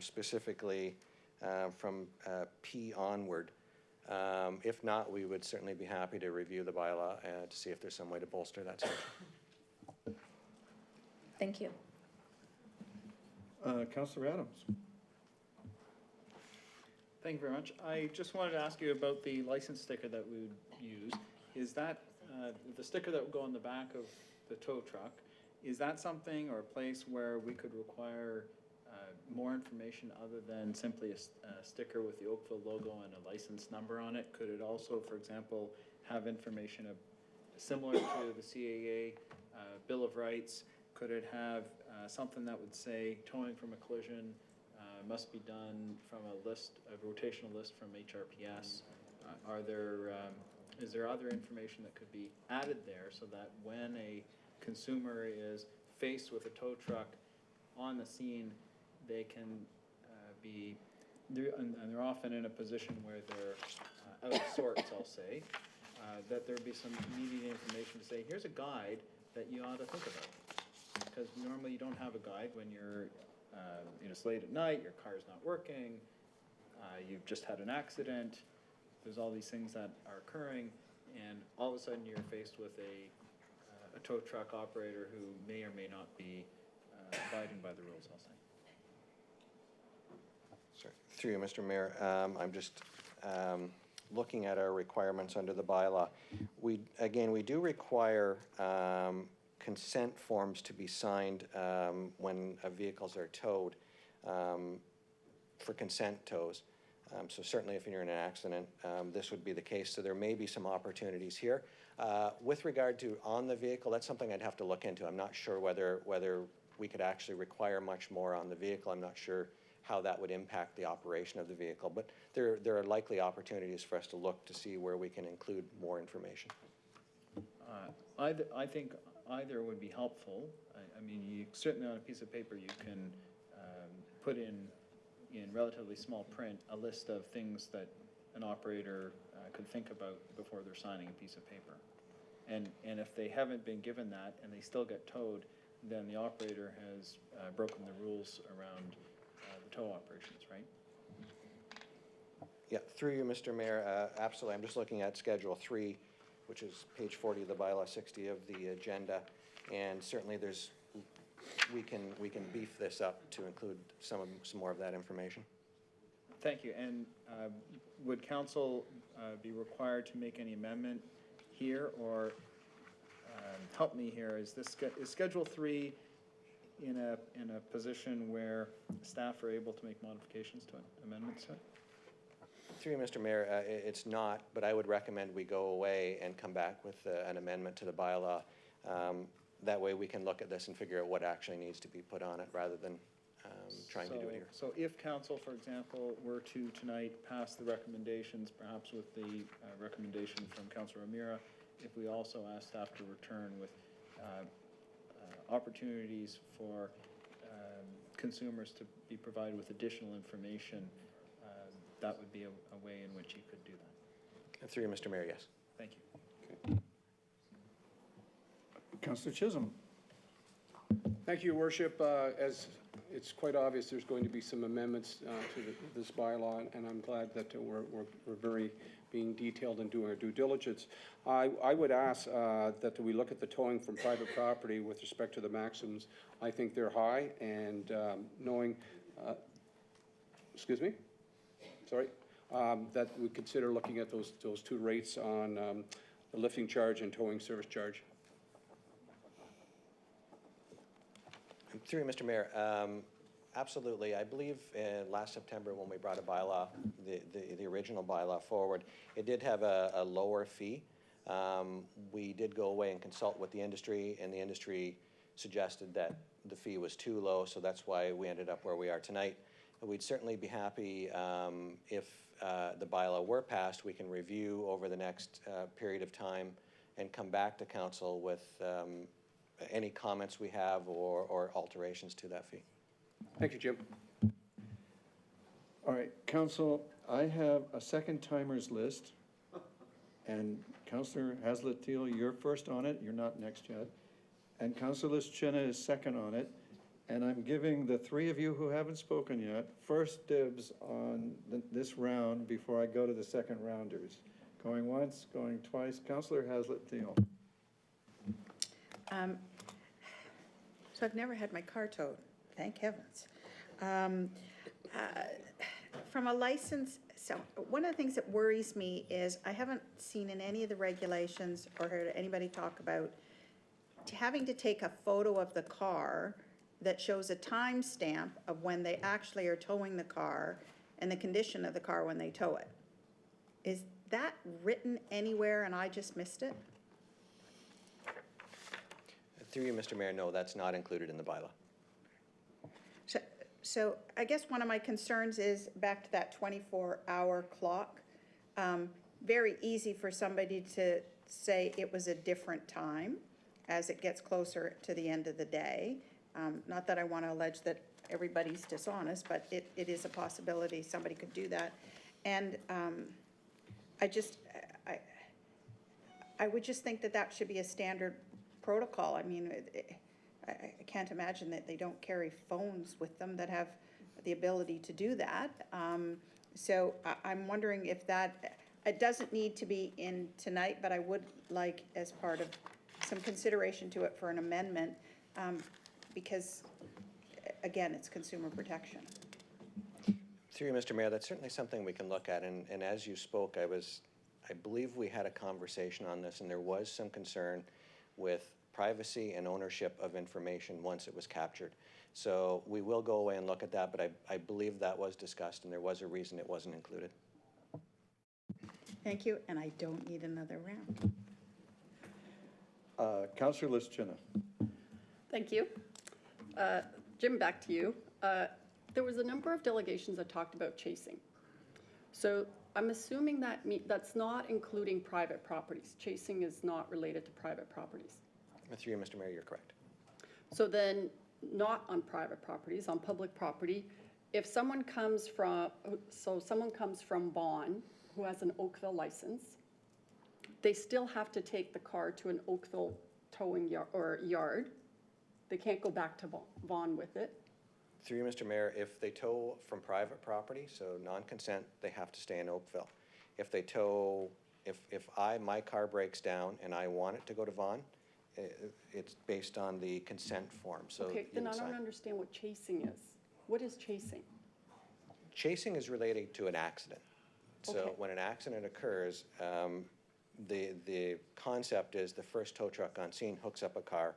specifically from P onward. If not, we would certainly be happy to review the bylaw to see if there's some way to bolster that section. Thank you. Councillor Adams. Thank you very much. I just wanted to ask you about the license sticker that we would use. Is that the sticker that would go on the back of the tow truck? Is that something or a place where we could require more information other than simply a sticker with the Oakville logo and a license number on it? Could it also, for example, have information similar to the CAA Bill of Rights? Could it have something that would say towing from a collision must be done from a list, a rotational list from HRPS? Is there other information that could be added there so that when a consumer is faced with a tow truck on the scene, they can they're often in a position where they're out of sorts, I'll say, that there'd be some immediate information to say, here's a guide that you ought to think about. Because normally you don't have a guide when you're, it's late at night, your car's not working, you've just had an accident, there's all these things that are occurring, and all of a sudden you're faced with a tow truck operator who may or may not be abiding by the rules, I'll say. Sorry, through you, Mr. Mayor, I'm just looking at our requirements under the bylaw. We do require consent forms to be signed when vehicles are towed for consent tows. So certainly if you're in an accident, this would be the case. So there may be some opportunities here. With regard to on the vehicle, that's something I'd have to look into. I'm not sure whether we could actually require much more on the vehicle. I'm not sure how that would impact the operation of the vehicle. But there are likely opportunities for us to look to see where we can include more information. I think either would be helpful. I mean, you certainly on a piece of paper you can put in relatively small print a list of things that an operator could think about before they're signing a piece of paper. And if they haven't been given that and they still get towed, then the operator has broken the rules around the tow operations, right? Yeah, through you, Mr. Mayor, absolutely. I'm just looking at Schedule 3, which is page 40 of the bylaw, 60 of the agenda, and certainly we can beef this up to include some more of that information. Thank you. And would council be required to make any amendment here, or help me here? Is Schedule 3 in a position where staff are able to make modifications to it, amendments to it? Through you, Mr. Mayor, it's not, but I would recommend we go away and come back with an amendment to the bylaw. That way we can look at this and figure out what actually needs to be put on it rather than trying to do it here. So if council, for example, were to tonight pass the recommendations, perhaps with the recommendation from Councillor OMeara, if we also asked staff to return with opportunities for consumers to be provided with additional information, that would be a way in which you could do that. Through you, Mr. Mayor, yes. Thank you. Councillor Chisholm. Thank you, Your Worship. As it's quite obvious, there's going to be some amendments to this bylaw, and I'm glad that we're very being detailed and doing our due diligence. I would ask that we look at the towing from private property with respect to the maxims. I think they're high, and knowing, excuse me, sorry, that we consider looking at those two rates on the lifting charge and towing service charge. Through you, Mr. Mayor, absolutely. I believe last September when we brought a bylaw, the original bylaw forward, it did have a lower fee. We did go away and consult with the industry, and the industry suggested that the fee was too low, so that's why we ended up where we are tonight. We'd certainly be happy if the bylaw were passed, we can review over the next period of time and come back to council with any comments we have or alterations to that fee. Thank you, Jim. All right, council, I have a second timers list, and Councillor Haslett-Thiel, you're first on it, you're not next yet, and Councillor Chinna is second on it, and I'm giving the three of you who haven't spoken yet first dibs on this round before I go to the second rounders. Going once, going twice. Councillor Haslett-Thiel. So I've never had my car towed, thank heavens. From a license, so one of the things that worries me is I haven't seen in any of the regulations or heard anybody talk about having to take a photo of the car that shows a timestamp of when they actually are towing the car and the condition of the car when they tow it. Is that written anywhere and I just missed it? Through you, Mr. Mayor, no, that's not included in the bylaw. So I guess one of my concerns is back to that 24-hour clock. Very easy for somebody to say it was a different time as it gets closer to the end of the day. Not that I want to allege that everybody's dishonest, but it is a possibility somebody could do that. And I would just think that should be a standard protocol. I mean, I can't imagine that they don't carry phones with them that have the ability to do that. So I'm wondering if it doesn't need to be in tonight, but I would like, as part of some consideration to it for an amendment, because, again, it's consumer protection. Through you, Mr. Mayor, that's certainly something we can look at, and as you spoke, I believe we had a conversation on this, and there was some concern with privacy and ownership of information once it was captured. So we will go away and look at that, but I believe that was discussed, and there was a reason it wasn't included. Thank you, and I don't need another round. Councillor Liszczyna. Thank you. Jim, back to you. There was a number of delegations that talked about chasing. So I'm assuming that's not including private properties. Chasing is not related to private properties. Through you, Mr. Mayor, you're correct. So then, not on private properties, on public property, if someone comes from Vaughan, who has an Oakville license, they still have to take the car to an Oakville towing yard. They can't go back to Vaughan with it. Through you, Mr. Mayor, if they tow from private property, so non-consent, they have to stay in Oakville. If they tow, if my car breaks down and I want it to go to Vaughan, it's based on the consent form, so. Okay, then I don't understand what chasing is. What is chasing? Chasing is related to an accident. So Okay. when an accident occurs, the concept is the first tow truck on scene hooks up a car,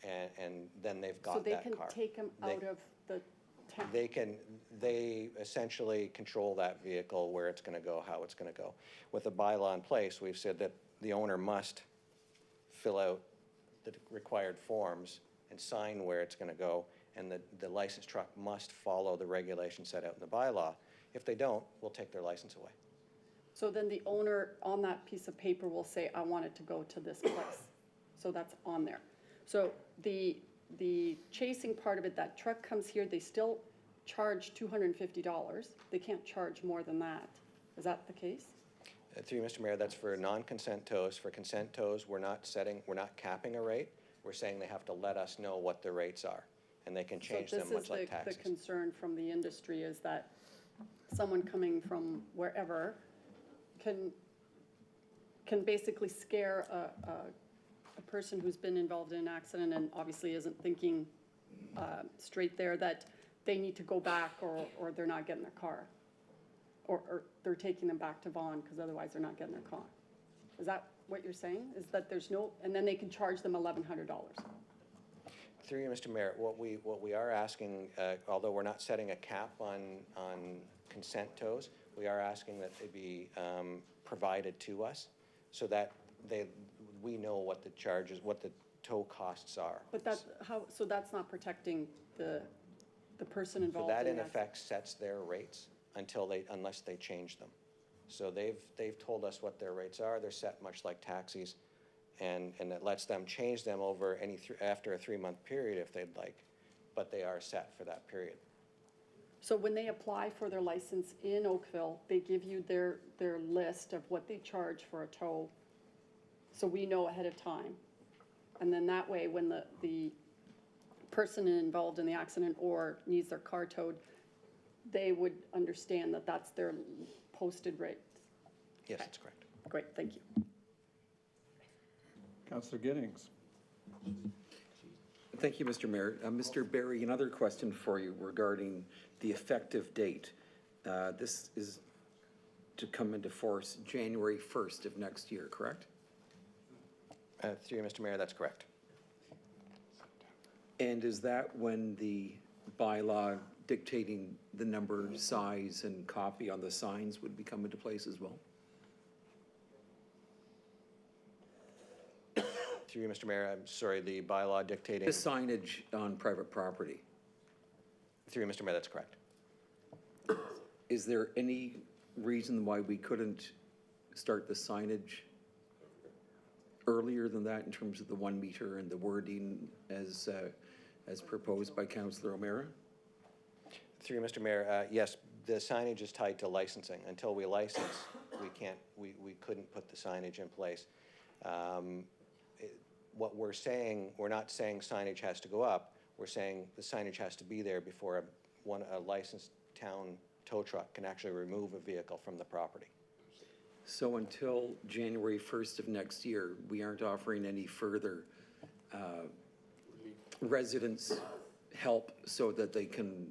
and then they've got that car. So they can take them out of the town? They essentially control that vehicle, where it's gonna go, how it's gonna go. With a bylaw in place, we've said that the owner must fill out the required forms and sign where it's gonna go, and the licensed truck must follow the regulations set out in the bylaw. If they don't, we'll take their license away. So then the owner on that piece of paper will say, I want it to go to this place. So that's on there. So the chasing part of it, that truck comes here, they still charge $250. They can't charge more than that. Is that the case? Through you, Mr. Mayor, that's for non-consent tows. For consent tows, we're not capping a rate. We're saying they have to let us know what the rates are, and they can change them much like taxis. So this is the concern from the industry, is that someone coming from wherever can basically scare a person who's been involved in an accident and obviously isn't thinking straight there, that they need to go back or they're not getting their car. Or they're taking them back to Vaughan because otherwise they're not getting their car. Is that what you're saying? Is that there's no, and then they can charge them $1,100? Through you, Mr. Mayor, what we are asking, although we're not setting a cap on consent tows, we are asking that they be provided to us so that we know what the charges, what the tow costs are. But so that's not protecting the person involved So that in in effect sets their rates unless they change them. So they've told us what their rates are. They're set much like taxis, and it lets them change them over after a 3-month period if they'd like, but they are set for that period. So when they apply for their license in Oakville, they give you their list of what they charge for a tow, so we know ahead of time. And then that way, when the person involved in the accident or needs their car towed, they would understand that that's their posted rate. Yes, that's correct. Great, thank you. Councillor Giddings. Thank you, Mr. Mayor. Mr. Barry, another question for you regarding the effective date. This is to come into force January 1st of next year, correct? Through you, Mr. Mayor, that's correct. And is that when the bylaw dictating the number, size, and copy on the signs would be come into place as well? Through Through you, Mr. Mayor, I'm sorry, the bylaw dictating. The signage on private property. Through you, Mr. Mayor, that's correct. Is there any reason why we couldn't start the signage earlier than that in terms of the 1 meter and the wording as proposed by Councillor OMeara? Through you, Mr. Mayor, yes, the signage is tied to licensing. Until we license, we couldn't put the signage in place. What we're saying, we're not saying signage has to go up. We're saying the signage has to be there before a licensed town tow truck can actually remove a vehicle from the property. So until January 1st of next year, we aren't offering any further residents help so that they can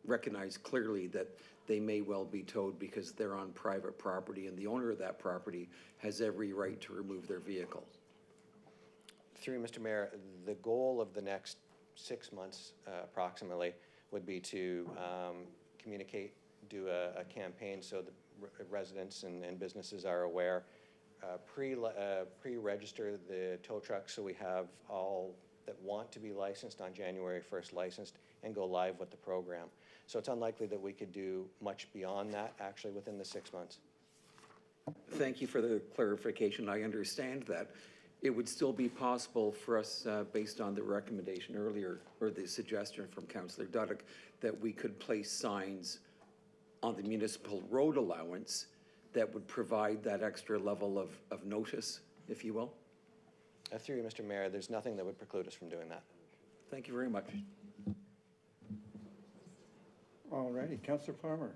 recognize clearly that they may well be towed because they're on private property and the owner of that property has every right to remove their vehicle. Through you, Mr. Mayor, the goal of the next 6 months approximately would be to communicate, do a campaign so the residents and businesses are aware, pre-register the tow trucks so we have all that want to be licensed on January 1st licensed and go live with the program. So it's unlikely that we could do much beyond that actually within the 6 months. Thank you for the clarification. I understand that. It would still be possible for us, based on the recommendation earlier, or the suggestion from Councillor Derrick, that we could place signs on the municipal road allowance that would provide that extra level of notice, if you will. Through you, Mr. Mayor, there's nothing that would preclude us from doing that. Thank you very much. All righty, Councillor Farmer.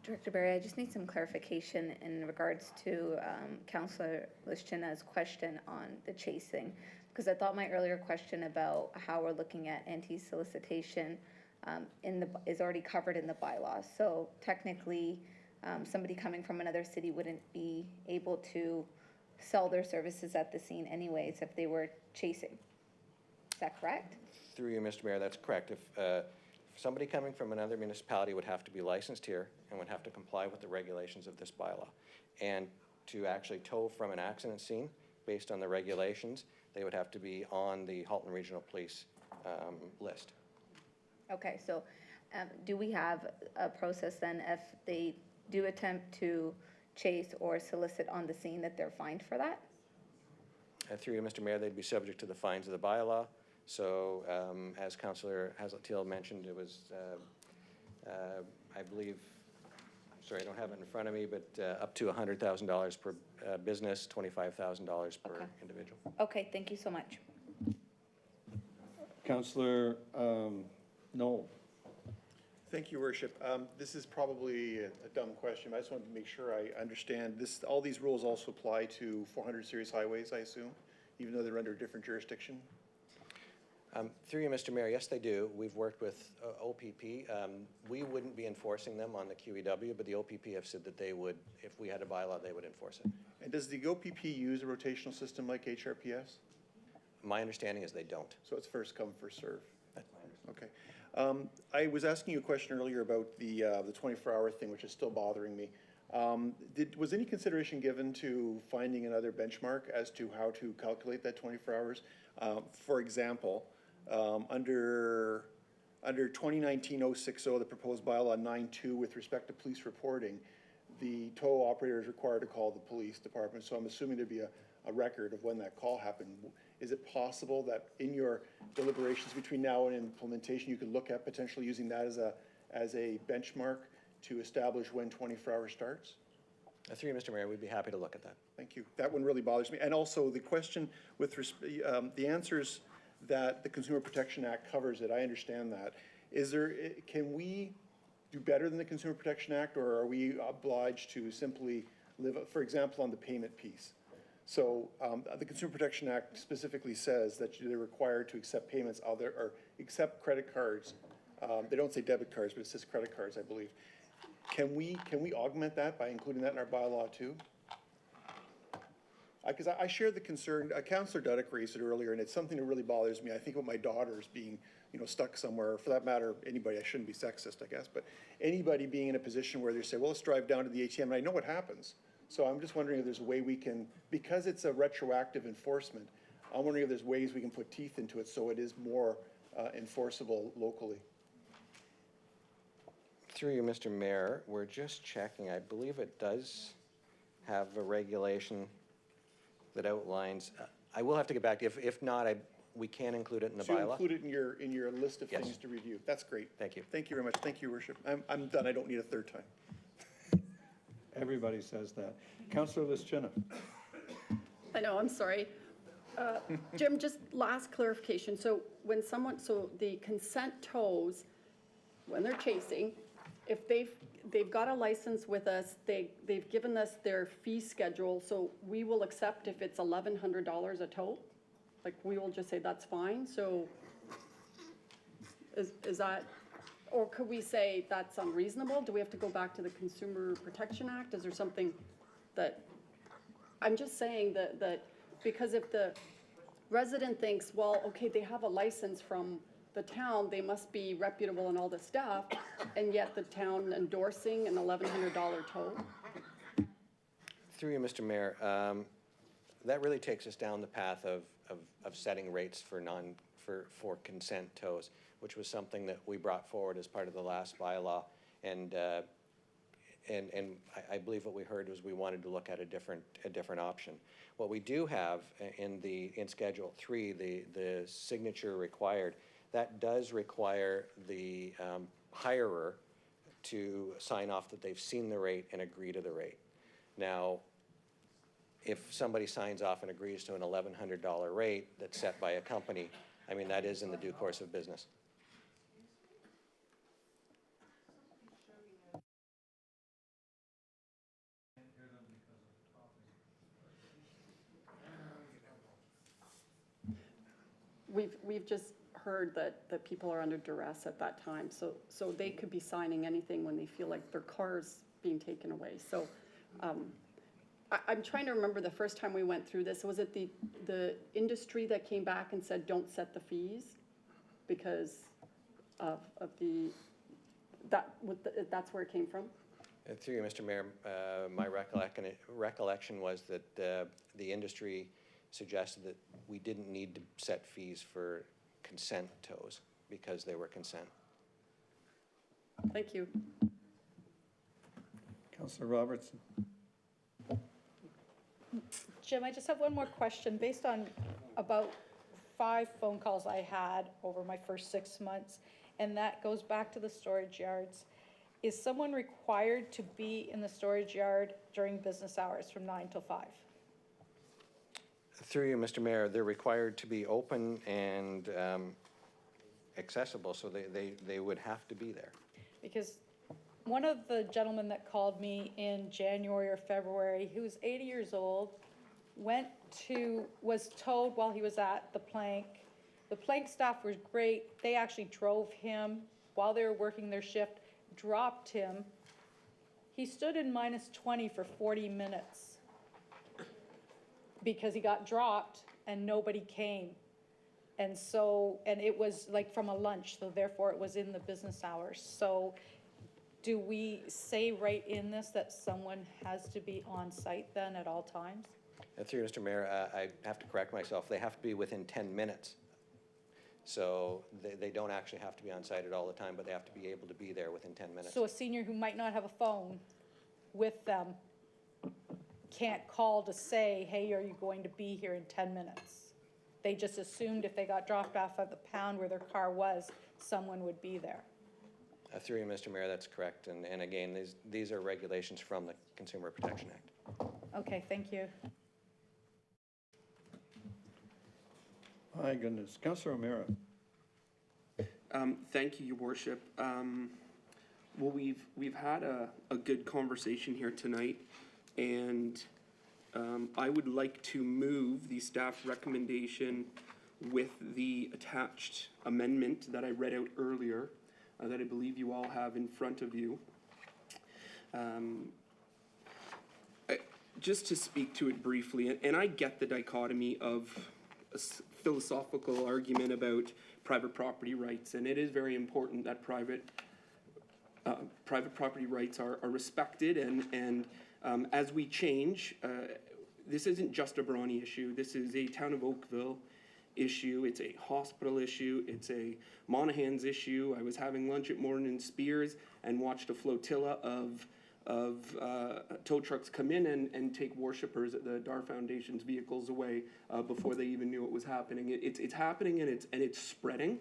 Director Barry, I just need some clarification in regards to Councillor Lischina's question on the chasing, because I thought my earlier question about how we're looking at anti-solicitation is already covered in the bylaws. So technically, somebody coming from another city wouldn't be able to sell their services at the scene anyways if they were chasing. Is that correct? Through you, Mr. Mayor, that's correct. If somebody coming from another municipality would have to be licensed here and would have to comply with the regulations of this bylaw. And to actually tow from an accident scene, based on the regulations, they would have to be on the Halton Regional Police list. Okay, so do we have a process then if they do attempt to chase or solicit on the scene that they're fined for that? Through you, Mr. Mayor, they'd be subject to the fines of the bylaw. So as Councillor Haslett-Teal mentioned, it was, I believe, sorry, I don't have it in front of me, but up to $100,000 per business, $25,000 per individual. Okay, thank you so much. Councillor Noel. Thank you, Worship. This is probably a dumb question, but I just wanted to make sure I understand. All these rules also apply to 400 series highways, I assume, even though they're under a different jurisdiction? Through you, Mr. Mayor, yes, they do. We've worked with OPP. We wouldn't be enforcing them on the QEW, but the OPP have said that they would, if we had a bylaw, they would enforce it. And does the OPP use a rotational system like HRPS? My understanding is they don't. So it's first come, first serve? Okay. I was asking you a question earlier about the 24-hour thing, which is still bothering me. Was any consideration given to finding another benchmark as to how to calculate that 24 hours? For example, under 2019-060, the proposed bylaw 9.2 with respect to police reporting, the tow operator is required to call the police department. So I'm assuming there'd be a record of when that call happened. Is it possible that in your deliberations between now and implementation, you could look at potentially using that as a benchmark to establish when 24 hours starts? Through you, Mr. Mayor, we'd be happy to look at that. Thank you. That one really bothers me. And also the question with the answers that the Consumer Protection Act covers it, I understand that. Can we do better than the Consumer Protection Act, or are we obliged to simply live, for example, on the payment piece? So the Consumer Protection Act specifically says that they're required to accept payments or accept credit cards. They don't say debit cards, but it says credit cards, I believe. Can we augment that by including that in our bylaw too? Because I share the concern, Councillor Derrick raised it earlier, and it's something that really bothers me. I think about my daughters being, stuck somewhere. For that matter, anybody, I shouldn't be sexist, I guess, but anybody being in a position where they say, well, let's drive down to the ATM, and I know what happens. So I'm just wondering if there's a way we can, because it's a retroactive enforcement, I'm wondering if there's ways we can put teeth into it so it is more enforceable locally. Through you, Mr. Mayor, we're just checking. I believe it does have a regulation that outlines, I will have to get back to you. If not, we can include it in the So you bylaw. include it in your list of Yes. things to review. That's great. Thank you. Thank you very much. Thank you, Your Worship. I'm done. I don't need a third time. Everybody says that. Councillor Lischina. I know, I'm sorry. Jim, just last clarification. So when so the consent tows, when they're chasing, if they've got a license with us, they've given us their fee schedule, so we will accept if it's $1,100 a tow? Like, we will just say that's fine, so is that, or could we say that's unreasonable? Do we have to go back to the Consumer Protection Act? Is there something that, I'm just saying that because if the resident thinks, well, okay, they have a license from the town, they must be reputable and all this stuff, and yet the town endorsing an $1,100 tow? Through you, Mr. Mayor, that really takes us down the path of setting rates for consent tows, which was something that we brought forward as part of the last bylaw. And I believe what we heard was we wanted to look at a different option. What we do have in Schedule 3, the signature required, that does require the hirer to sign off that they've seen the rate and agree to the rate. Now, if somebody signs off and agrees to an $1,100 rate that's set by a company, I mean, that is in the due course of business. We've just heard that people are under duress at that time, so they could be signing anything when they feel like their car's being taken away. So I'm trying to remember the first time we went through this. Was it the industry that came back and said, don't set the fees because of that's where it came from? Through you, Mr. Mayor, my recollection was that the industry suggested that we didn't need to set fees for consent tows because they were consent. Thank you. Councillor Robertson. Jim, I just have one more question. Based on about 5 phone calls I had over my first 6 months, and that goes back to the storage yards, is someone required to be in the storage yard during business hours from 9 till 5? Through you, Mr. Mayor, they're required to be open and accessible, so they would have to be there. Because one of the gentlemen that called me in January or February, who was 80 years old, was towed while he was at the plank. The plank staff was great. They actually drove him while they were working their shift, dropped him. He stood in -20 for 40 minutes because he got dropped and nobody came. And it was like from a lunch, so therefore it was in the business hours. So do we say right in this that someone has to be on site then at all times? Through you, Mr. Mayor, I have to correct myself. They have to be within 10 minutes. So they don't actually have to be on site at all the time, but they have to be able to be there within 10 minutes. So a senior who might not have a phone with them can't call to say, hey, are you going to be here in 10 minutes? They just assumed if they got dropped off at the pound where their car was, someone would be there. Through you, Mr. Mayor, that's correct. And again, these are regulations from the Consumer Protection Act. Okay, thank you. My goodness. Councillor OMeara. Thank you, Your Worship. Well, we've had a good conversation here tonight, and I would like to move the staff recommendation with the attached amendment that I read out earlier, that I believe you all have in front of you. Just to speak to it briefly, and I get the dichotomy of a philosophical argument about private property rights, and it is very important that private property rights are respected and As we change, this isn't just a Brawny issue. This is a town of Oakville issue. It's a hospital issue. It's a Monaghan's issue. I was having lunch at Morton and Spears and watched a flotilla of tow trucks come in and take worshippers at the Dar Foundation's vehicles away before they even knew it was happening. It's happening and it's spreading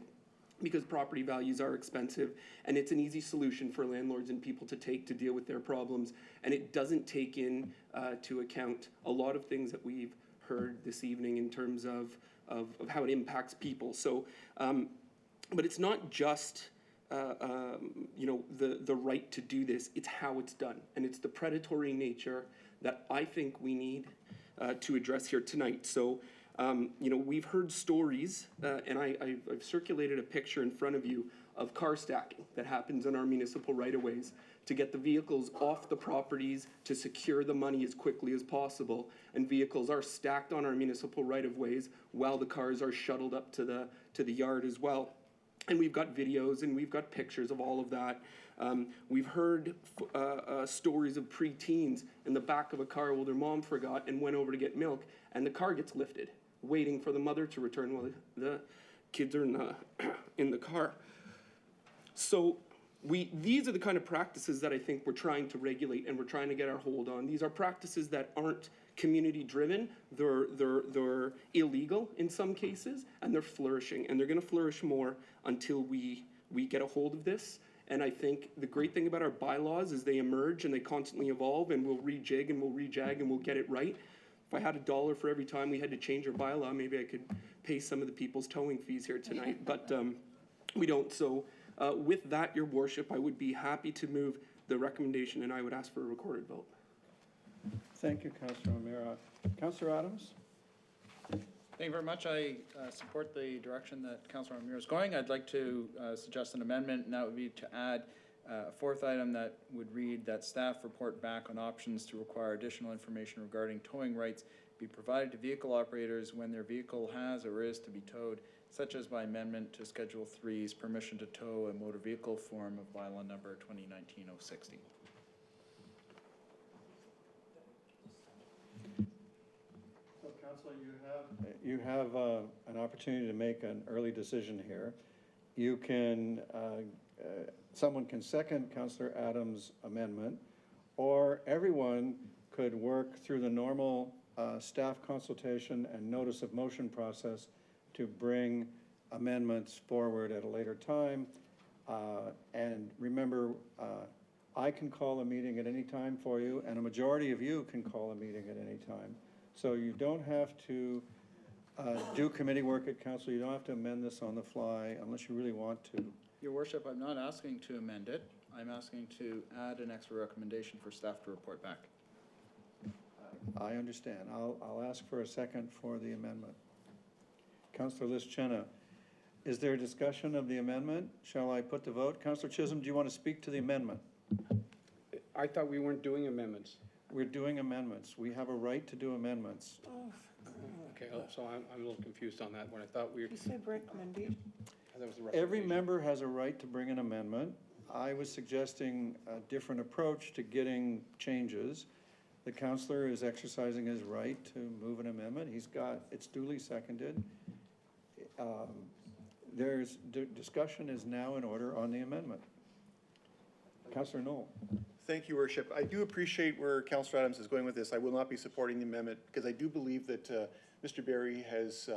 because property values are expensive, and it's an easy solution for landlords and people to take to deal with their problems, and it doesn't take in to account a lot of things that we've heard this evening in terms of how it impacts people. So, but it's not just the right to do this, it's how it's done. And it's the predatory nature that I think we need to address here tonight. So, we've heard stories, and I've circulated a picture in front of you of car stacking that happens on our municipal right-of-ways to get the vehicles off the properties to secure the money as quickly as possible. And vehicles are stacked on our municipal right-of-ways while the cars are shuttled up to the yard as well. And we've got videos and we've got pictures of all of that. We've heard stories of preteens in the back of a car while their mom forgot and went over to get milk, and the car gets lifted, waiting for the mother to return while the kids are in the car. So these are the kind of practices that I think we're trying to regulate and we're trying to get our hold on. These are practices that aren't community driven. They're illegal in some cases, and they're flourishing, and they're going to flourish more until we get a hold of this. And I think the great thing about our bylaws is they emerge and they constantly evolve, and we'll rejig and we'll rejag and we'll get it right. If I had $1 for every time we had to change our bylaw, maybe I could pay some of the people's towing fees here tonight, but we don't. So with that, Your Worship, I would be happy to move the recommendation, and I would ask for a recorded vote. Thank you, Councillor OMeara. Councillor Adams? Thank you very much. I support the direction that Councillor OMeara is going. I'd like to suggest an amendment, and that would be to add a fourth item that would read that staff report back on options to require additional information regarding towing rights be provided to vehicle operators when their vehicle has or is to be towed, such as by amendment to Schedule 3's permission to tow a motor vehicle form of bylaw number 2019-060. So, Councillor, you have an opportunity to make an early decision here. You can, someone can second Councillor Adams' amendment, or everyone could work through the normal staff consultation and notice of motion process to bring amendments forward at a later time. And remember, I can call a meeting at any time for you, and a majority of you can call a meeting at any time. So you don't have to do committee work at council. You don't have to amend this on the fly unless you really want to. Your Worship, I'm not asking to amend it. I'm asking to add an extra recommendation for staff to report back. I understand. I'll ask for a second for the amendment. Councillor Lischenna, is there a discussion of the amendment? Shall I put the vote? Councillor Chisholm, do you want to speak to the amendment? I thought we weren't doing amendments. We're doing amendments. We have a right to do amendments. Okay, so I'm a little confused on that one. I thought we were. You said recommendation. That was the Every recommendation. member has a right to bring an amendment. I was suggesting a different approach to getting changes. The councillor is exercising his right to move an amendment. It's duly seconded. Discussion is now in order on the amendment. Councillor Knoll. Thank you, Worship. I do appreciate where Councillor Adams is going with this. I will not be supporting the amendment because I do believe that Mr. Berry has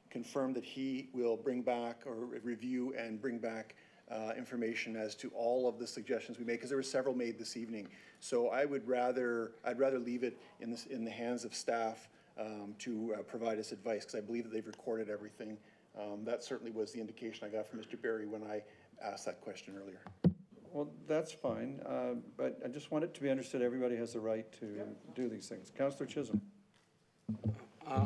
confirmed that he will bring back or review and bring back information as to all of the suggestions we made, because there were several made this evening. So I'd rather leave it in the hands of staff to provide us advice, because I believe that they've recorded everything. That certainly was the indication I got from Mr. Berry when I asked that question earlier. Well, that's fine, but I just want it to be understood everybody has the right to do these things. Councillor Chisholm.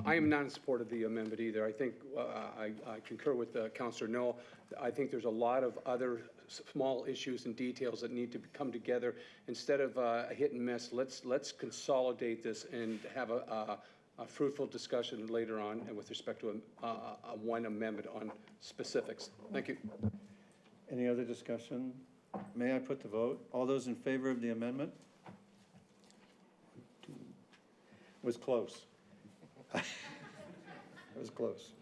I am not in support of the amendment either. I think I concur with Councillor Knoll. I think there's a lot of other small issues and details that need to come together. Instead of a hit and miss, let's consolidate this and have a fruitful discussion later on with respect to one amendment on specifics. Thank you. Any other discussion? May I put the vote? All those in favor of the amendment? Was close. It was close.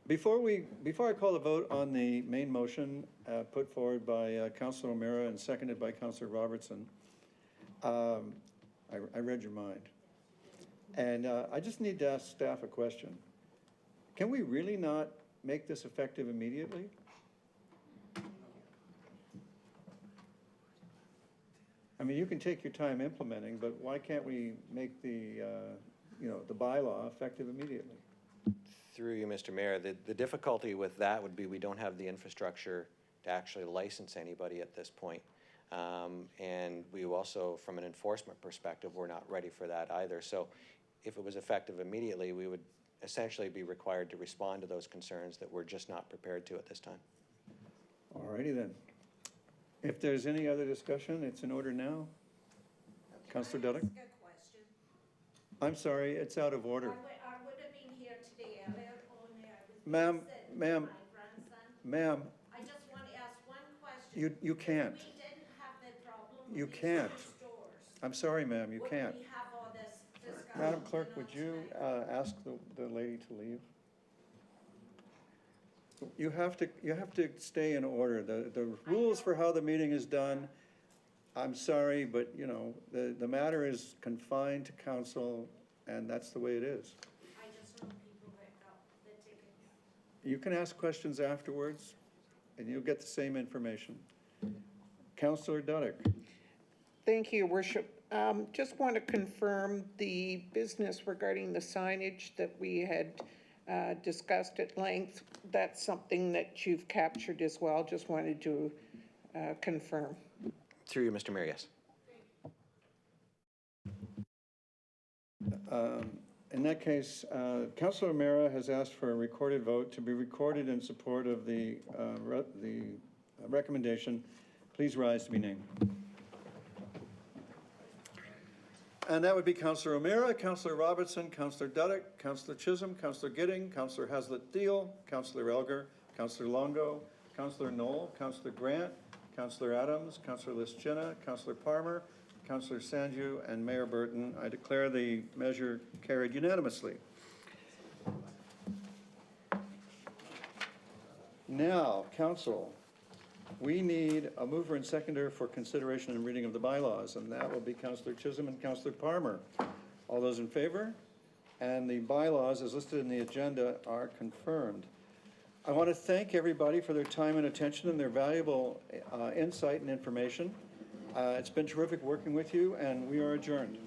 Before I call the vote on the main motion put forward by Councillor OMeara and seconded by Councillor Robertson, I read your mind. And I just need to ask staff a question. Can we really not make this effective immediately? I mean, you can take your time implementing, but why can't we make the bylaw effective immediately? Through you, Mr. Mayor, the difficulty with that would be we don't have the infrastructure to actually license anybody at this point. And we also, from an enforcement perspective, we're not ready for that either. So if it was effective immediately, we would essentially be required to respond to those concerns that we're just not prepared to at this time. All righty then. If there's any other discussion, it's in order now. Councillor Derrick? I'm sorry, it's out of order. I would have been here today earlier, only I was Ma'am, babysitting ma'am, my grandson. ma'am, I just want to ask one question. you can't. If we didn't have the problem You with these can't. two stores, I'm sorry, ma'am, you can't. would we have all this discussion? Madam Clerk, would you ask the lady to leave? You have to stay in order. The rules for how the meeting is done, I'm sorry, but, you know, the matter is confined to council, and that's the way it is. I just know people that got the tickets. You can ask questions afterwards, and you'll get the same information. Councillor Derrick. Thank you, Your Worship. Just want to confirm the business regarding the signage that we had discussed at length. That's something that you've captured as well. Just wanted to confirm. Through you, Mr. Mayor, yes. In that case, Councillor OMeara has asked for a recorded vote to be recorded in support of the recommendation. Please rise to be named. And that would be Councillor OMeara, Councillor Robertson, Councillor Derrick, Councillor Chisholm, Councillor Gidding, Councillor Haslett-Deal, Councillor Elgar, Councillor Longo, Councillor Knoll, Councillor Grant, Councillor Adams, Councillor Lischina, Councillor Palmer, Councillor Sanju, and Mayor Burton. I declare the measure carried unanimously. Now, Council, we need a mover and seconder for consideration and reading of the bylaws, and that will be Councillor Chisholm and Councillor Palmer. All those in favor? And the bylaws, as listed in the agenda, are confirmed. I want to thank everybody for their time and attention and their valuable insight and information. It's been terrific working with you, and we are adjourned.